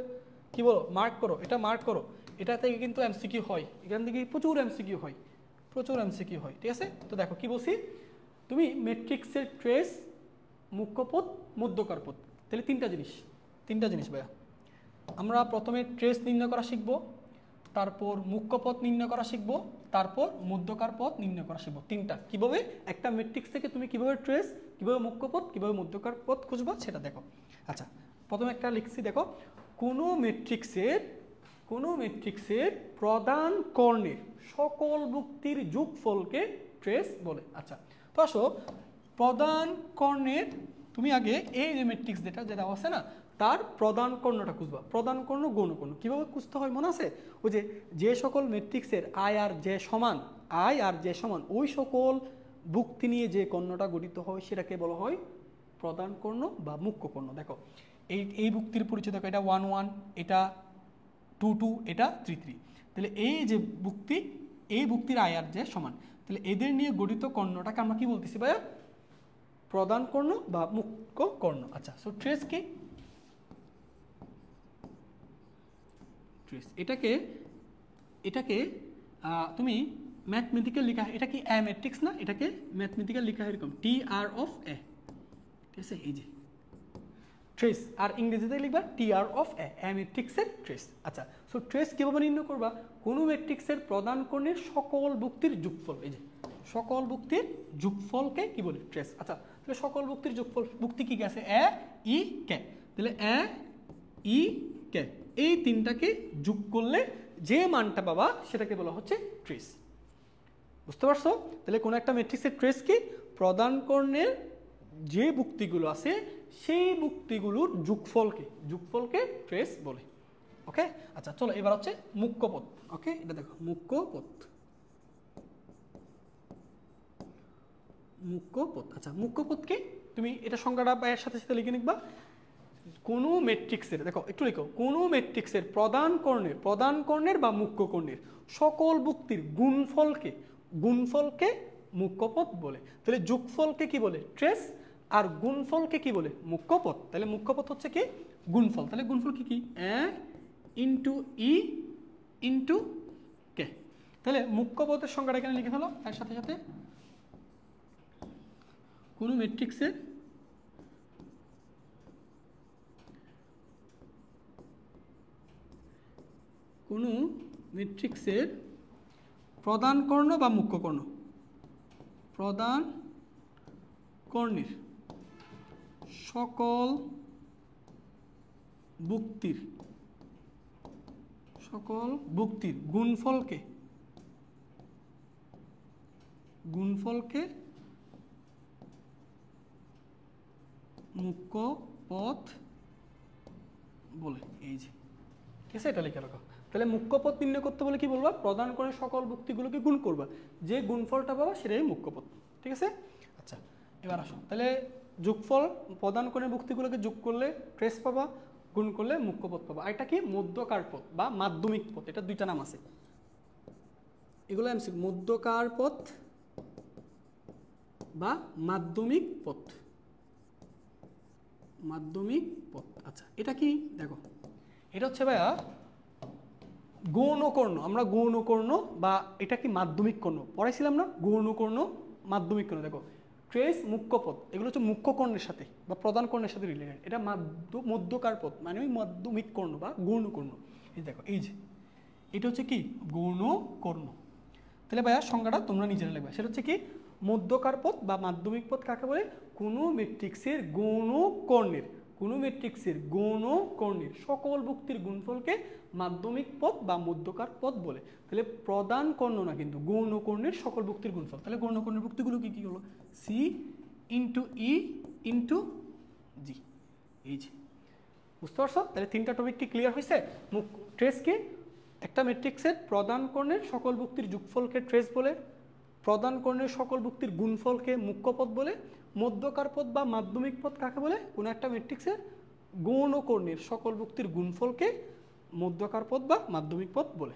কি বলো মার্ক করো, এটা মার্ক করো। এটা থেকে কিন্তু এমসিকিউ হয়, এখান থেকে প্রচুর এমসিকিউ হয়, প্রচুর এমসিকিউ হয়, ঠিক আছে? তো দেখো কি বলছি, তুমি ম্যাট্রিক্সের ট্রেস, মুখ্য পদ, মধ্যকার পদ, তাহলে তিনটা জিনিস ভাইয়া। আমরা প্রথমে ট্রেস নির্ণয় করা শিখবো, তারপর মুখ্য পদ নির্ণয় করা শিখবো, তারপর মধ্যকার পদ নির্ণয় করা শিখবো। তিনটা কিভাবে একটা ম্যাট্রিক্স থেকে তুমি কিভাবে ট্রেস, কিভাবে মুখ্য পদ, কিভাবে মধ্যকার পদ খুঁজবা সেটা দেখো। আচ্ছা প্রথমে একটা লিখছি, দেখো কোনো ম্যাট্রিক্সের প্রধান কর্ণের সকল বুক্তির যোগফলকে ট্রেস বলে। আচ্ছা তো আসো প্রধান কর্ণের, তুমি আগে এই যে ম্যাট্রিক্স যেটা আছে না, তার প্রধান কর্ণটা খুঁজবা। প্রধান কর্ণ গৌণকর্ণ কীভাবে খুঁজতে হয় মনে আছে? ওই যে সকল ম্যাট্রিক্সের আই আর জে সমান ওই সকল বুক্তি নিয়ে যে কর্ণটা গঠিত হয় সেটাকে বলা হয় প্রধান কর্ণ বা মুখ্য কর্ণ। দেখো এই বুক্তির পরিচয় দেখো, এটা 1 1, এটা 2 2, এটা 3 3। তাহলে এই যে বুক্তি এই ভুক্তির আয়ার যে সমান, তাহলে এদের নিয়ে গঠিত কর্ণটাকে আমরা কি বলতেছি ভাইয়া? প্রধান কর্ণ বা মুখ্য কর্ণ। আচ্ছা, সো ট্রেস কি? ট্রেস এটাকে তুমি ম্যাথমেটিক্যাল লেখা, এটা কি এ ম্যাট্রিক্স না? এটাকে ম্যাথমেটিক্যাল লেখা এরকম টি আর অফ এ, ঠিক আছে? এই যে ট্রেস, আর ইংরেজিতে লিখবা টি আর অফ এ, ম্যাট্রিক্সের ট্রেস। আচ্ছা, সো ট্রেস কীভাবে নির্ণয় করবা? কোনো ম্যাট্রিক্সের প্রধান কর্ণের সকল ভুক্তির যোগফল, এই যে সকল ভুক্তির যোগফলকে কি বলে? ট্রেস। আচ্ছা, তাহলে সকল ভুক্তির যোগফল, ভুক্তি কি আছে? এ ই কে, তাহলে এ ই কে, এই তিনটাকে যোগ করলে যে মানটা পাবা সেটাকে বলা হচ্ছে ট্রেস। বুঝতে পারছো? তাহলে কোনো একটা ম্যাট্রিক্সের ট্রেস কি? প্রধান কর্ণের যে ভুক্তিগুলো আছে সেই ভুক্তিগুলোর যোগফলকে ট্রেস বলে। ওকে, আচ্ছা চলো এবার হচ্ছে মুখ্য পদ। ওকে, এটা দেখো মুখ্য পদ। আচ্ছা, মুখ্য পদ কি? তুমি এটা সংজ্ঞাটা এর সাথে সাথে লিখে নিবা। কোনো ম্যাট্রিক্সের, দেখো একটু লিখো, কোনো ম্যাট্রিক্সের প্রধান কর্ণের বা মুখ্য কর্ণের সকল ভুক্তির গুণফলকে মুখ্য পদ বলে। তাহলে যোগফলকে কি বলে? ট্রেস। আর গুণফলকে কি বলে? মুখ্য পদ। তাহলে মুখ্য পদ হচ্ছে কি? গুণফল। তাহলে গুণফল কি কি? এ ইন্টু ই ইন্টু কে। তাহলে মুখ্য পদের সংজ্ঞাটা এখানে লিখে ফেলো এর সাথে সাথে। কোনো ম্যাট্রিক্সের প্রধান কর্ণ বা মুখ্য কর্ণ, প্রধান কর্ণের সকল ভুক্তির গুণফলকে মুখ্য পদ বলে। এই যে, ঠিক আছে, এটা লিখে রাখো। তাহলে মুখ্য পদ নির্ণয় করতে বলে কি বলবা? প্রধান কর্ণের সকল ভুক্তিগুলোকে গুণ করবা, যে গুণফলটা পাবা সেটাই মুখ্য পদ। ঠিক আছে? আচ্ছা, এবার আসো, তাহলে যোগফল, প্রধান কর্ণের ভুক্তিগুলোকে যোগ করলে ট্রেস পাবা, গুণ করলে মুখ্য পদ পাবা। আর এটা কি? মধ্যকার পদ বা মাধ্যমিক পদ, এটা দুইটা নাম আছে। এগুলো এমসি মধ্যকার পদ বা মাধ্যমিক পদ। আচ্ছা, এটা কি? দেখো, এটা হচ্ছে ভাইয়া গৌণকর্ণ। আমরা গৌণকর্ণ বা এটা কি মাধ্যমিক কর্ণ পড়াইছিলাম না? গৌণকর্ণ, মাধ্যমিক কর্ণ। দেখো, ট্রেস, মুখ্য পদ, এগুলো হচ্ছে মুখ্য কর্ণের সাথে বা প্রধান কর্ণের সাথে রিলেটেড। এটা মধ্যকার পদ মানে ওই মাধ্যমিক কর্ণ বা গৌণকর্ণ। এই দেখো, এই যে এটা হচ্ছে কি? গৌণকর্ণ। তাহলে ভাইয়া সংজ্ঞাটা তোমরা নিজেরা লিখবে। সেটা হচ্ছে কি? মধ্যকার পদ বা মাধ্যমিক পদ কাকে বলে? কোনো ম্যাট্রিক্সের গৌণকর্ণের সকল ভুক্তির গুণফলকে মাধ্যমিক পদ বা মধ্যকার পদ বলে। তাহলে প্রধান কর্ণ না, কিন্তু গৌণকর্ণের সকল ভুক্তির গুণফল। তাহলে গৌণকর্ণের ভুক্তিগুলো কি কি হলো? সি ইন্টু ই ইন্টু জি। এই যে, বুঝতে পারছো? তাহলে তিনটা টপিক কি ক্লিয়ার হয়েছে? ট্রেস কি? একটা ম্যাট্রিক্সের প্রধান কর্ণের সকল ভুক্তির যোগফলকে ট্রেস বলে, প্রধান কর্ণের সকল ভুক্তির গুণফলকে মুখ্য পদ বলে, মধ্যকার পদ বা মাধ্যমিক পদ কাকে বলে? কোনো একটা ম্যাট্রিক্সের গৌণকর্ণের সকল ভুক্তির গুণফলকে মধ্যকার পদ বা মাধ্যমিক পদ বলে।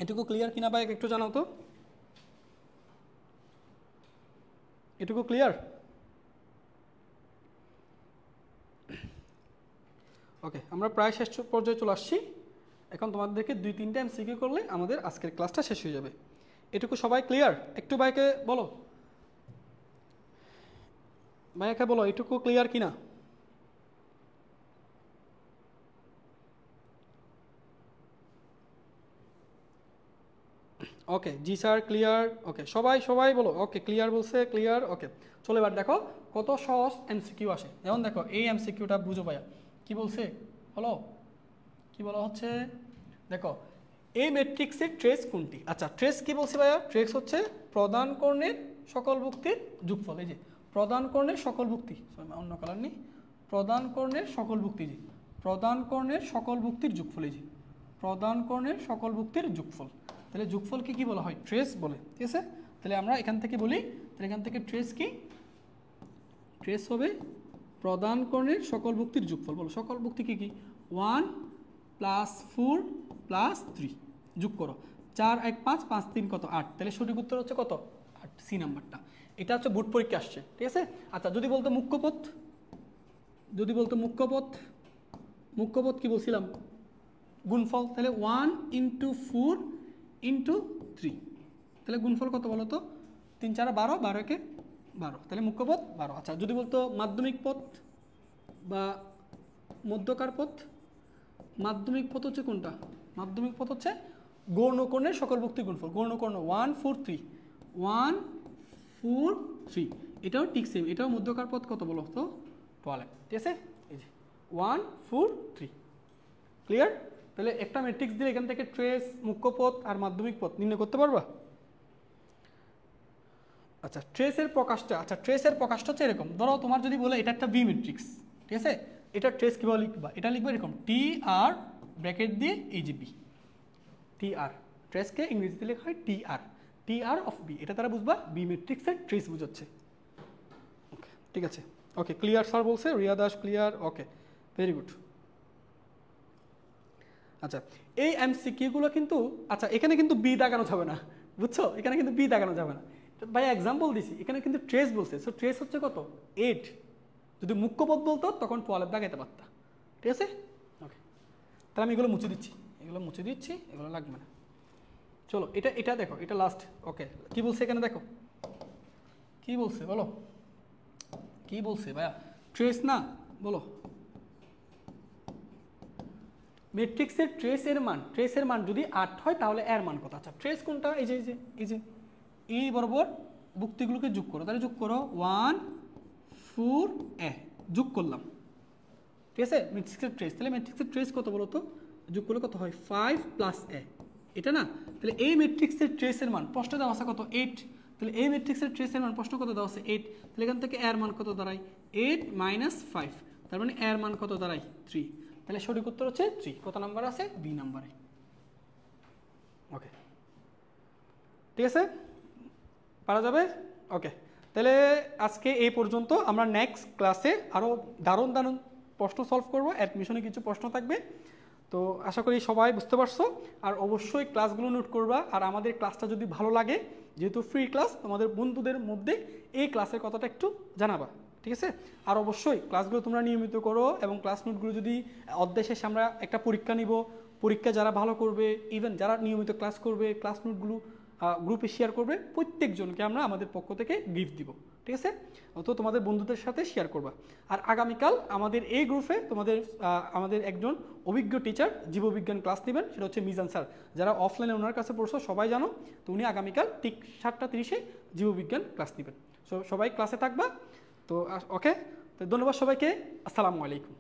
এটুকু ক্লিয়ার কিনা ভাই একটু জানাও তো। এটুকু ক্লিয়ার? ওকে, আমরা প্রায় শেষ পর্যায়ে চলে আসছি। এখন তোমাদেরকে 2-3টা এমসিকিউ করলে আমাদের আজকের ক্লাসটা শেষ হয়ে যাবে। এটুকু সবাই ক্লিয়ার? একটু ভাইকে বলো, এটুকু ক্লিয়ার কিনা? ওকে, জি স্যার ক্লিয়ার। ওকে, সবাই বলো ওকে, ক্লিয়ার বলছে, ক্লিয়ার। ওকে, চলো এবার দেখো কত সহজ এমসিকিউ আসে। যেমন দেখো এই এমসিকিউটা বুঝো ভাইয়া, কি বলছে বলো, কি বলা হচ্ছে? দেখো, এই ম্যাট্রিক্সের ট্রেস কোনটি? আচ্ছা, ট্রেস কি বলছে ভাইয়া? ট্রেস হচ্ছে প্রধান কর্ণের সকল ভুক্তির যোগফল। এই যে প্রধান কর্ণের সকল ভুক্তি, অন্য কালার নেই, প্রধান কর্ণের সকল ভুক্তি, জি প্রধান কর্ণের সকল ভুক্তির যোগফল। এই যে প্রধান কর্ণের সকল ভুক্তির যোগফল। তাহলে যোগফলকে কি বলা হয়? ট্রেস বলে। ঠিক আছে? তাহলে আমরা এখান থেকে বলি, তাহলে এখান থেকে ট্রেস কি? ট্রেস হবে প্রধান কর্ণের সকল ভুক্তির যোগফল। বলো সকল ভুক্তি কি কি? 1 + 4 + 3 যোগ করো, 4 1 5 5 3 কত 8, তাহলে সঠিক উত্তর হচ্ছে কত 8, সি নাম্বারটা। এটা হচ্ছে বোর্ড পরীক্ষা আসছে, ঠিক আছে। আচ্ছা যদি বলতো মুখ্যপথ, মুখ্যপথ কি বলছিলাম গুণফল, তাহলে 1 × 4 × 3, তাহলে গুণফল কত বলো তো 3 4 12, 12 1 12, তাহলে মুখ্যপথ 12। আচ্ছা যদি বলতো মাধ্যমিক পথ বা মধ্যকার পথ, মাধ্যমিক পথ হচ্ছে কোনটা, মাধ্যমিক পথ হচ্ছে গৌণকর্ণের সকলভুক্তি গুণফল, গৌণকর্ণ 1 4 3, 1 4 3, এটাও ঠিক সেম, এটাও মধ্যকার পথ কত বলো তো 12, ঠিক আছে। এই যে 1 4 3, ক্লিয়ার। তাহলে একটা ম্যাট্রিক্স দিয়ে এখান থেকে ট্রেস, মুখ্যপথ আর মাধ্যমিক পথ নির্ণয় করতে পারবা। আচ্ছা ট্রেসের প্রকাশটা হচ্ছে এরকম, ধরো তোমার যদি বলে এটা একটা বি ম্যাট্রিক্স, ঠিক আছে, এটা ট্রেস কীভাবে লিখবা, এটা লিখবে এরকম টি আর ব্র্যাকেট দিয়ে এই যে বি, টি আর, ট্রেসকে ইংরেজিতে লেখা হয় টি আর অফ বি, এটা তারা বুঝবা বি ম্যাট্রিক্সের ট্রেস বোঝাচ্ছে। ওকে ঠিক আছে, ওকে ক্লিয়ার স্যার বলছে, রিয়া দাস ক্লিয়ার, ওকে ভেরি গুড। আচ্ছা এই এমসিকিউগুলো কিন্তু, আচ্ছা এখানে কিন্তু বি দাগানো যাবে না, বুঝছো, এখানে কিন্তু বি দাগানো যাবে না ভাই, এক্সাম্পল দিছি, এখানে কিন্তু ট্রেস বলছে, সো ট্রেস হচ্ছে কত 8, যদি মুখ্যপথ বলতো তখন 12 দাগাইতে পারতা, ঠিক আছে। ওকে তাহলে আমি এগুলো মুছে দিচ্ছি, এগুলো লাগবে না। চলো এটা দেখো, এটা লাস্ট। ওকে কি বলছে এখানে দেখো, কি বলছে বলো, কি বলছে ভাইয়া, ট্রেস না বলো, ম্যাট্রিক্সের ট্রেসের মান যদি 8 হয় তাহলে এর মান কত। আচ্ছা ট্রেস কোনটা, এই যে এই বরাবর ভুক্তিগুলোকে যোগ করো, তাহলে যোগ করো 1 4 এ, যোগ করলাম, ঠিক আছে, ম্যাট্রিক্সের ট্রেস। তাহলে ম্যাট্রিক্সের ট্রেস কত বলো তো, যোগ করলে কত হয় 5 + এ, এটা না। তাহলে এই ম্যাট্রিক্সের ট্রেসের মান প্রশ্ন দেওয়া আছে কত 8, তাহলে এই ম্যাট্রিক্সের ট্রেসের মান প্রশ্ন কত দেওয়া আছে 8, তাহলে এখান থেকে এর মান কত দাঁড়ায় 8 - 5, তার মানে এর মান কত দাঁড়ায় 3, তাহলে সঠিক উত্তর হচ্ছে 3। কত নাম্বার আছে, বি নাম্বারে। ওকে ঠিক আছে, পারা যাবে। ওকে তাহলে আজকে এই পর্যন্ত, আমরা নেক্সট ক্লাসে আরও দারুণ প্রশ্ন সলভ করব, অ্যাডমিশনে কিছু প্রশ্ন থাকবে, তো আশা করি সবাই বুঝতে পারছো। আর অবশ্যই ক্লাসগুলো নোট করবা, আর আমাদের ক্লাসটা যদি ভালো লাগে, যেহেতু ফ্রি ক্লাস, তোমাদের বন্ধুদের মধ্যে এই ক্লাসের কথাটা একটু জানাবা, ঠিক আছে। আর অবশ্যই ক্লাসগুলো তোমরা নিয়মিত করো, এবং ক্লাস নোটগুলো যদি অধ্যায় শেষে আমরা একটা পরীক্ষা নিব, পরীক্ষা যারা ভালো করবে, ইভেন যারা নিয়মিত ক্লাস করবে, ক্লাস নোটগুলো গ্রুপে শেয়ার করবে, প্রত্যেকজনকে আমরা আমাদের পক্ষ থেকে গিফট দিব, ঠিক আছে। তো তোমাদের বন্ধুদের সাথে শেয়ার করবা। আর আগামীকাল আমাদের এই গ্রুপে আমাদের একজন অভিজ্ঞ টিচার জীববিজ্ঞান ক্লাস নেবেন, সেটা হচ্ছে মিজান স্যার। যারা অফলাইনে ওনার কাছে পড়ছো সবাই জানো, তো উনি আগামীকাল ঠিক 7:30 জীববিজ্ঞান ক্লাস নেবেন। সো সবাই ক্লাসে থাকবা। তো ওকে, তো ধন্যবাদ সবাইকে, আসসালামু আলাইকুম।